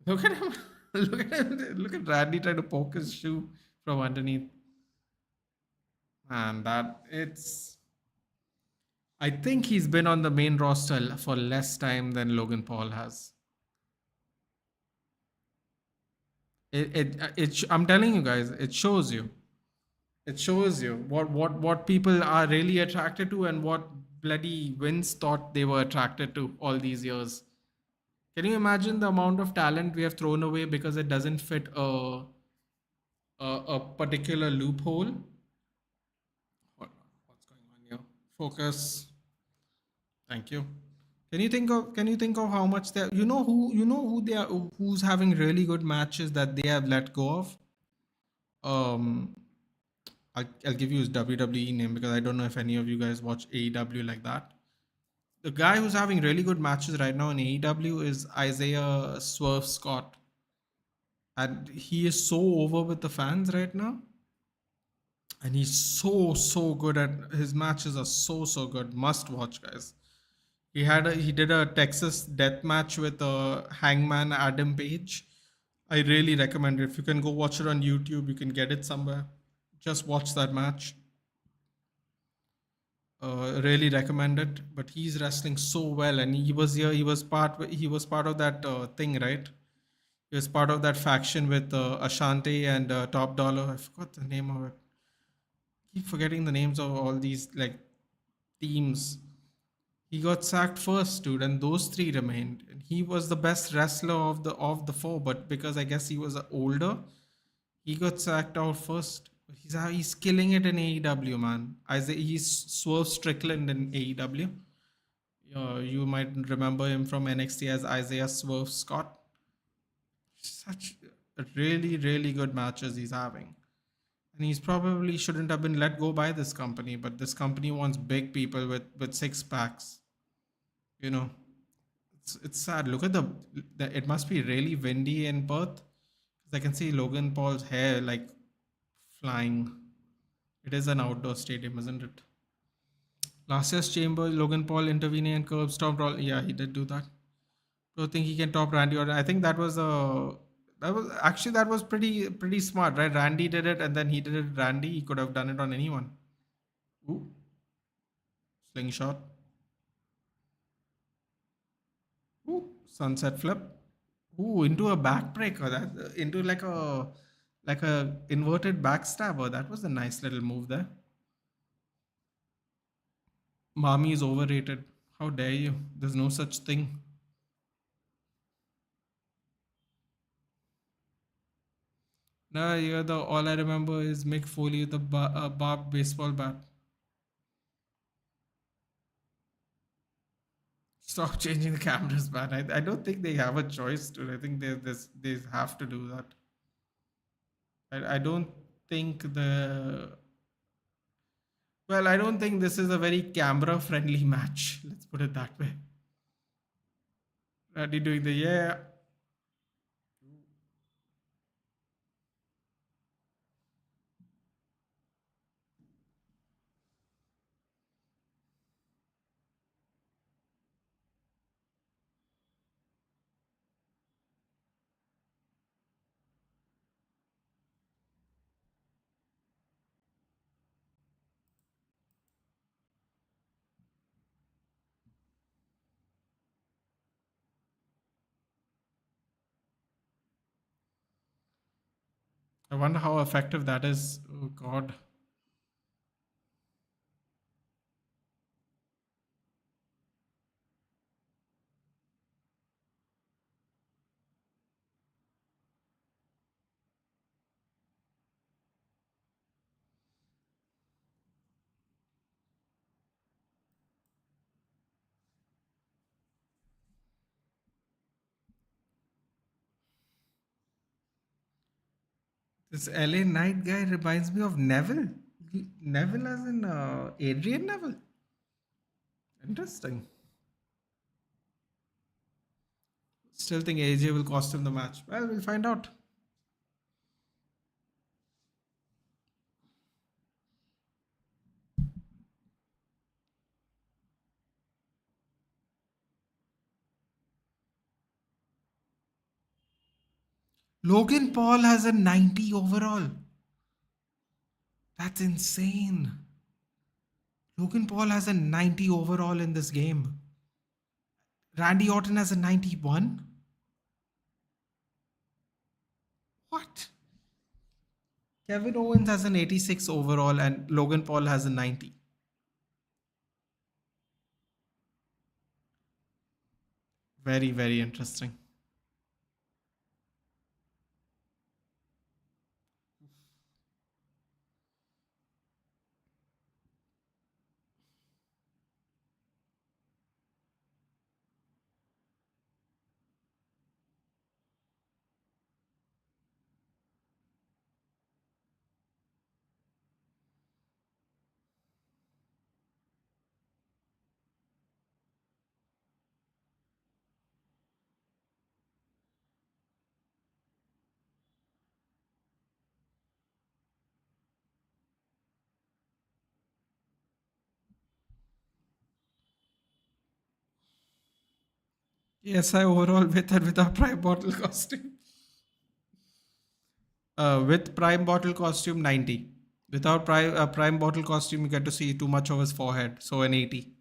Look at him. Look at him. Look at Randy trying to poke his shoe from underneath. Man, that it's. I think he's been on the main roster for less time than Logan Paul has. I'm telling you guys, it shows you. It shows you what people are really attracted to and what bloody Vince thought they were attracted to all these years. Can you imagine the amount of talent we have thrown away because it doesn't fit a particular loophole? What's going on here? Focus. Thank you. Can you think of how much they who they are who's having really good matches that they have let go of? Um I'll give you his WWE name because I don't know if any of you guys watch AEW like that. The guy who's having really good matches right now in AEW is Isaiah Swerve Scott. And he is so over with the fans right now. And he's so good at his matches are so good. Must watch, guys. He did a Texas death match with Hangman Adam Page. I really recommend it. If you can go watch it on YouTube, you can get it somewhere. Just watch that match. Really recommend it. But he's wrestling so well, and he was here. He was part of that thing, right? He was part of that faction with Ashante and Top Dollar. I forgot the name of it. Keep forgetting the names of all these like teams. He got sacked first, dude, and those three remained. And he was the best wrestler of the four, but because I guess he was older, he got sacked out first. He's killing it in AEW, man. He's Swerve Strickland in AEW. You might remember him from NXT as Isaiah Swerve Scott. Such really good matches he's having. And he's probably shouldn't have been let go by this company, but this company wants big people with six packs. You know, it's sad. Look at the it must be really windy in Perth. 'Cause I can see Logan Paul's hair like flying. It is an outdoor stadium, isn't it? Last year's chamber, Logan Paul intervening and curb stomped all. Yeah, he did do that. Don't think he can top Randy Orton. I think that was pretty smart, right? Randy did it, and then he did it. Randy, he could have done it on anyone. Ooh, slingshot. Ooh, sunset flip. Ooh, into a backbreaker. That into like a like a inverted backstabber. That was a nice little move there. Mommy is overrated. How dare you? There's no such thing. No, you're the all I remember is Mick Foley with a barbed baseball bat. Stop changing the cameras, man. I don't think they have a choice to. I think they have to do that. I don't think the well, I don't think this is a very camera friendly match. Let's put it that way. Are you doing the yeah? I wonder how effective that is. Oh God. This LA Knight guy reminds me of Neville. Neville as in Adrian Neville. Interesting. Still think AJ will cost him the match. Well, we'll find out. Logan Paul has a 90 overall. That's insane. Logan Paul has a 90 overall in this game. Randy Orton has a 91. What? Kevin Owens has an 86 overall and Logan Paul has a 90. Very, very interesting. Yes, I overall with and without prime bottle costume. With prime bottle costume, 90. Without prime bottle costume, you get to see too much of his forehead. So an 80.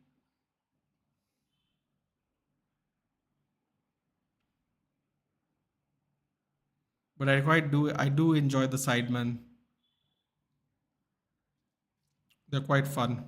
But I do enjoy the Sidemen. They're quite fun.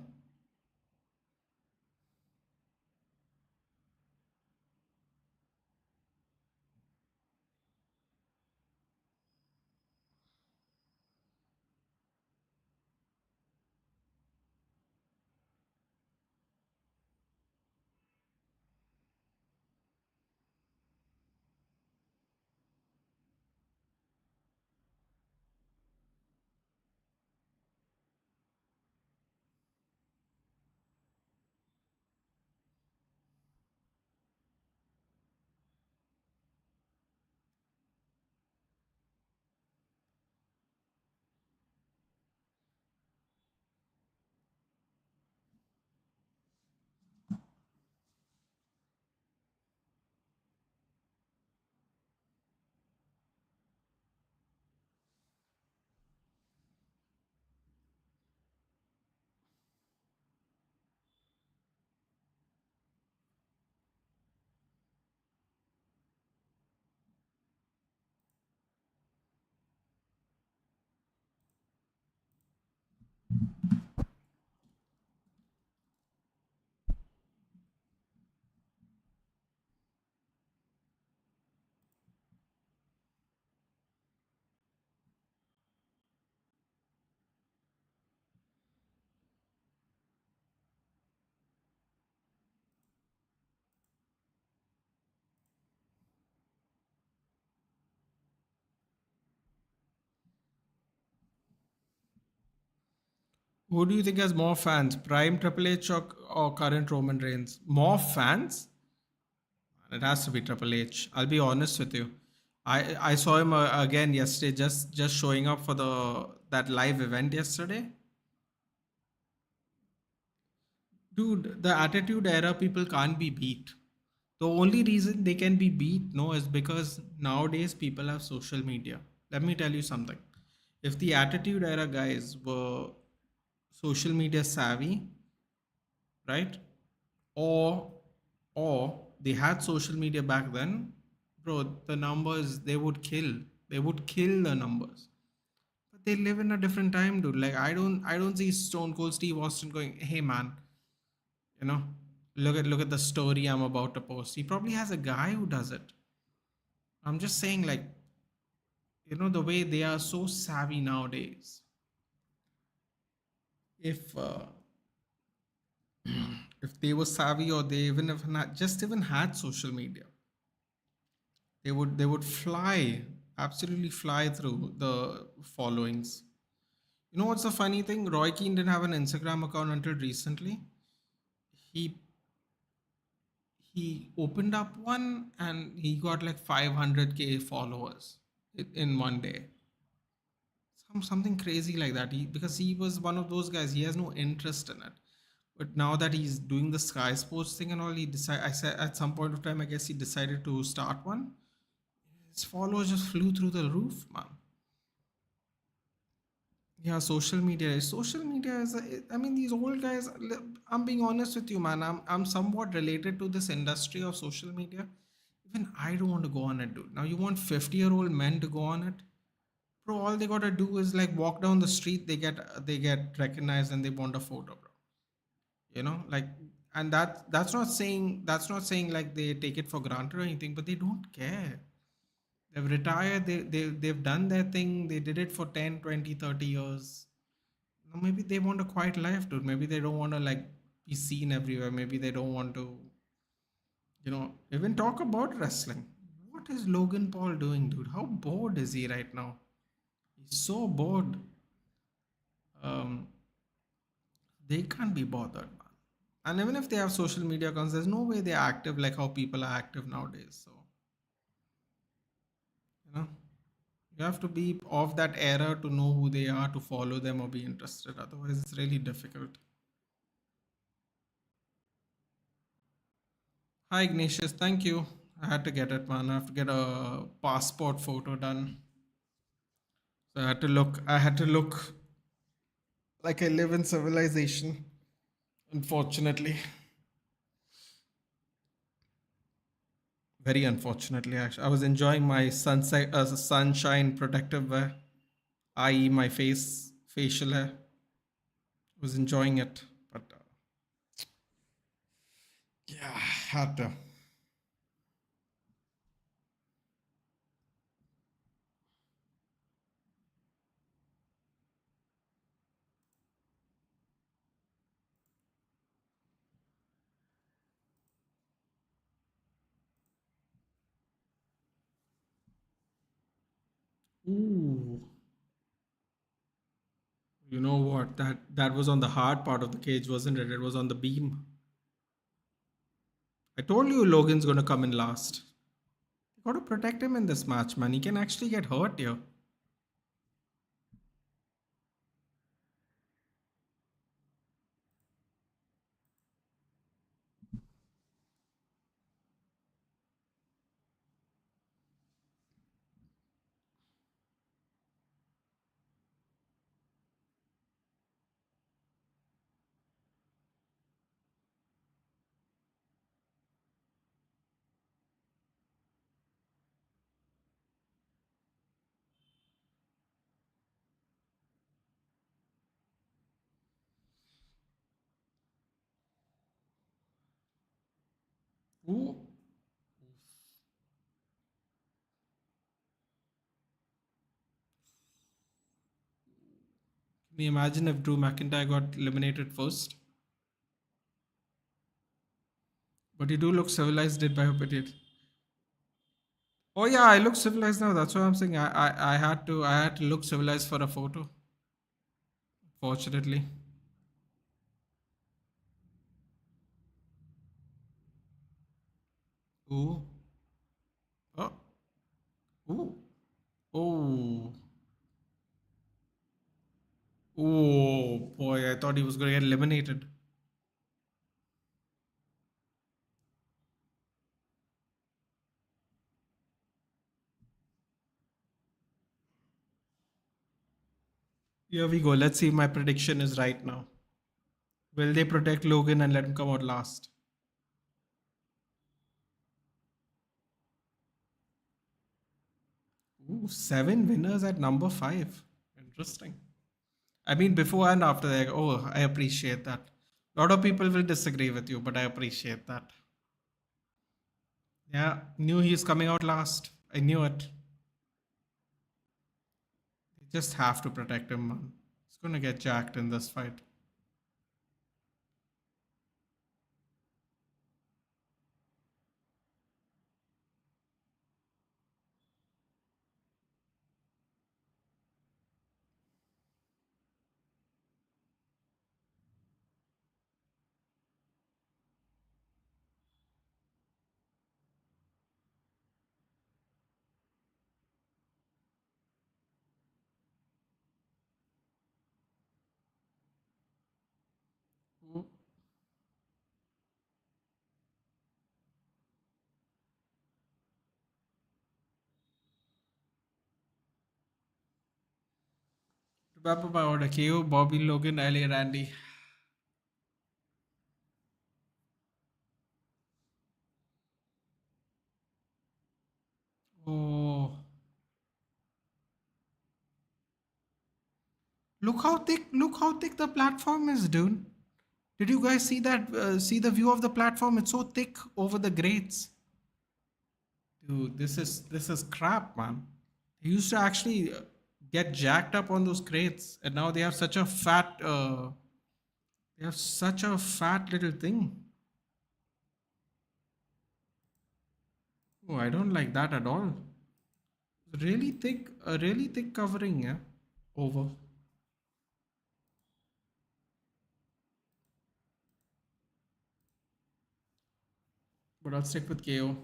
Who do you think has more fans, Prime Triple H or current Roman Reigns? More fans? It has to be Triple H. I'll be honest with you. I saw him again yesterday, just showing up for the that live event yesterday. Dude, the Attitude Era people can't be beat. The only reason they can be beat, no, is because nowadays people have social media. Let me tell you something. If the Attitude Era guys were social media savvy, right? Or they had social media back then, bro, the numbers they would kill the numbers. But they live in a different time, dude. Like I don't see Stone Cold Steve Austin going, hey man, you know, look at the story I'm about to post. He probably has a guy who does it. I'm just saying, like, the way they are so savvy nowadays. If if they were savvy, or they even if not just even had social media, they would fly, absolutely fly through the followings. You know what's the funny thing? Roy Keane didn't have an Instagram account until recently. He he opened up one and he got like 500K followers in one day. Something crazy like that. Because he was one of those guys. He has no interest in it. But now that he's doing the Sky Sports thing and all, he decided. I said at some point of time, I guess he decided to start one. His followers just flew through the roof, man. Yeah, social media. Social media is. I mean, these old guys. I'm being honest with you, man. I'm somewhat related to this industry of social media. Even I don't want to go on it, dude. Now you want 50-year-old men to go on it, bro? All they gotta do is like walk down the street. They get recognized and they want a photo, bro. Like, and that's not saying like they take it for granted or anything, but they don't care. They've retired. They've done their thing. They did it for 10, 20, 30 years. Now, maybe they want a quiet life, dude. Maybe they don't want to like be seen everywhere. Maybe they don't want to, even talk about wrestling. What is Logan Paul doing, dude? How bored is he right now? He's so bored. Um, they can't be bothered, man. And even if they have social media accounts, there's no way they're active like how people are active nowadays. So, you know, you have to be of that era to know who they are, to follow them or be interested. Otherwise, it's really difficult. Hi, Ignatius. Thank you. I had to get it, man. I have to get a passport photo done. So I had to look like I live in civilization, unfortunately. Very unfortunately, actually. I was enjoying my sunset, sunshine protective wear, i.e., my facial hair. Was enjoying it, but yeah, had to. Ooh, you know what? That was on the hard part of the cage, wasn't it? It was on the beam. I told you Logan's gonna come in last. You gotta protect him in this match, man. He can actually get hurt here. Ooh. Can you imagine if Drew McIntyre got eliminated first? But you do look civilized, did by hope it did. Oh yeah, I look civilized now. That's what I'm saying. I had to look civilized for a photo. Fortunately. Ooh. Oh. Ooh. Oh. Oh boy, I thought he was going to get eliminated. Here we go. Let's see if my prediction is right now. Will they protect Logan and let him come out last? Ooh, 7 winners at number 5. Interesting. I mean, before and after, like, oh, I appreciate that. A lot of people will disagree with you, but I appreciate that. Yeah, knew he's coming out last. I knew it. You just have to protect him, man. He's gonna get jacked in this fight. Ooh. Remember my order: KO, Bobby, Logan, LA, Randy. Oh, look how thick! Look how thick the platform is, dude. Did you guys see that? See the view of the platform? It's so thick over the grates. Dude, this is crap, man. They used to actually get jacked up on those crates, and now they have such a fat. They have such a fat little thing. Oh, I don't like that at all. Really thick, a really thick covering, yeah. Over. But I'll stick with KO.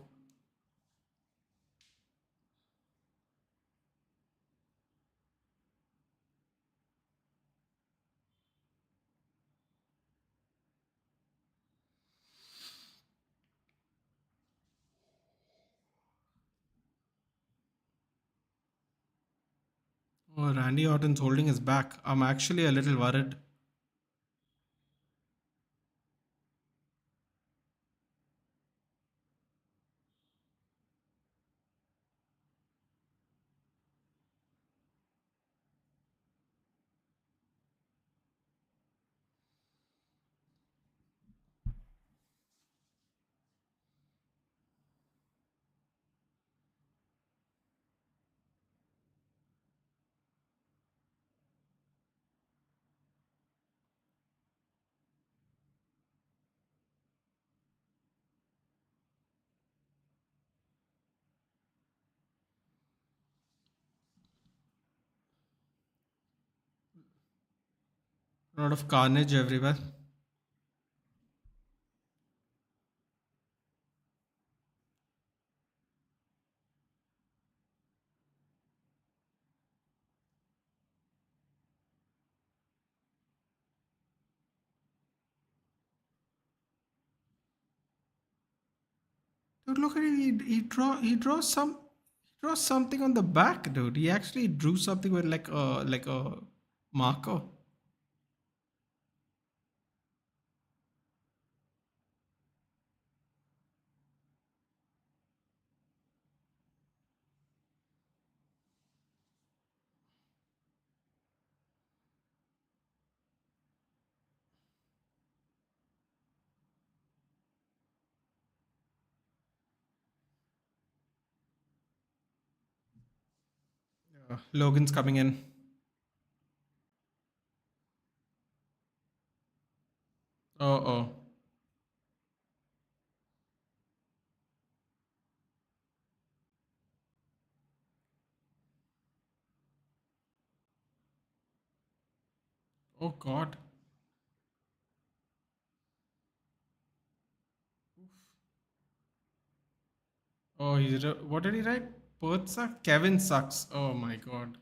Oh, Randy Orton's holding his back. I'm actually a little worried. A lot of carnage everywhere. Dude, look at it. He draws something on the back, dude. He actually drew something with like a marker. Logan's coming in. Oh, oh. Oh, God. Oh, what did he write? Perth sucks? Kevin sucks. Oh my god.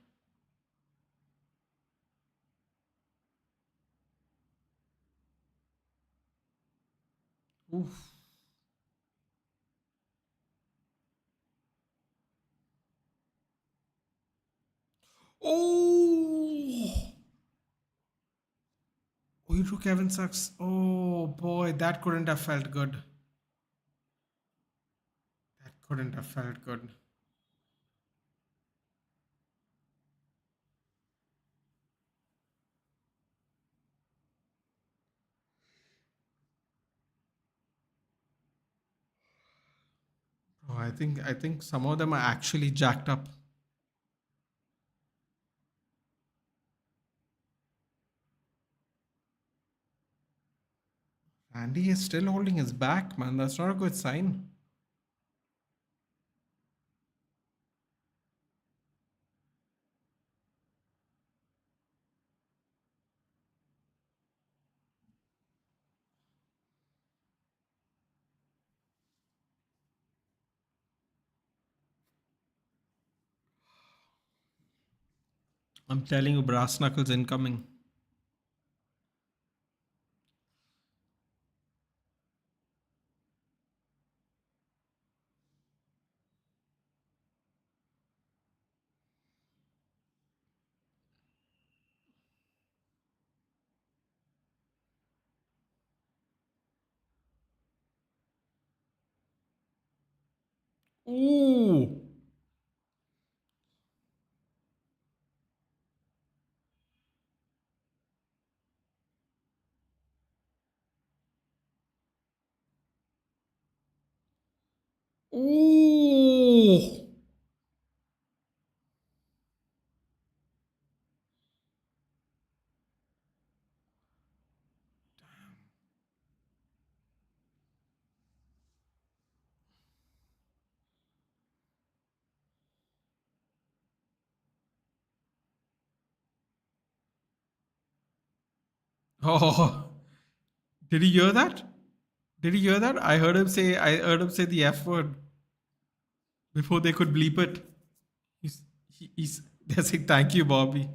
Oof. Oh! Oh, you drew Kevin sucks. Oh boy, that couldn't have felt good. That couldn't have felt good. Oh, I think some of them are actually jacked up. Andy is still holding his back, man. That's not a good sign. I'm telling you, brass knuckles incoming. Ooh. Ooh. Oh. Did he hear that? Did he hear that? I heard him say the F word before they could bleep it. He's they're saying thank you, Bobby.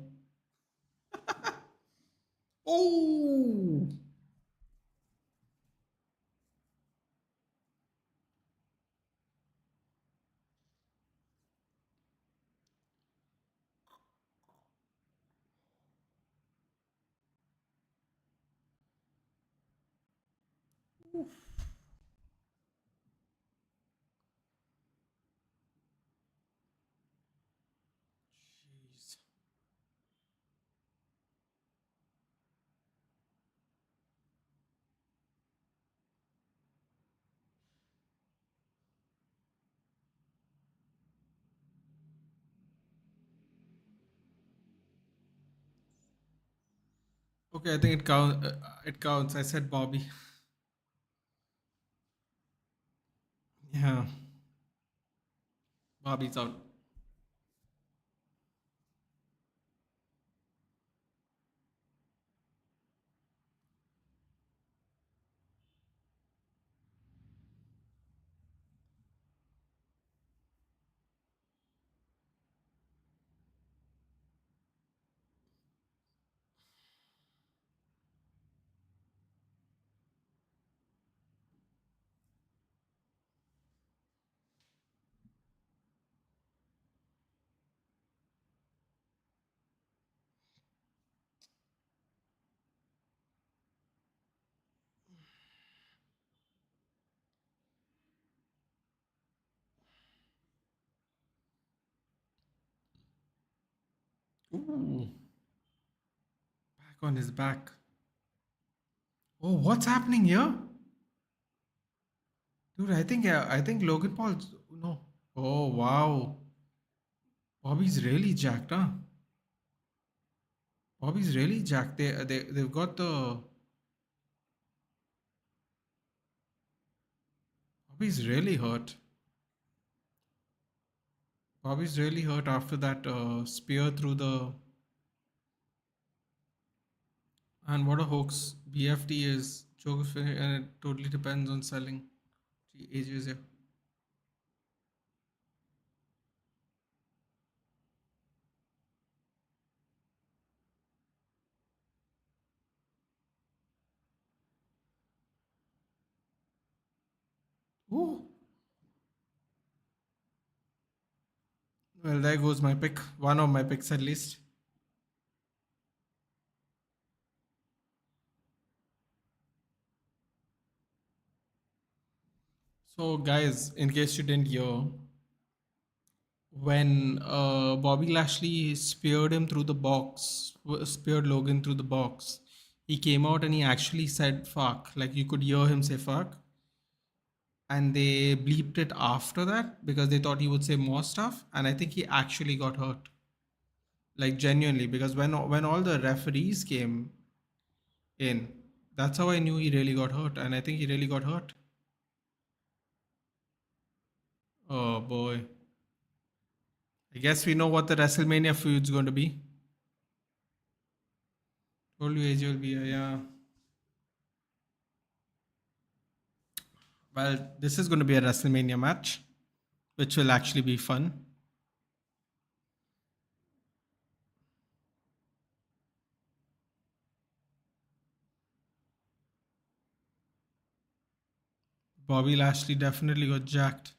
Oh. Jeez. Okay, I think it counts. It counts. I said Bobby. Yeah, Bobby's out. Ooh, back on his back. Oh, what's happening here, dude? I think Logan Paul's no. Oh wow, Bobby's really jacked, huh? Bobby's really jacked. They've got the. Bobby's really hurt. Bobby's really hurt after that spear through the. And what a hoax BFT is. Joke's and it totally depends on selling. Gee, ages, yeah. Ooh. Well, there goes my pick. One of my picks at least. So, guys, in case you didn't hear, when Bobby Lashley speared him through the box, speared Logan through the box, he came out and he actually said fuck. Like you could hear him say fuck. And they bleeped it after that because they thought he would say more stuff. And I think he actually got hurt. Like genuinely, because when all the referees came in, that's how I knew he really got hurt. And I think he really got hurt. Oh boy. I guess we know what the WrestleMania feud's going to be. Told you AJ will be here, yeah. Well, this is going to be a WrestleMania match, which will actually be fun. Bobby Lashley definitely got jacked.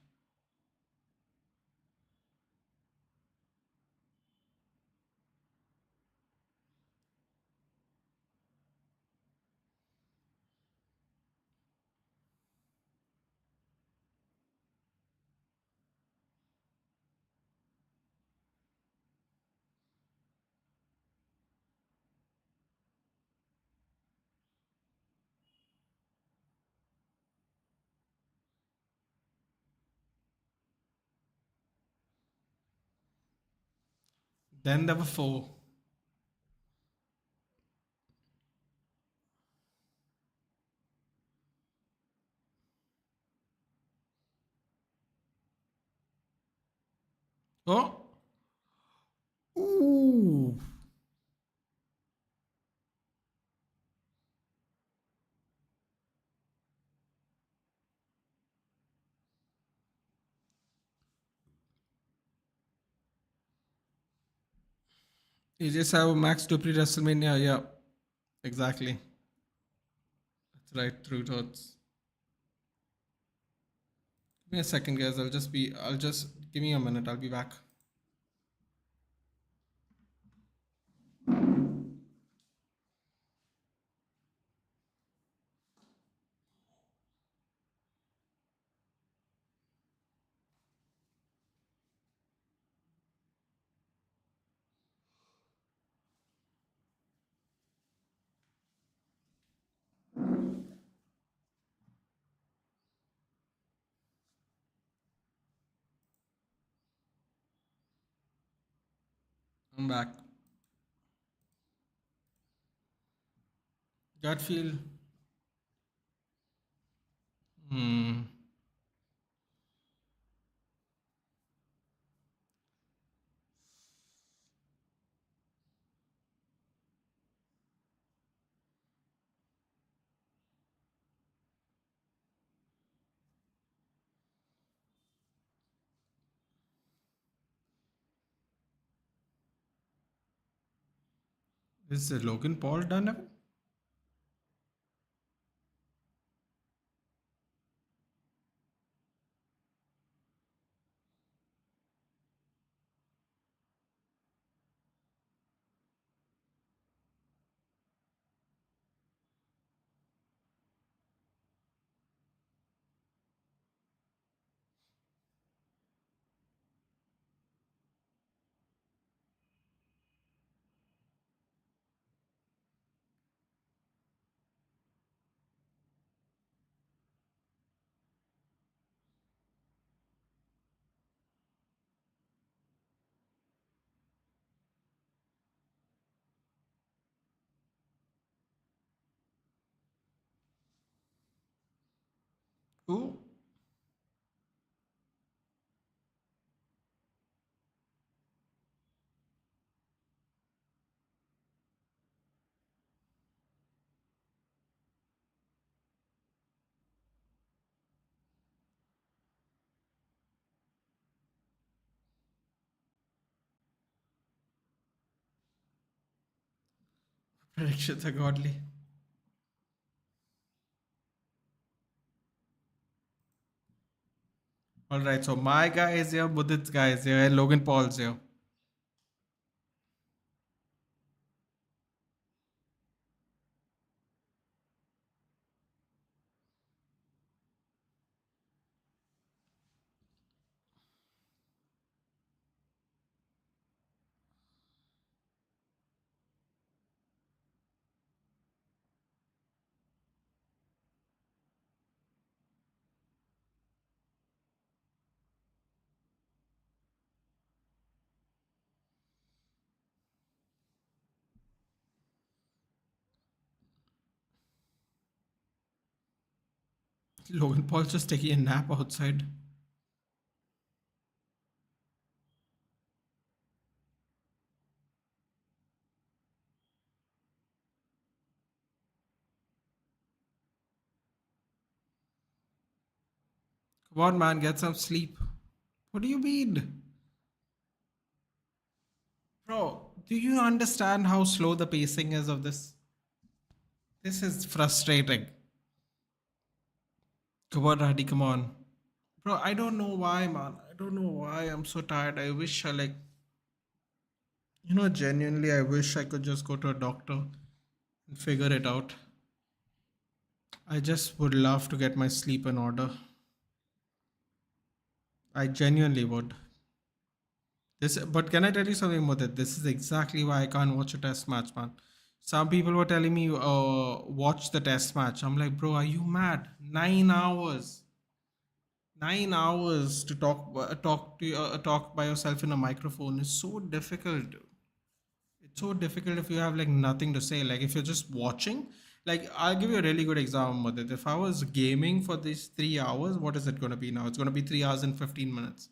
Then there were four. Oh, ooh. AJ Styles Max Dupree WrestleMania. Yeah, exactly. That's right. True thoughts. Give me a second, guys. I'll just give me a minute. I'll be back. I'm back. Gut feel. Hmm. Is Logan Paul done? Evan? Ooh. Predictions are godly. All right, so my guy is here, Mudit's guy is here, and Logan Paul's here. Logan Paul's just taking a nap outside. Come on, man, get some sleep. What do you mean? Bro, do you understand how slow the pacing is of this? This is frustrating. Come on, Radhi, come on. Bro, I don't know why, man. I don't know why I'm so tired. I wish I like, genuinely, I wish I could just go to a doctor and figure it out. I just would love to get my sleep in order. I genuinely would. But can I tell you something about that? This is exactly why I can't watch a test match, man. Some people were telling me, watch the test match. I'm like, bro, are you mad? 9 hours. 9 hours to talk by yourself in a microphone is so difficult. It's so difficult if you have like nothing to say. Like if you're just watching, like I'll give you a really good example with it. If I was gaming for these 3 hours, what is it going to be now? It's going to be 3 hours and 15 minutes.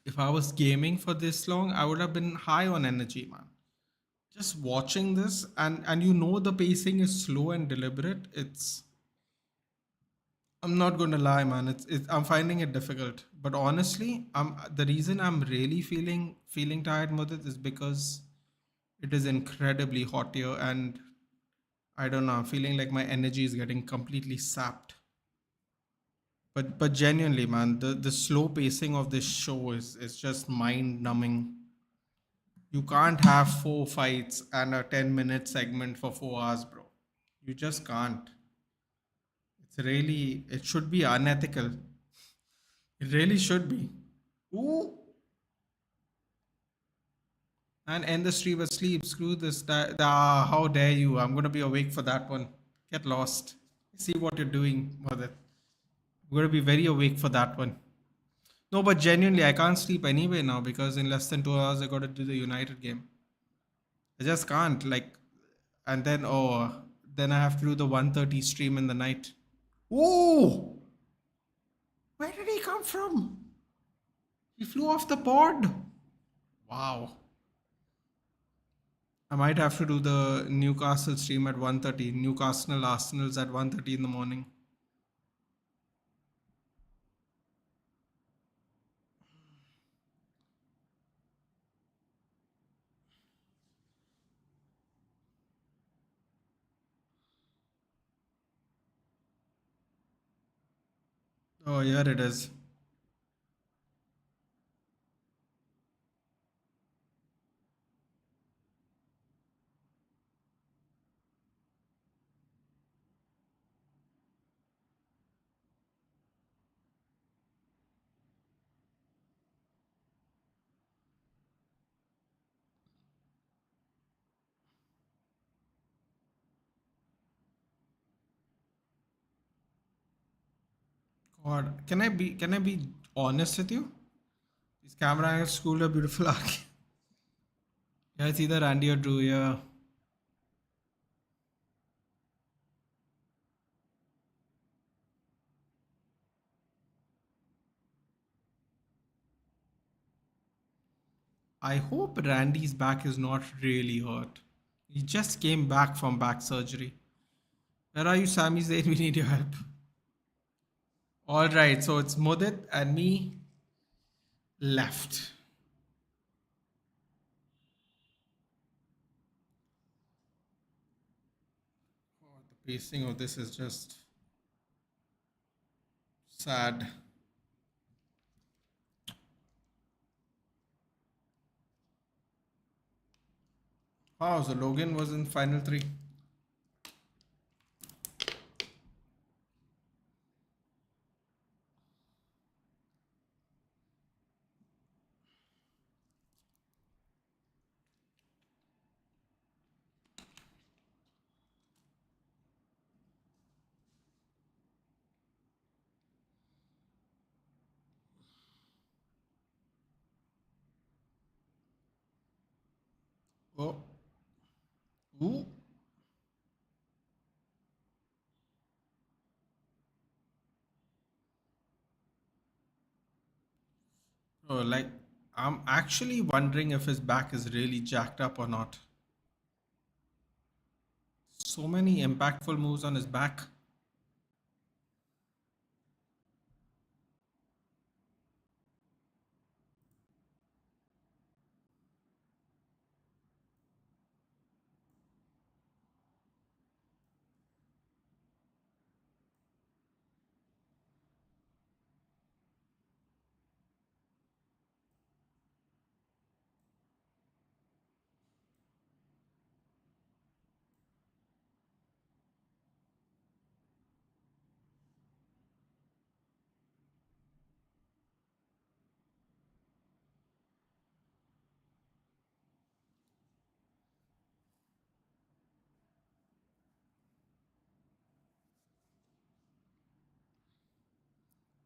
If I was gaming for this long, I would have been high on energy, man. Just watching this, and the pacing is slow and deliberate. I'm not going to lie, man. I'm finding it difficult. But honestly, the reason I'm really feeling tired, Mudit, is because it is incredibly hot here, and I don't know. I'm feeling like my energy is getting completely sapped. But genuinely, man, the slow pacing of this show is just mind numbing. You can't have four fights and a 10-minute segment for 4 hours, bro. You just can't. It should be unethical. It really should be. Ooh. And end the stream asleep. Screw this. How dare you? I'm going to be awake for that one. Get lost. See what you're doing, mother. I'm going to be very awake for that one. No, but genuinely, I can't sleep anyway now because in less than 2 hours, I got to do the United game. I just can't. And then I have to do the 1:30 stream in the night. Oh, where did he come from? He flew off the pod. Wow. I might have to do the Newcastle stream at 1:30. Newcastle Arsenal's at 1:30 in the morning. Oh, here it is. God, can I be honest with you? These camera angles school a beautiful arc. Yeah, it's either Andy or Drew. Yeah. I hope Randy's back is not really hurt. He just came back from back surgery. Where are you, Sami Zayn? We need your help. All right, so it's Mudit and me left. God, the pacing of this is just sad. Oh, so Logan was in final three. Oh, ooh. Oh, like I'm actually wondering if his back is really jacked up or not. So many impactful moves on his back.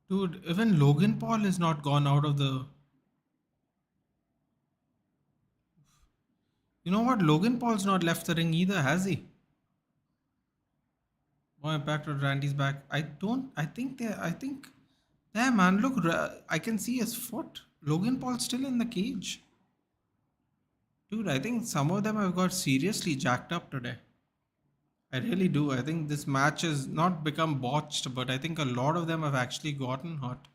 Dude, even Logan Paul is not gone out of the. You know what? Logan Paul's not left the ring either, has he? More impact on Randy's back. I don't. I think they. I think. Yeah, man. Look, I can see his foot. Logan Paul's still in the cage. Dude, I think some of them have got seriously jacked up today. I really do. I think this match has not become botched, but I think a lot of them have actually gotten hurt.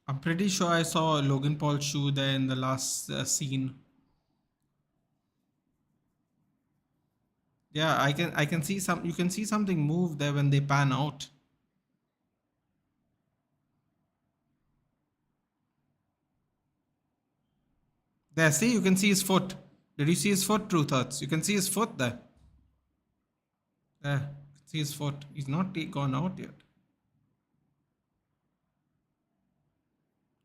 I'm pretty sure I saw Logan Paul's shoe there in the last scene. Yeah, I can see some. You can see something move there when they pan out. There, see, you can see his foot. Did you see his foot, True Thoughts? You can see his foot there. There, you can see his foot. He's not gone out yet.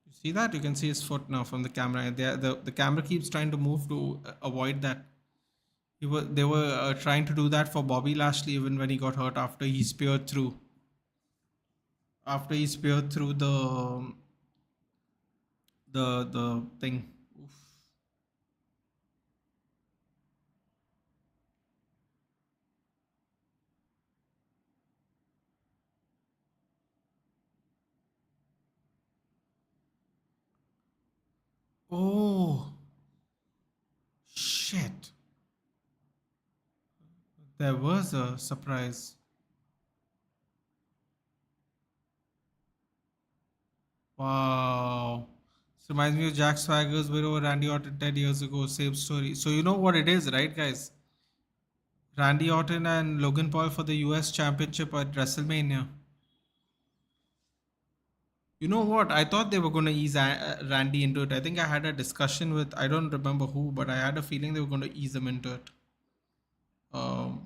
You see that? You can see his foot now from the camera. The camera keeps trying to move to avoid that. They were trying to do that for Bobby Lashley even when he got hurt after he speared through. After he speared through the thing. Oof. Oh shit! There was a surprise. Wow. This reminds me of Jack Swagger's win over Randy Orton 10 years ago. Same story. So you know what it is, right, guys? Randy Orton and Logan Paul for the US Championship at WrestleMania. You know what? I thought they were going to ease Randy into it. I think I had a discussion with, I don't remember who, but I had a feeling they were going to ease him into it. Um,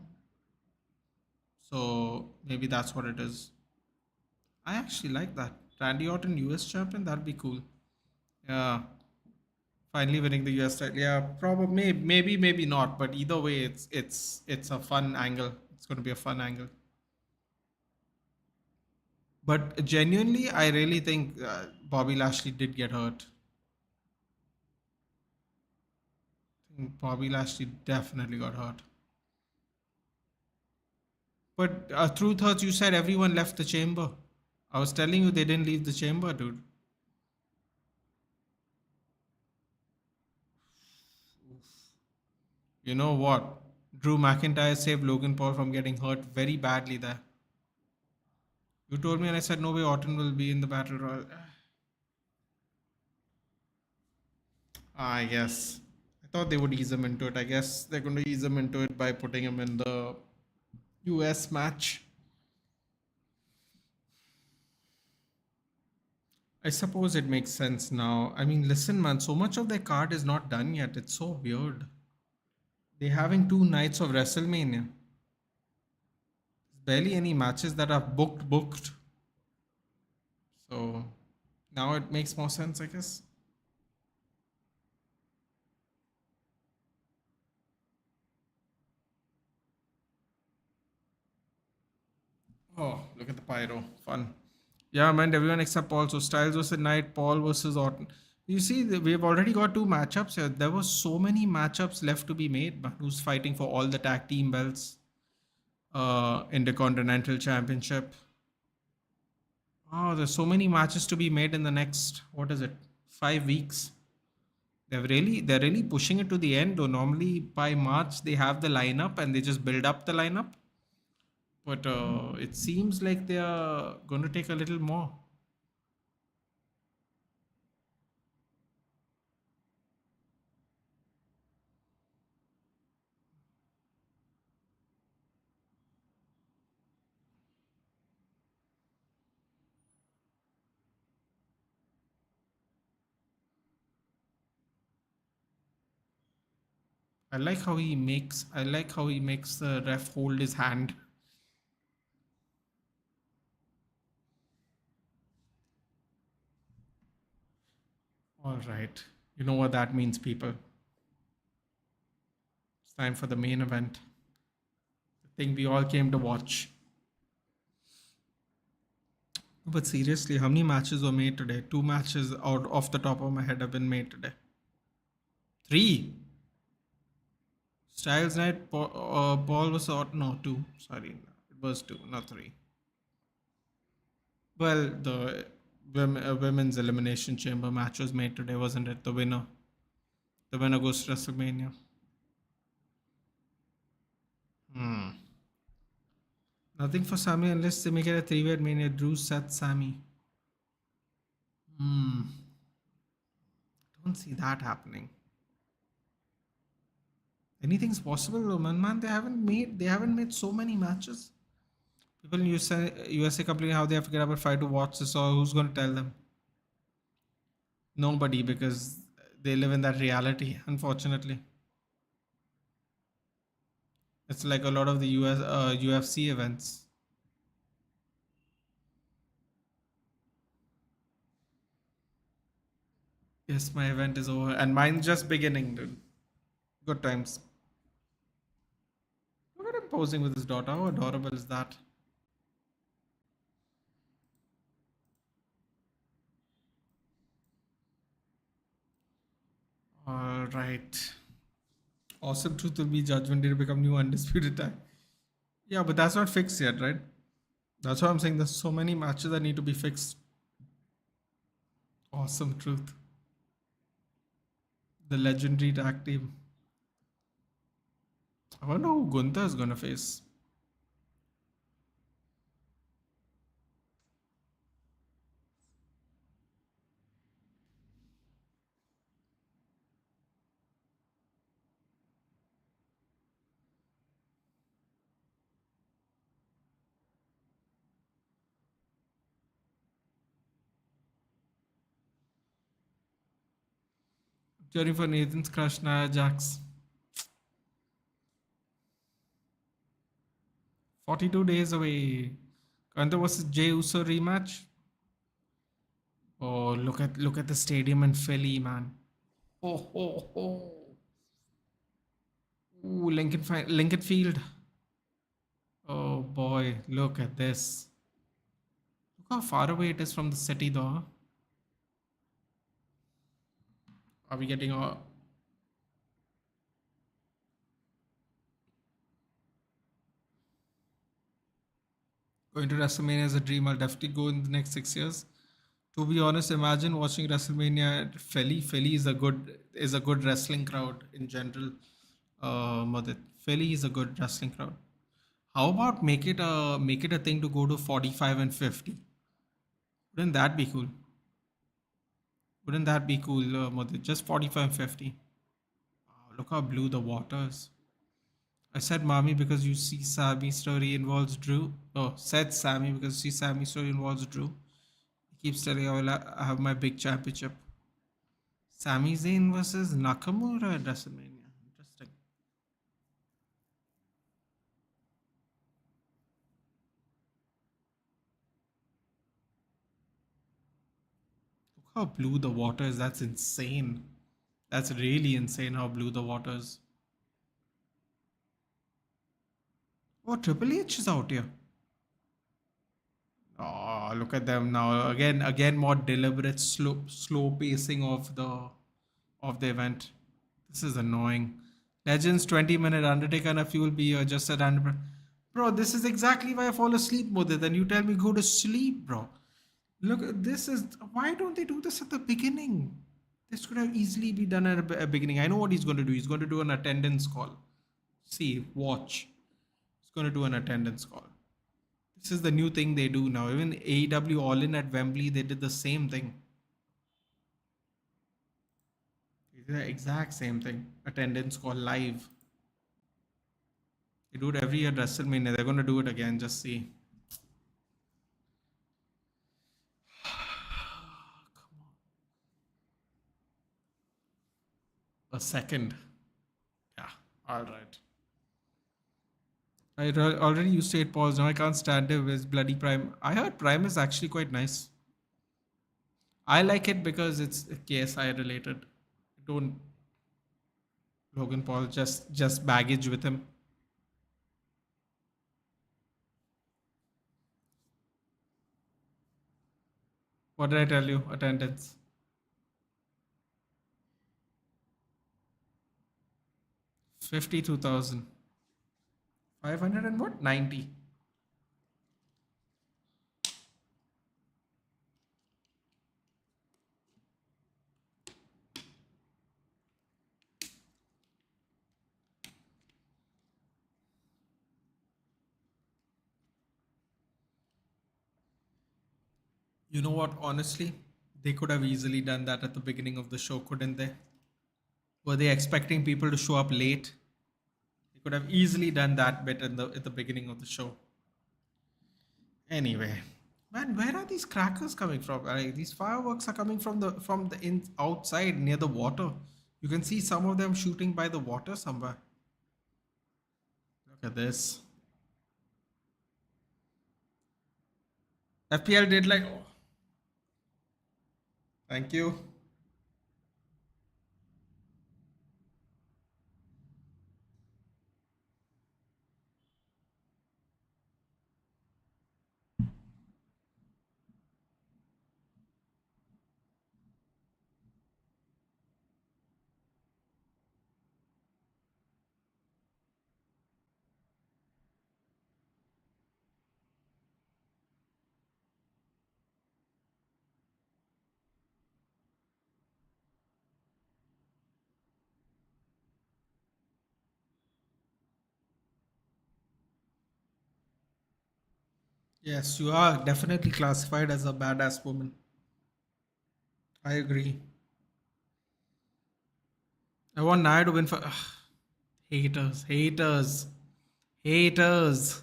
so maybe that's what it is. I actually like that. Randy Orton US champion, that'd be cool. Yeah. Finally winning the US title. Yeah, probably maybe not, but either way it's a fun angle. It's going to be a fun angle. But genuinely, I really think Bobby Lashley did get hurt. I think Bobby Lashley definitely got hurt. But truth hurts, you said everyone left the chamber. I was telling you they didn't leave the chamber, dude. You know what? Drew McIntyre saved Logan Paul from getting hurt very badly there. You told me, and I said, no way Orton will be in the battle royal. I guess. I thought they would ease him into it. I guess they're going to ease him into it by putting him in the US match. I suppose it makes sense now. I mean, listen, man, so much of their card is not done yet. It's so weird. They're having two nights of WrestleMania. There's barely any matches that are booked. So now it makes more sense, I guess. Oh, look at the pyro. Fun. Yeah, man, everyone except Paul. So Styles versus Knight, Paul versus Orton. You see, we've already got two matchups here. There were so many matchups left to be made, but who's fighting for all the tag team belts? Intercontinental Championship. Oh, there's so many matches to be made in the next, what is it, 5 weeks? They're really pushing it to the end. Though normally by March they have the lineup and they just build up the lineup, but it seems like they are going to take a little more. I like how he makes the ref hold his hand. All right, you know what that means, people. It's time for the main event, the thing we all came to watch. But seriously, how many matches were made today? Two matches out off the top of my head have been made today. Three. Styles Night, Paul was out. No, two. Sorry, it was two, not three. Well, the women's elimination chamber match was made today, wasn't it? The winner goes to WrestleMania. Hmm. Nothing for Sami unless they make it a three-way Mania. Drew, Seth, Sami. Hmm. Don't see that happening. Anything's possible, though, man. They haven't made so many matches. People in USA complaining how they have to get up at 5 to watch this, or who's going to tell them? Nobody, because they live in that reality, unfortunately. It's like a lot of the UFC events. Yes, my event is over, and mine's just beginning, dude. Good times. Look at him posing with his daughter. How adorable is that? All right. Awesome Truth will be Judgment Day to become new undisputed tag. Yeah, but that's not fixed yet, right? That's what I'm saying. There's so many matches that need to be fixed. Awesome Truth. The legendary tag team. I wonder who Gunther is gonna face. Cheering for Nathan's crush, Nia Jax. 42 days away. Gunther versus Jey Uso rematch. Oh, look at the stadium in Philly, man. Oh, ho, ho. Ooh, Lincoln Field. Oh boy, look at this. Look how far away it is from the city, though. Are we getting going to WrestleMania as a dream? I'll definitely go in the next 6 years. To be honest, imagine watching WrestleMania at Philly. Philly is a good wrestling crowd in general. Madit. Philly is a good wrestling crowd. How about make it a thing to go to 45 and 50? Wouldn't that be cool? Wouldn't that be cool, Mudit? Just 45.50. Wow, look how blue the water is. I said Mommy because you see Sammy's story involves Drew. Oh, said Sammy because you see Sammy's story involves Drew. He keeps telling I have my big championship. Sami Zayn versus Nakamura at WrestleMania. Interesting. Look how blue the water is. That's insane. That's really insane how blue the water is. Oh, Triple H is out here. Oh, look at them now. Again, more deliberate, slow pacing of the event. This is annoying. Legends 20-minute Undertaker and a fuel be just a random. Bro, this is exactly why I fall asleep with it. And you tell me go to sleep, bro. Look, this is why don't they do this at the beginning? This could have easily be done at a beginning. I know what he's going to do. He's going to do an attendance call. See, watch. He's going to do an attendance call. This is the new thing they do now. Even AEW All In at Wembley, they did the same thing. They did the exact same thing. Attendance call live. They do it every year at WrestleMania. They're going to do it again. Just see. A second. Yeah. All right. Already used to hate Paul's. Now I can't stand him with bloody Prime. I heard Prime is actually quite nice. I like it because it's KSI related. Don't Logan Paul just baggage with him. What did I tell you? Attendance 52,500 and what? 90. You know what? Honestly, they could have easily done that at the beginning of the show, couldn't they? Were they expecting people to show up late? They could have easily done that bit at the beginning of the show. Anyway, man, where are these crackers coming from? These fireworks are coming from the outside near the water. You can see some of them shooting by the water somewhere. Look at this. FPL did like, oh, thank you. Yes, you are definitely classified as a badass woman. I agree. I want Nia to win for haters, haters, haters.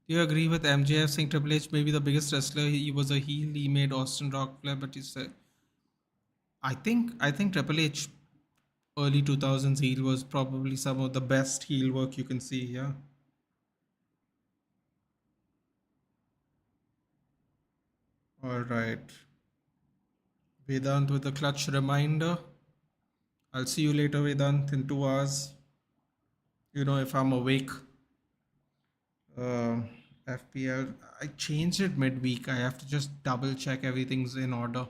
Do you agree with MJF saying Triple H may be the biggest wrestler? He was a heel. He made Austin Rock play, but he said, I think Triple H early 2000s heel was probably some of the best heel work you can see. Yeah. All right. Vedant with a clutch reminder. I'll see you later, Vedant, in 2 hours. You know, if I'm awake. Uh, FPL. I changed it midweek. I have to just double check everything's in order.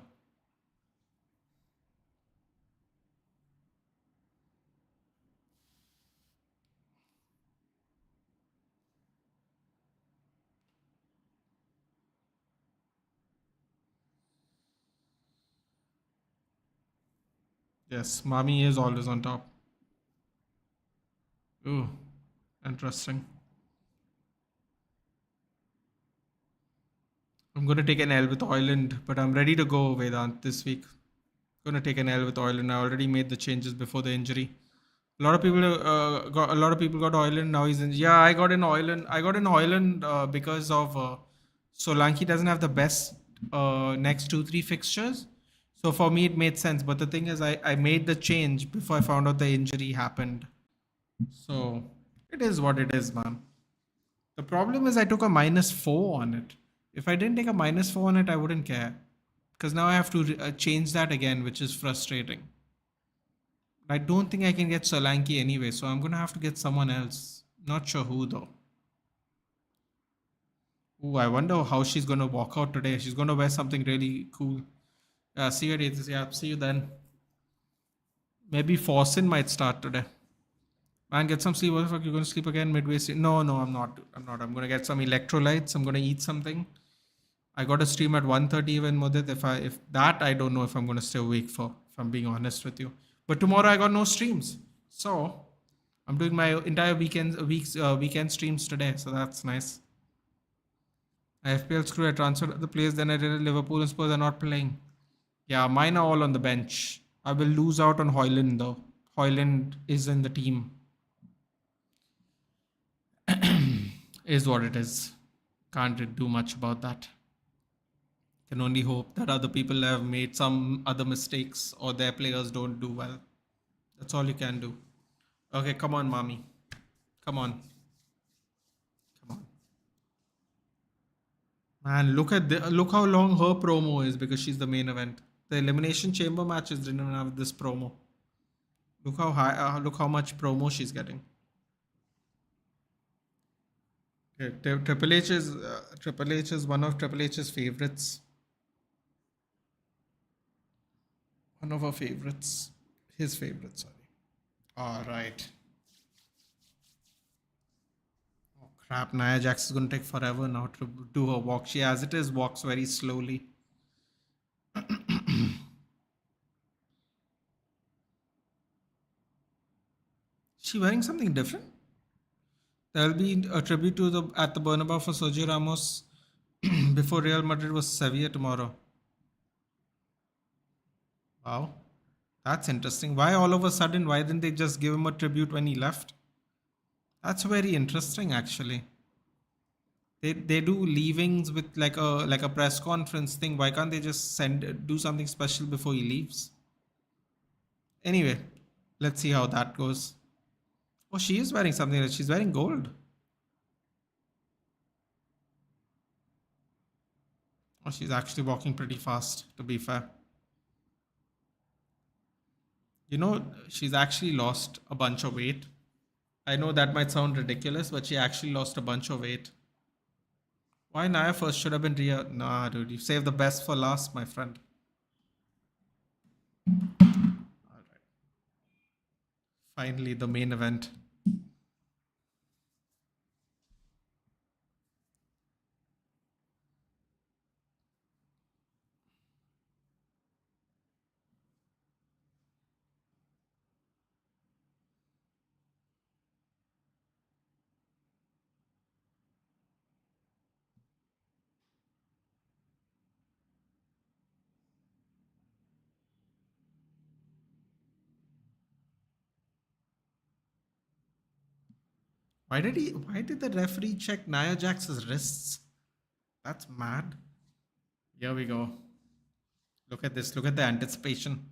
Yes, mommy is always on top. Ooh, interesting. I'm going to take an L with Oiland, but I'm ready to go, Vedant, this week. Gonna take an L with Oiland. I already made the changes before the injury. A lot of people got Oiland. Now he's in. Yeah, I got in Oiland. I got in Oiland because of Solanke doesn't have the best next 2-3 fixtures. So for me, it made sense. But the thing is, I made the change before I found out the injury happened. So it is what it is, man. The problem is I took a -4 on it. If I didn't take a -4 on it, I wouldn't care. Because now I have to change that again, which is frustrating. I don't think I can get Solanke anyway, so I'm gonna have to get someone else. Not sure who though. Ooh, I wonder how she's gonna walk out today. She's gonna wear something really cool. Yeah, see you at 8. Yeah, see you then. Maybe Fawcett might start today. Man, get some sleep. What the fuck? You're gonna sleep again midway? No, no, I'm not. I'm not. I'm gonna get some electrolytes. I'm gonna eat something. I got a stream at 1:30 even, Mudit. If that, I don't know if I'm gonna stay awake for. If I'm being honest with you. But tomorrow I got no streams, so I'm doing my entire weekend streams today. So that's nice. I FPL screw. I transferred the players. Then I did Liverpool and Spurs are not playing. Yeah, mine are all on the bench. I will lose out on Hoyland though. Hoyland is in the team. Is what it is. Can't do much about that. Can only hope that other people have made some other mistakes or their players don't do well. That's all you can do. Okay, come on, mommy. Come on. Come on. Man, look how long her promo is because she's the main event. The Elimination Chamber matches didn't even have this promo. Look how high. Look how much promo she's getting. Okay, Triple H is one of Triple H's favorites. One of our favorites. His favorite, sorry. All right. Oh crap! Nia Jax is gonna take forever now to do her walk. She, as it is, walks very slowly. She wearing something different? There'll be a tribute to the at the Bernabeu for Sergio Ramos before Real Madrid was Sevilla tomorrow. Wow, that's interesting. Why all of a sudden? Why didn't they just give him a tribute when he left? That's very interesting, actually. They do leavings with like a press conference thing. Why can't they just do something special before he leaves? Anyway, let's see how that goes. Oh, she is wearing something. She's wearing gold. Oh, she's actually walking pretty fast, to be fair. You know, she's actually lost a bunch of weight. I know that might sound ridiculous, but she actually lost a bunch of weight. Why Naya first? Should have been Ria. Nah, dude, you saved the best for last, my friend. All right. Finally, the main event. Why did the referee check Nia Jax's wrists? That's mad. Here we go. Look at this. Look at the anticipation.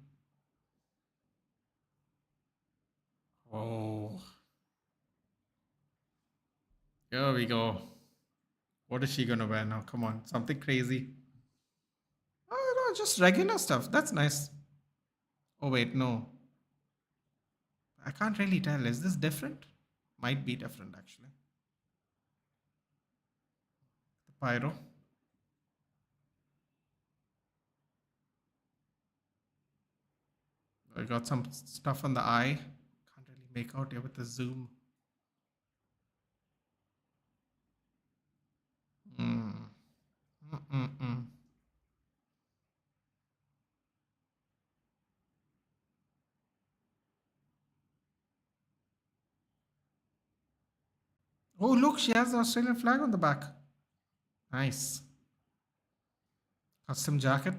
Oh. Here we go. What is she gonna wear now? Come on, something crazy. Oh no, just regular stuff. That's nice. Oh wait, no. I can't really tell. Is this different? Might be different actually. The pyro. I got some stuff on the eye. Can't really make out here with the zoom. Mm. Mm-mm-mm. Oh look, she has the Australian flag on the back. Nice. Custom jacket.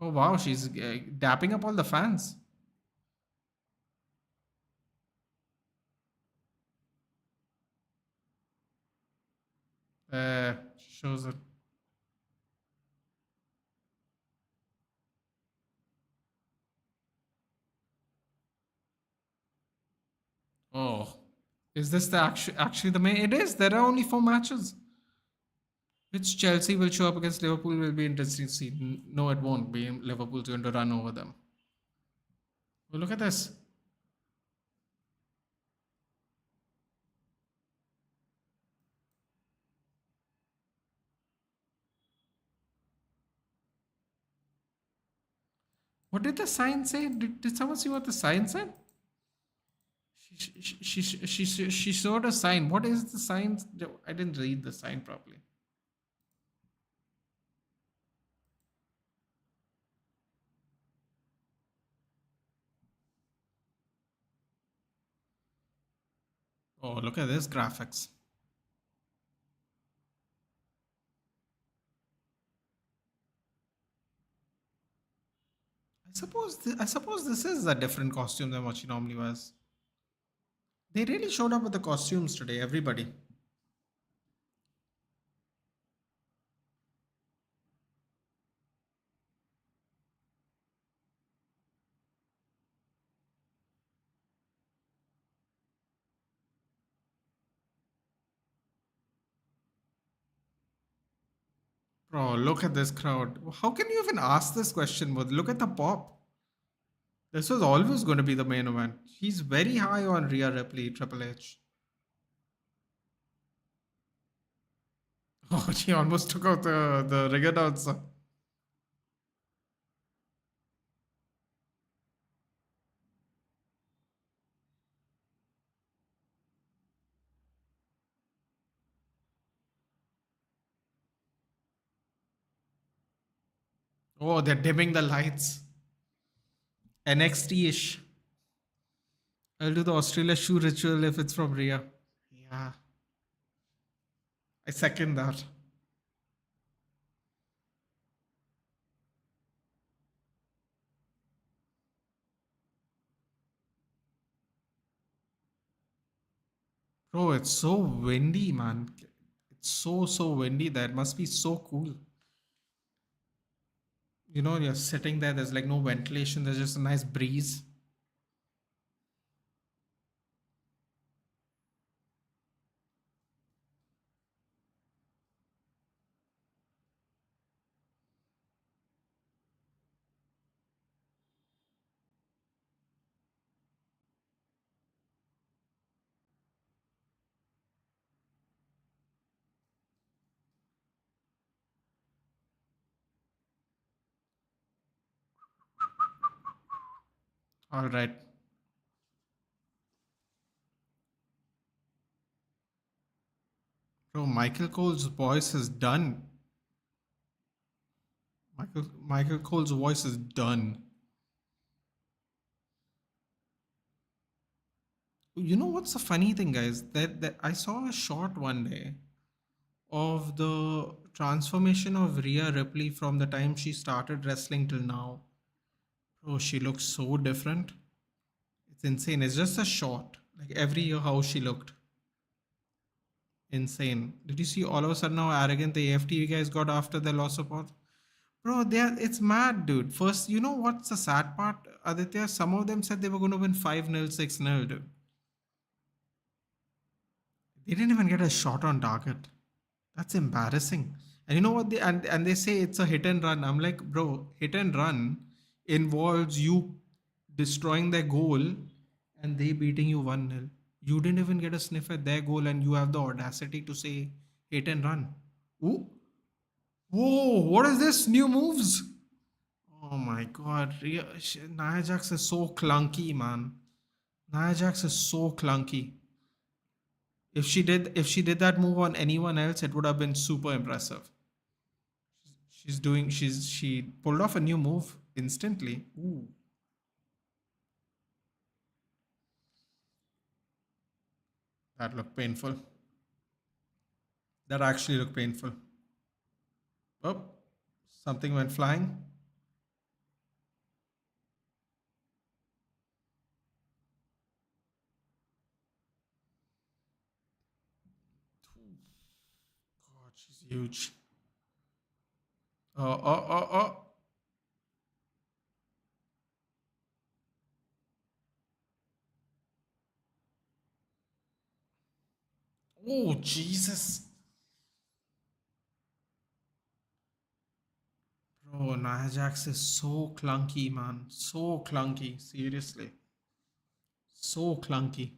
Oh wow, she's dapping up all the fans. Shows it. Oh, is this the actually the main? It is. There are only 4 matches. Which Chelsea will show up against Liverpool will be interesting to see. No, it won't be. Liverpool's going to run over them. Well, look at this. What did the sign say? Did someone see what the sign said? She showed a sign. What is the sign? I didn't read the sign properly. Oh, look at this graphics. I suppose this is a different costume than what she normally wears. They really showed up with the costumes today, everybody. Bro, look at this crowd. How can you even ask this question? But look at the pop. This was always going to be the main event. He's very high on Rhea Ripley, Triple H. Oh, she almost took out the ring announcer. Oh, they're dimming the lights. NXT-ish. I'll do the Australia shoe ritual if it's from Rhea. Yeah, I second that. Bro, it's so windy, man. It's so windy there. It must be so cool. You know, you're sitting there, there's like no ventilation, there's just a nice breeze. All right. Bro, Michael Cole's voice is done. Michael Cole's voice is done. You know what's the funny thing, guys? That I saw a shot one day of the transformation of Rhea Ripley from the time she started wrestling till now. Bro, she looks so different. It's insane. It's just a shot. Like every year, how she looked. Insane. Did you see all of a sudden how arrogant the AFT guys got after their loss of Perth? Bro, it's mad, dude. First, you know what's the sad part, Aditya? Some of them said they were going to win 5-0, 6-0, dude. They didn't even get a shot on target. That's embarrassing. And you know what and they say it's a hit and run. I'm like, bro, hit and run involves you destroying their goal and they beating you 1-0. You didn't even get a sniff at their goal and you have the audacity to say hit and run. Ooh. Whoa, what is this? New moves? Oh my god. Nia Jax is so clunky, man. Nia Jax is so clunky. If she did that move on anyone else, it would have been super impressive. She pulled off a new move instantly. Ooh, that looked painful. That actually looked painful. Oh, something went flying. God, she's huge. Oh, oh, oh, oh. Oh, Jesus. Bro, Nia Jax is so clunky, man. So clunky. Seriously. So clunky.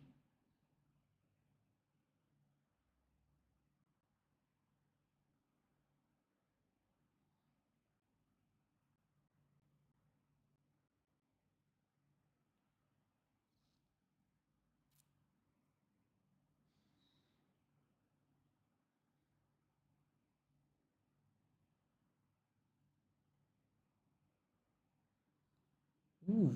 Ooh.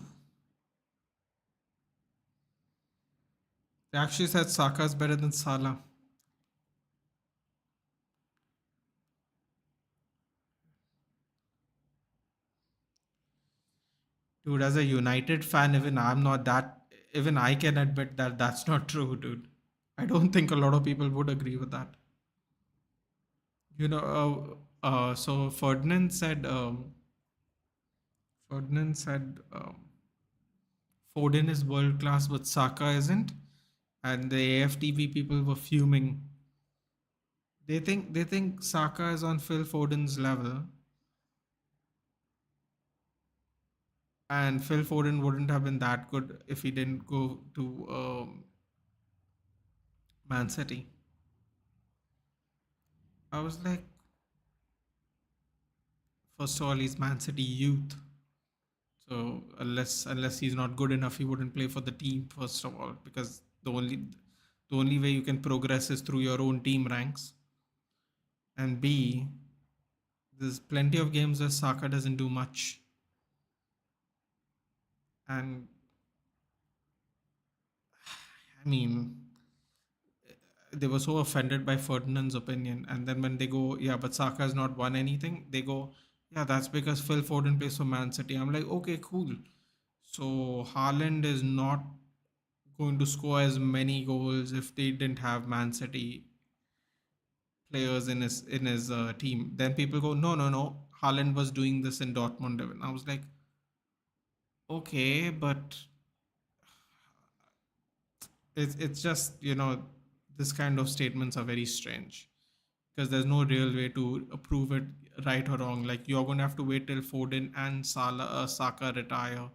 They actually said Saka's better than Salah. Dude, as a United fan, even I'm not that. Even I can admit that that's not true, dude. I don't think a lot of people would agree with that. So Ferdinand said Foden is world class, but Saka isn't, and the AFTV people were fuming. They think Saka is on Phil Foden's level, and Phil Foden wouldn't have been that good if he didn't go to Man City. I was like, first of all, he's Man City youth, so unless he's not good enough, he wouldn't play for the team. First of all, because the only way you can progress is through your own team ranks, and B, there's plenty of games where Saka doesn't do much, and I mean, they were so offended by Ferdinand's opinion. And then when they go, yeah, but Saka has not won anything, they go, yeah, that's because Phil Foden plays for Man City. I'm like, okay, cool. So Haaland is not going to score as many goals if they didn't have Man City players in his team. Then people go, no, no, no. Haaland was doing this in Dortmund. And I was like, okay, but it's just this kind of statements are very strange because there's no real way to prove it right or wrong. Like you're going to have to wait till Foden and Saka retire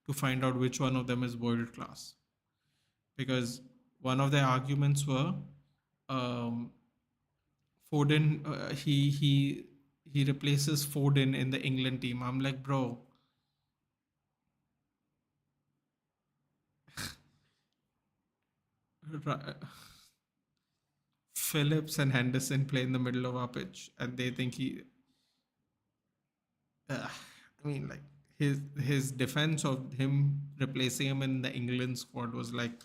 to find out which one of them is world class. Because one of their arguments were um, Foden, he replaces Foden in the England team. I'm like, bro, Phillips and Henderson play in the middle of our pitch, and they think I mean, like his defense of him replacing him in the England squad was like,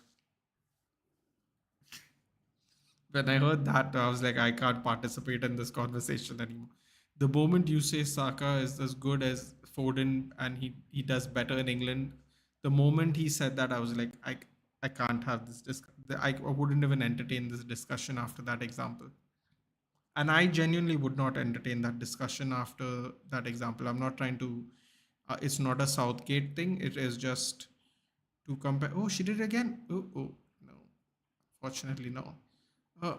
when I heard that, I was like, I can't participate in this conversation anymore. The moment you say Saka is as good as Foden and he does better in England, the moment he said that, I was like, I can't have this I wouldn't even entertain this discussion after that example. And I genuinely would not entertain that discussion after that example. I'm not trying to it's not a Southgate thing, it is just to compare. Oh, she did it again. Oh, no, fortunately no. uh,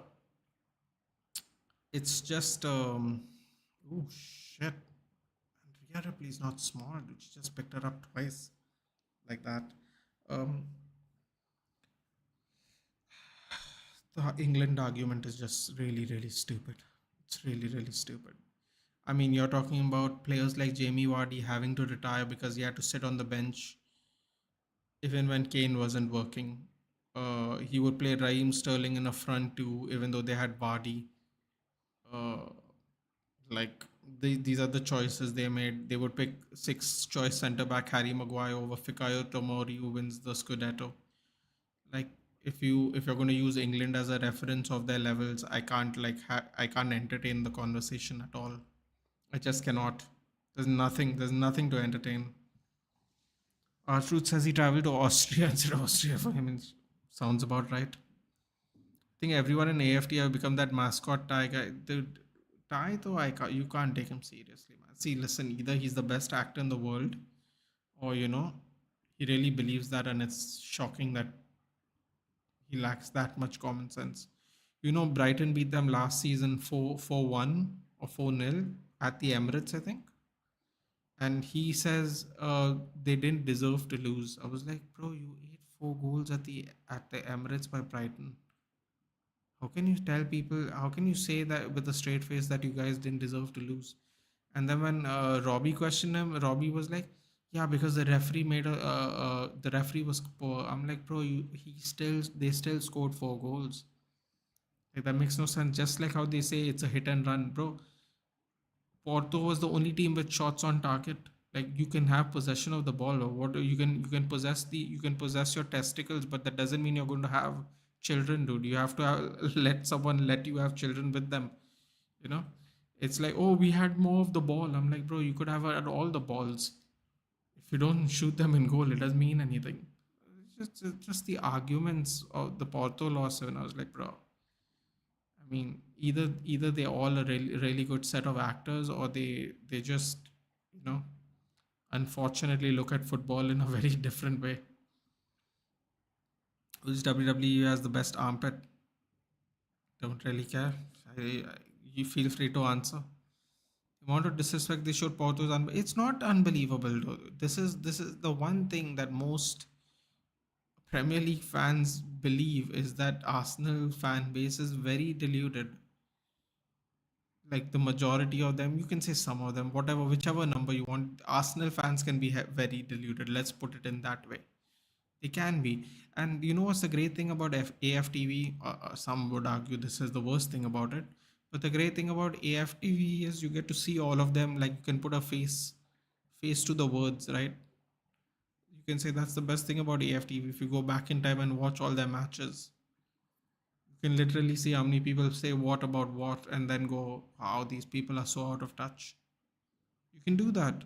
it's just oh shit, Rhea Ripley's not small, dude. She just picked her up twice like that. um the England argument is just really really stupid. It's really really stupid. I mean, you're talking about players like Jamie Vardy having to retire because he had to sit on the bench even when Kane wasn't working. He would play Raheem Sterling in a front two, even though they had Vardy. Uh, like these are the choices they made. They would pick sixth choice centre back Harry Maguire over Fikayo Tomori, who wins the Scudetto. Like if you're going to use England as a reference of their levels, I can't I can't entertain the conversation at all. I just cannot. There's nothing. There's nothing to entertain. Truth says he traveled to Austria instead of Austria for him. Sounds about right. think everyone in AFT have become that mascot Thai guy. Dude, Thai though, you can't take him seriously, man. See, listen, either he's the best actor in the world, or he really believes that, and it's shocking that he lacks that much common sense. Brighton beat them last season 4-1 or 4-0 at the Emirates, I think. And he says they didn't deserve to lose. I was like, bro, you ate 4 goals at the Emirates by Brighton. How can you tell people? How can you say that with a straight face that you guys didn't deserve to lose? And then when Robbie questioned him, Robbie was like, "Yeah, because the referee was poor." I'm like, "Bro, they still scored 4 goals. Like, that makes no sense. Just like how they say it's a hit and run, bro. Porto was the only team with shots on target. Like, you can have possession of the ball, or what you can possess your testicles, but that doesn't mean you're going to have children, dude. You have to let someone let you have children with them. You know, it's like, oh, we had more of the ball. I'm like, bro, you could have had all the balls. If you don't shoot them in goal, it doesn't mean anything. Just the arguments of the Porto loss, and I was like, bro. I mean, either they're all a really good set of actors, or they just, you know, unfortunately look at football in a very different way. Which WWE has the best armpit? Don't really care. You feel free to answer. The amount of disrespect they showed Porto is it's not unbelievable though. This is the one thing that most Premier League fans believe, is that Arsenal fan base is very deluded. Like the majority of them, you can say some of them, whatever, whichever number you want. Arsenal fans can be very deluded. Let's put it in that way. They can be. And you know what's the great thing about AFTV? Some would argue this is the worst thing about it. But the great thing about AFTV is you get to see all of them. Like, you can put a face to the words, right? You can say that's the best thing about AFTV. If you go back in time and watch all their matches, you can literally see how many people say what about what, and then go, how these people are so out of touch. You can do that.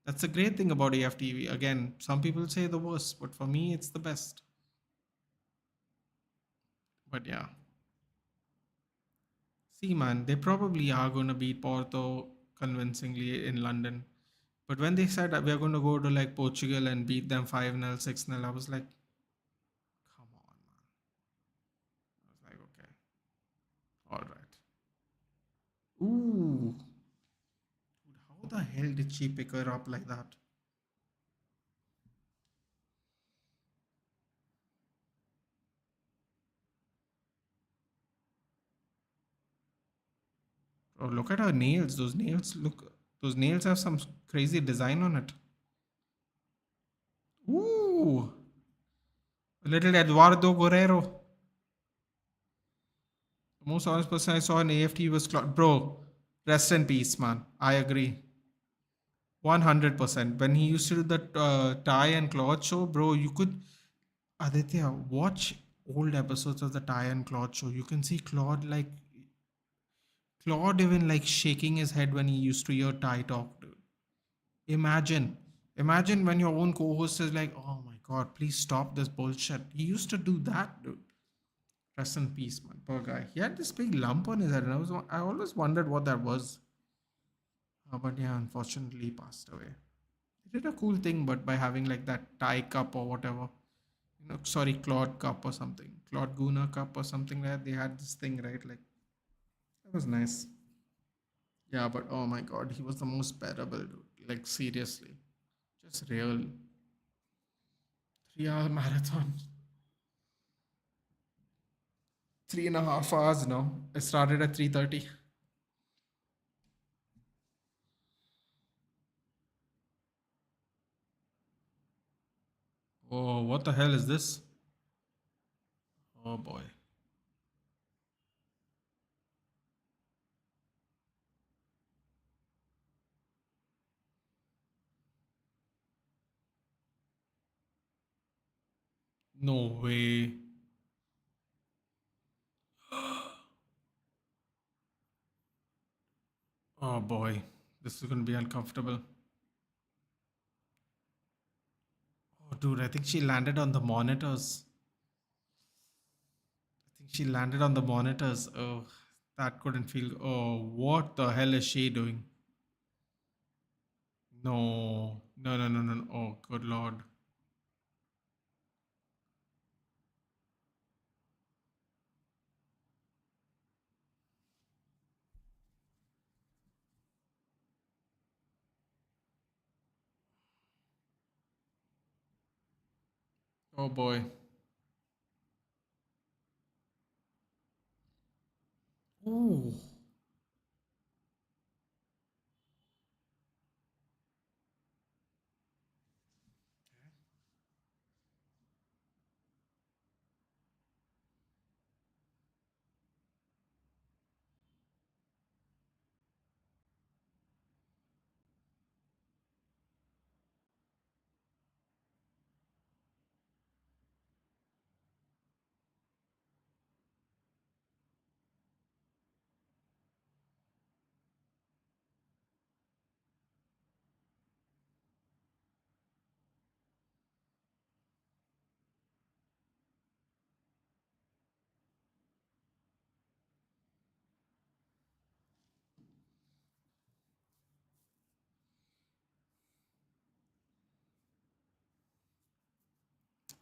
That's the great thing about AFTV. Again, some people say the worst, but for me, it's the best. But yeah, see, man, they probably are going to beat Porto convincingly in London. But when they said that we're going to go to like Portugal and beat them 5-0, 6-0, I was like, come on, man. I was like, okay, all right. Ooh, dude, how the hell did she pick her up like that? Oh, look at her nails. Those nails have some crazy design on it. Ooh, little Eduardo Guerrero. The most honest person I saw in AFT was Claude. Bro, rest in peace, man. I agree. 100%. When he used to do the Ty and Claude show, bro, you could, Aditya, watch old episodes of the Ty and Claude show. You can see Claude even like shaking his head when he used to hear Ty talk, dude. Imagine, imagine when your own co-host is like, "Oh my God, please stop this bullshit." He used to do that, dude. Rest in peace, man. Poor guy. He had this big lump on his head, and I always wondered what that was. But yeah, unfortunately, he passed away. He did a cool thing, but by having like that Thai cup or whatever, sorry, Claude cup or something, Claude Guna cup or something like that. They had this thing, right? Like, that was nice. Yeah, but oh my God, he was the most bearable, dude. Like, seriously, just real 3 hour marathon. 3.5 hours now. It started at 3:30. Oh, what the hell is this? Oh boy. No way. Oh boy. This is going to be uncomfortable. Oh, dude, I think she landed on the monitors. I She landed on the monitors. Oh, that couldn't feel. Oh, what the hell is she doing? No, no, no, no, no. No. Oh, good lord. Oh boy. Ooh.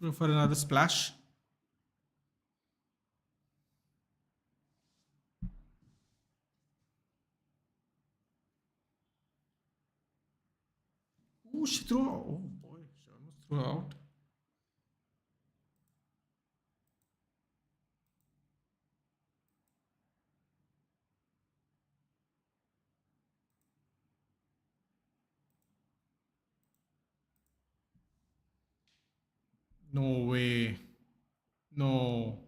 Go for another splash. Ooh, she threw. Oh boy, she almost threw out. No way. No.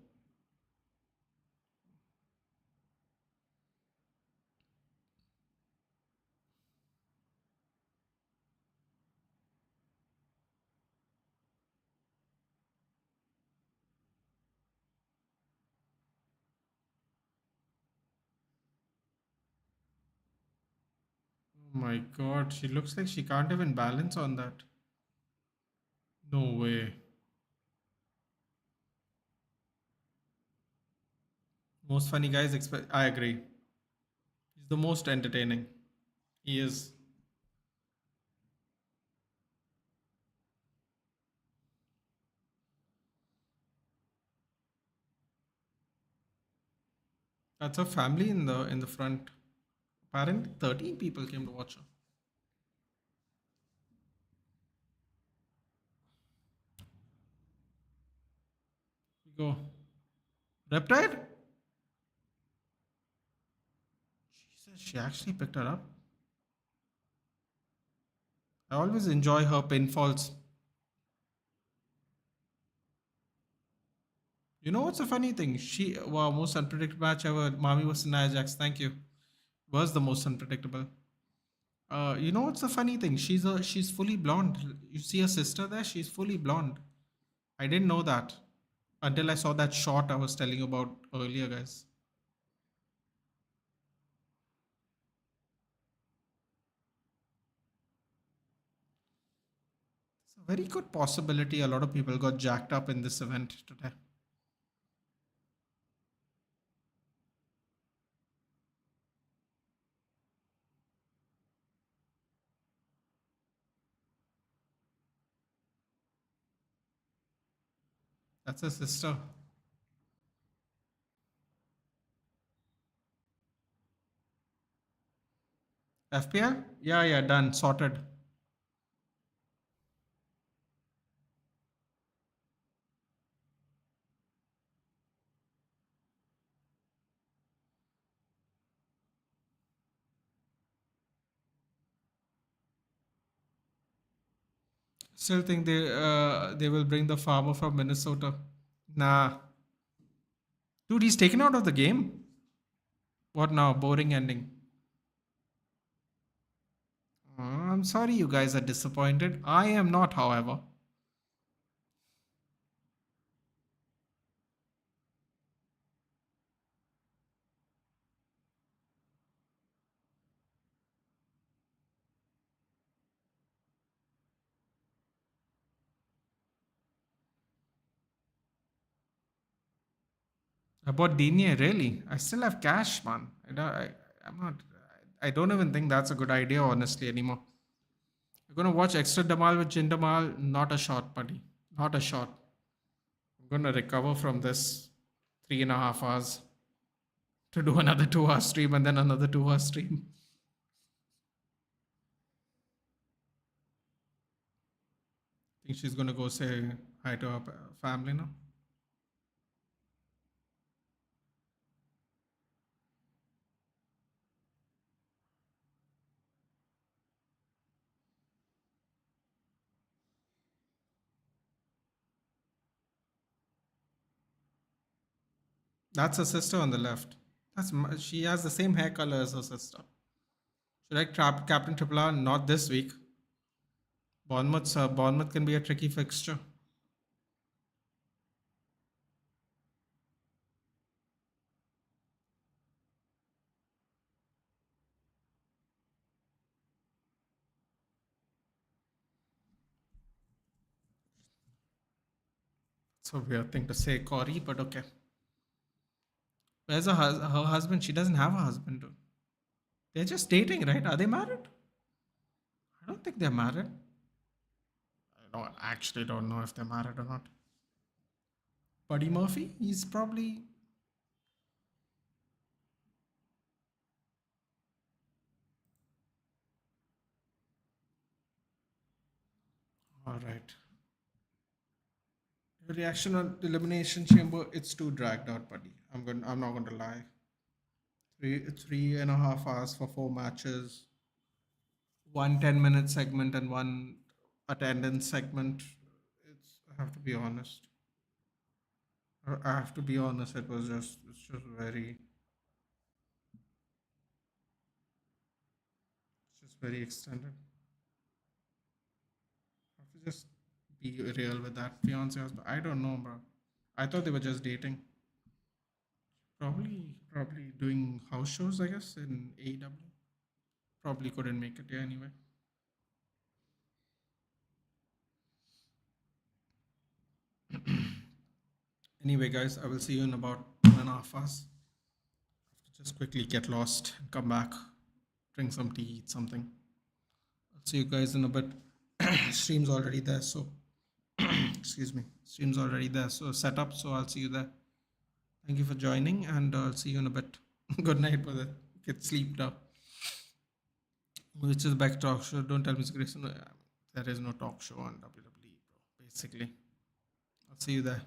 Oh my god, she looks like she can't even balance on that. No way. Most funny guys. I agree. He's the most entertaining. He is. That's her family in the front. Apparently, 13 people came to watch her. We go. Reptide? Jesus, she actually picked her up. I always enjoy her pinfalls. You know what's a funny thing? Wow, most unpredictable match ever. Mami was Nia Jax. Thank you. Was the most unpredictable. You know what's the funny thing? She's fully blonde. You see her sister there? She's fully blonde. I didn't know that until I saw that shot I was telling you about earlier, guys. It's a very good possibility a lot of people got jacked up in this event today. That's her sister. FPL? Yeah, yeah, done. Sorted. Still think they will bring the farmer from Minnesota. Nah. Dude, he's taken out of the game. What now? Boring ending. I'm sorry you guys are disappointed. I am not, however. I bought Digne, really? I still have cash, man. I'm not. I don't even think that's a good idea, honestly, anymore. You're gonna watch extra Damal with Jindamal? Not a shot, buddy. Not a shot. I'm gonna recover from this 3.5 hours to do another 2 hour stream and then another 2 hour stream. Think she's gonna go say hi to her family now. That's her sister on the left. She has the same hair color as her sister. Should I trap Captain Triple R? Not this week. Bournemouth can be a tricky fixture. It's a weird thing to say, Corey, but okay. Where's her husband? She doesn't have a husband. Dude. They're just dating, right? Are they married? I don't think they're married. Actually don't know if they're married or not. Buddy Murphy? He's probably. All right. Your reaction on Elimination Chamber, it's too dragged out, buddy. I'm not going to lie. 3.5 hours for 4 matches, one 10-minute segment and one attendance segment. I have to be honest. I have to be honest. It's just very extended. I have to just be real with that fiance husband. I don't know, bro. I thought they were just dating. Probably doing house shows, I guess, in AEW. Probably couldn't make it, yeah, anyway. Anyway, guys, I will see you in about 1.5 hours. Just quickly get lost and come back, drink some tea, eat something. I'll see you guys in a bit. Stream's already there, so excuse me. Stream's already there, so set up. So I'll see you there. Thank you for joining, and I'll see you in a bit. Good night, brother. Get sleep now. Which is back talk show? Don't tell me, Grayson. There is no talk show on WWE, bro. Basically, I'll see you there.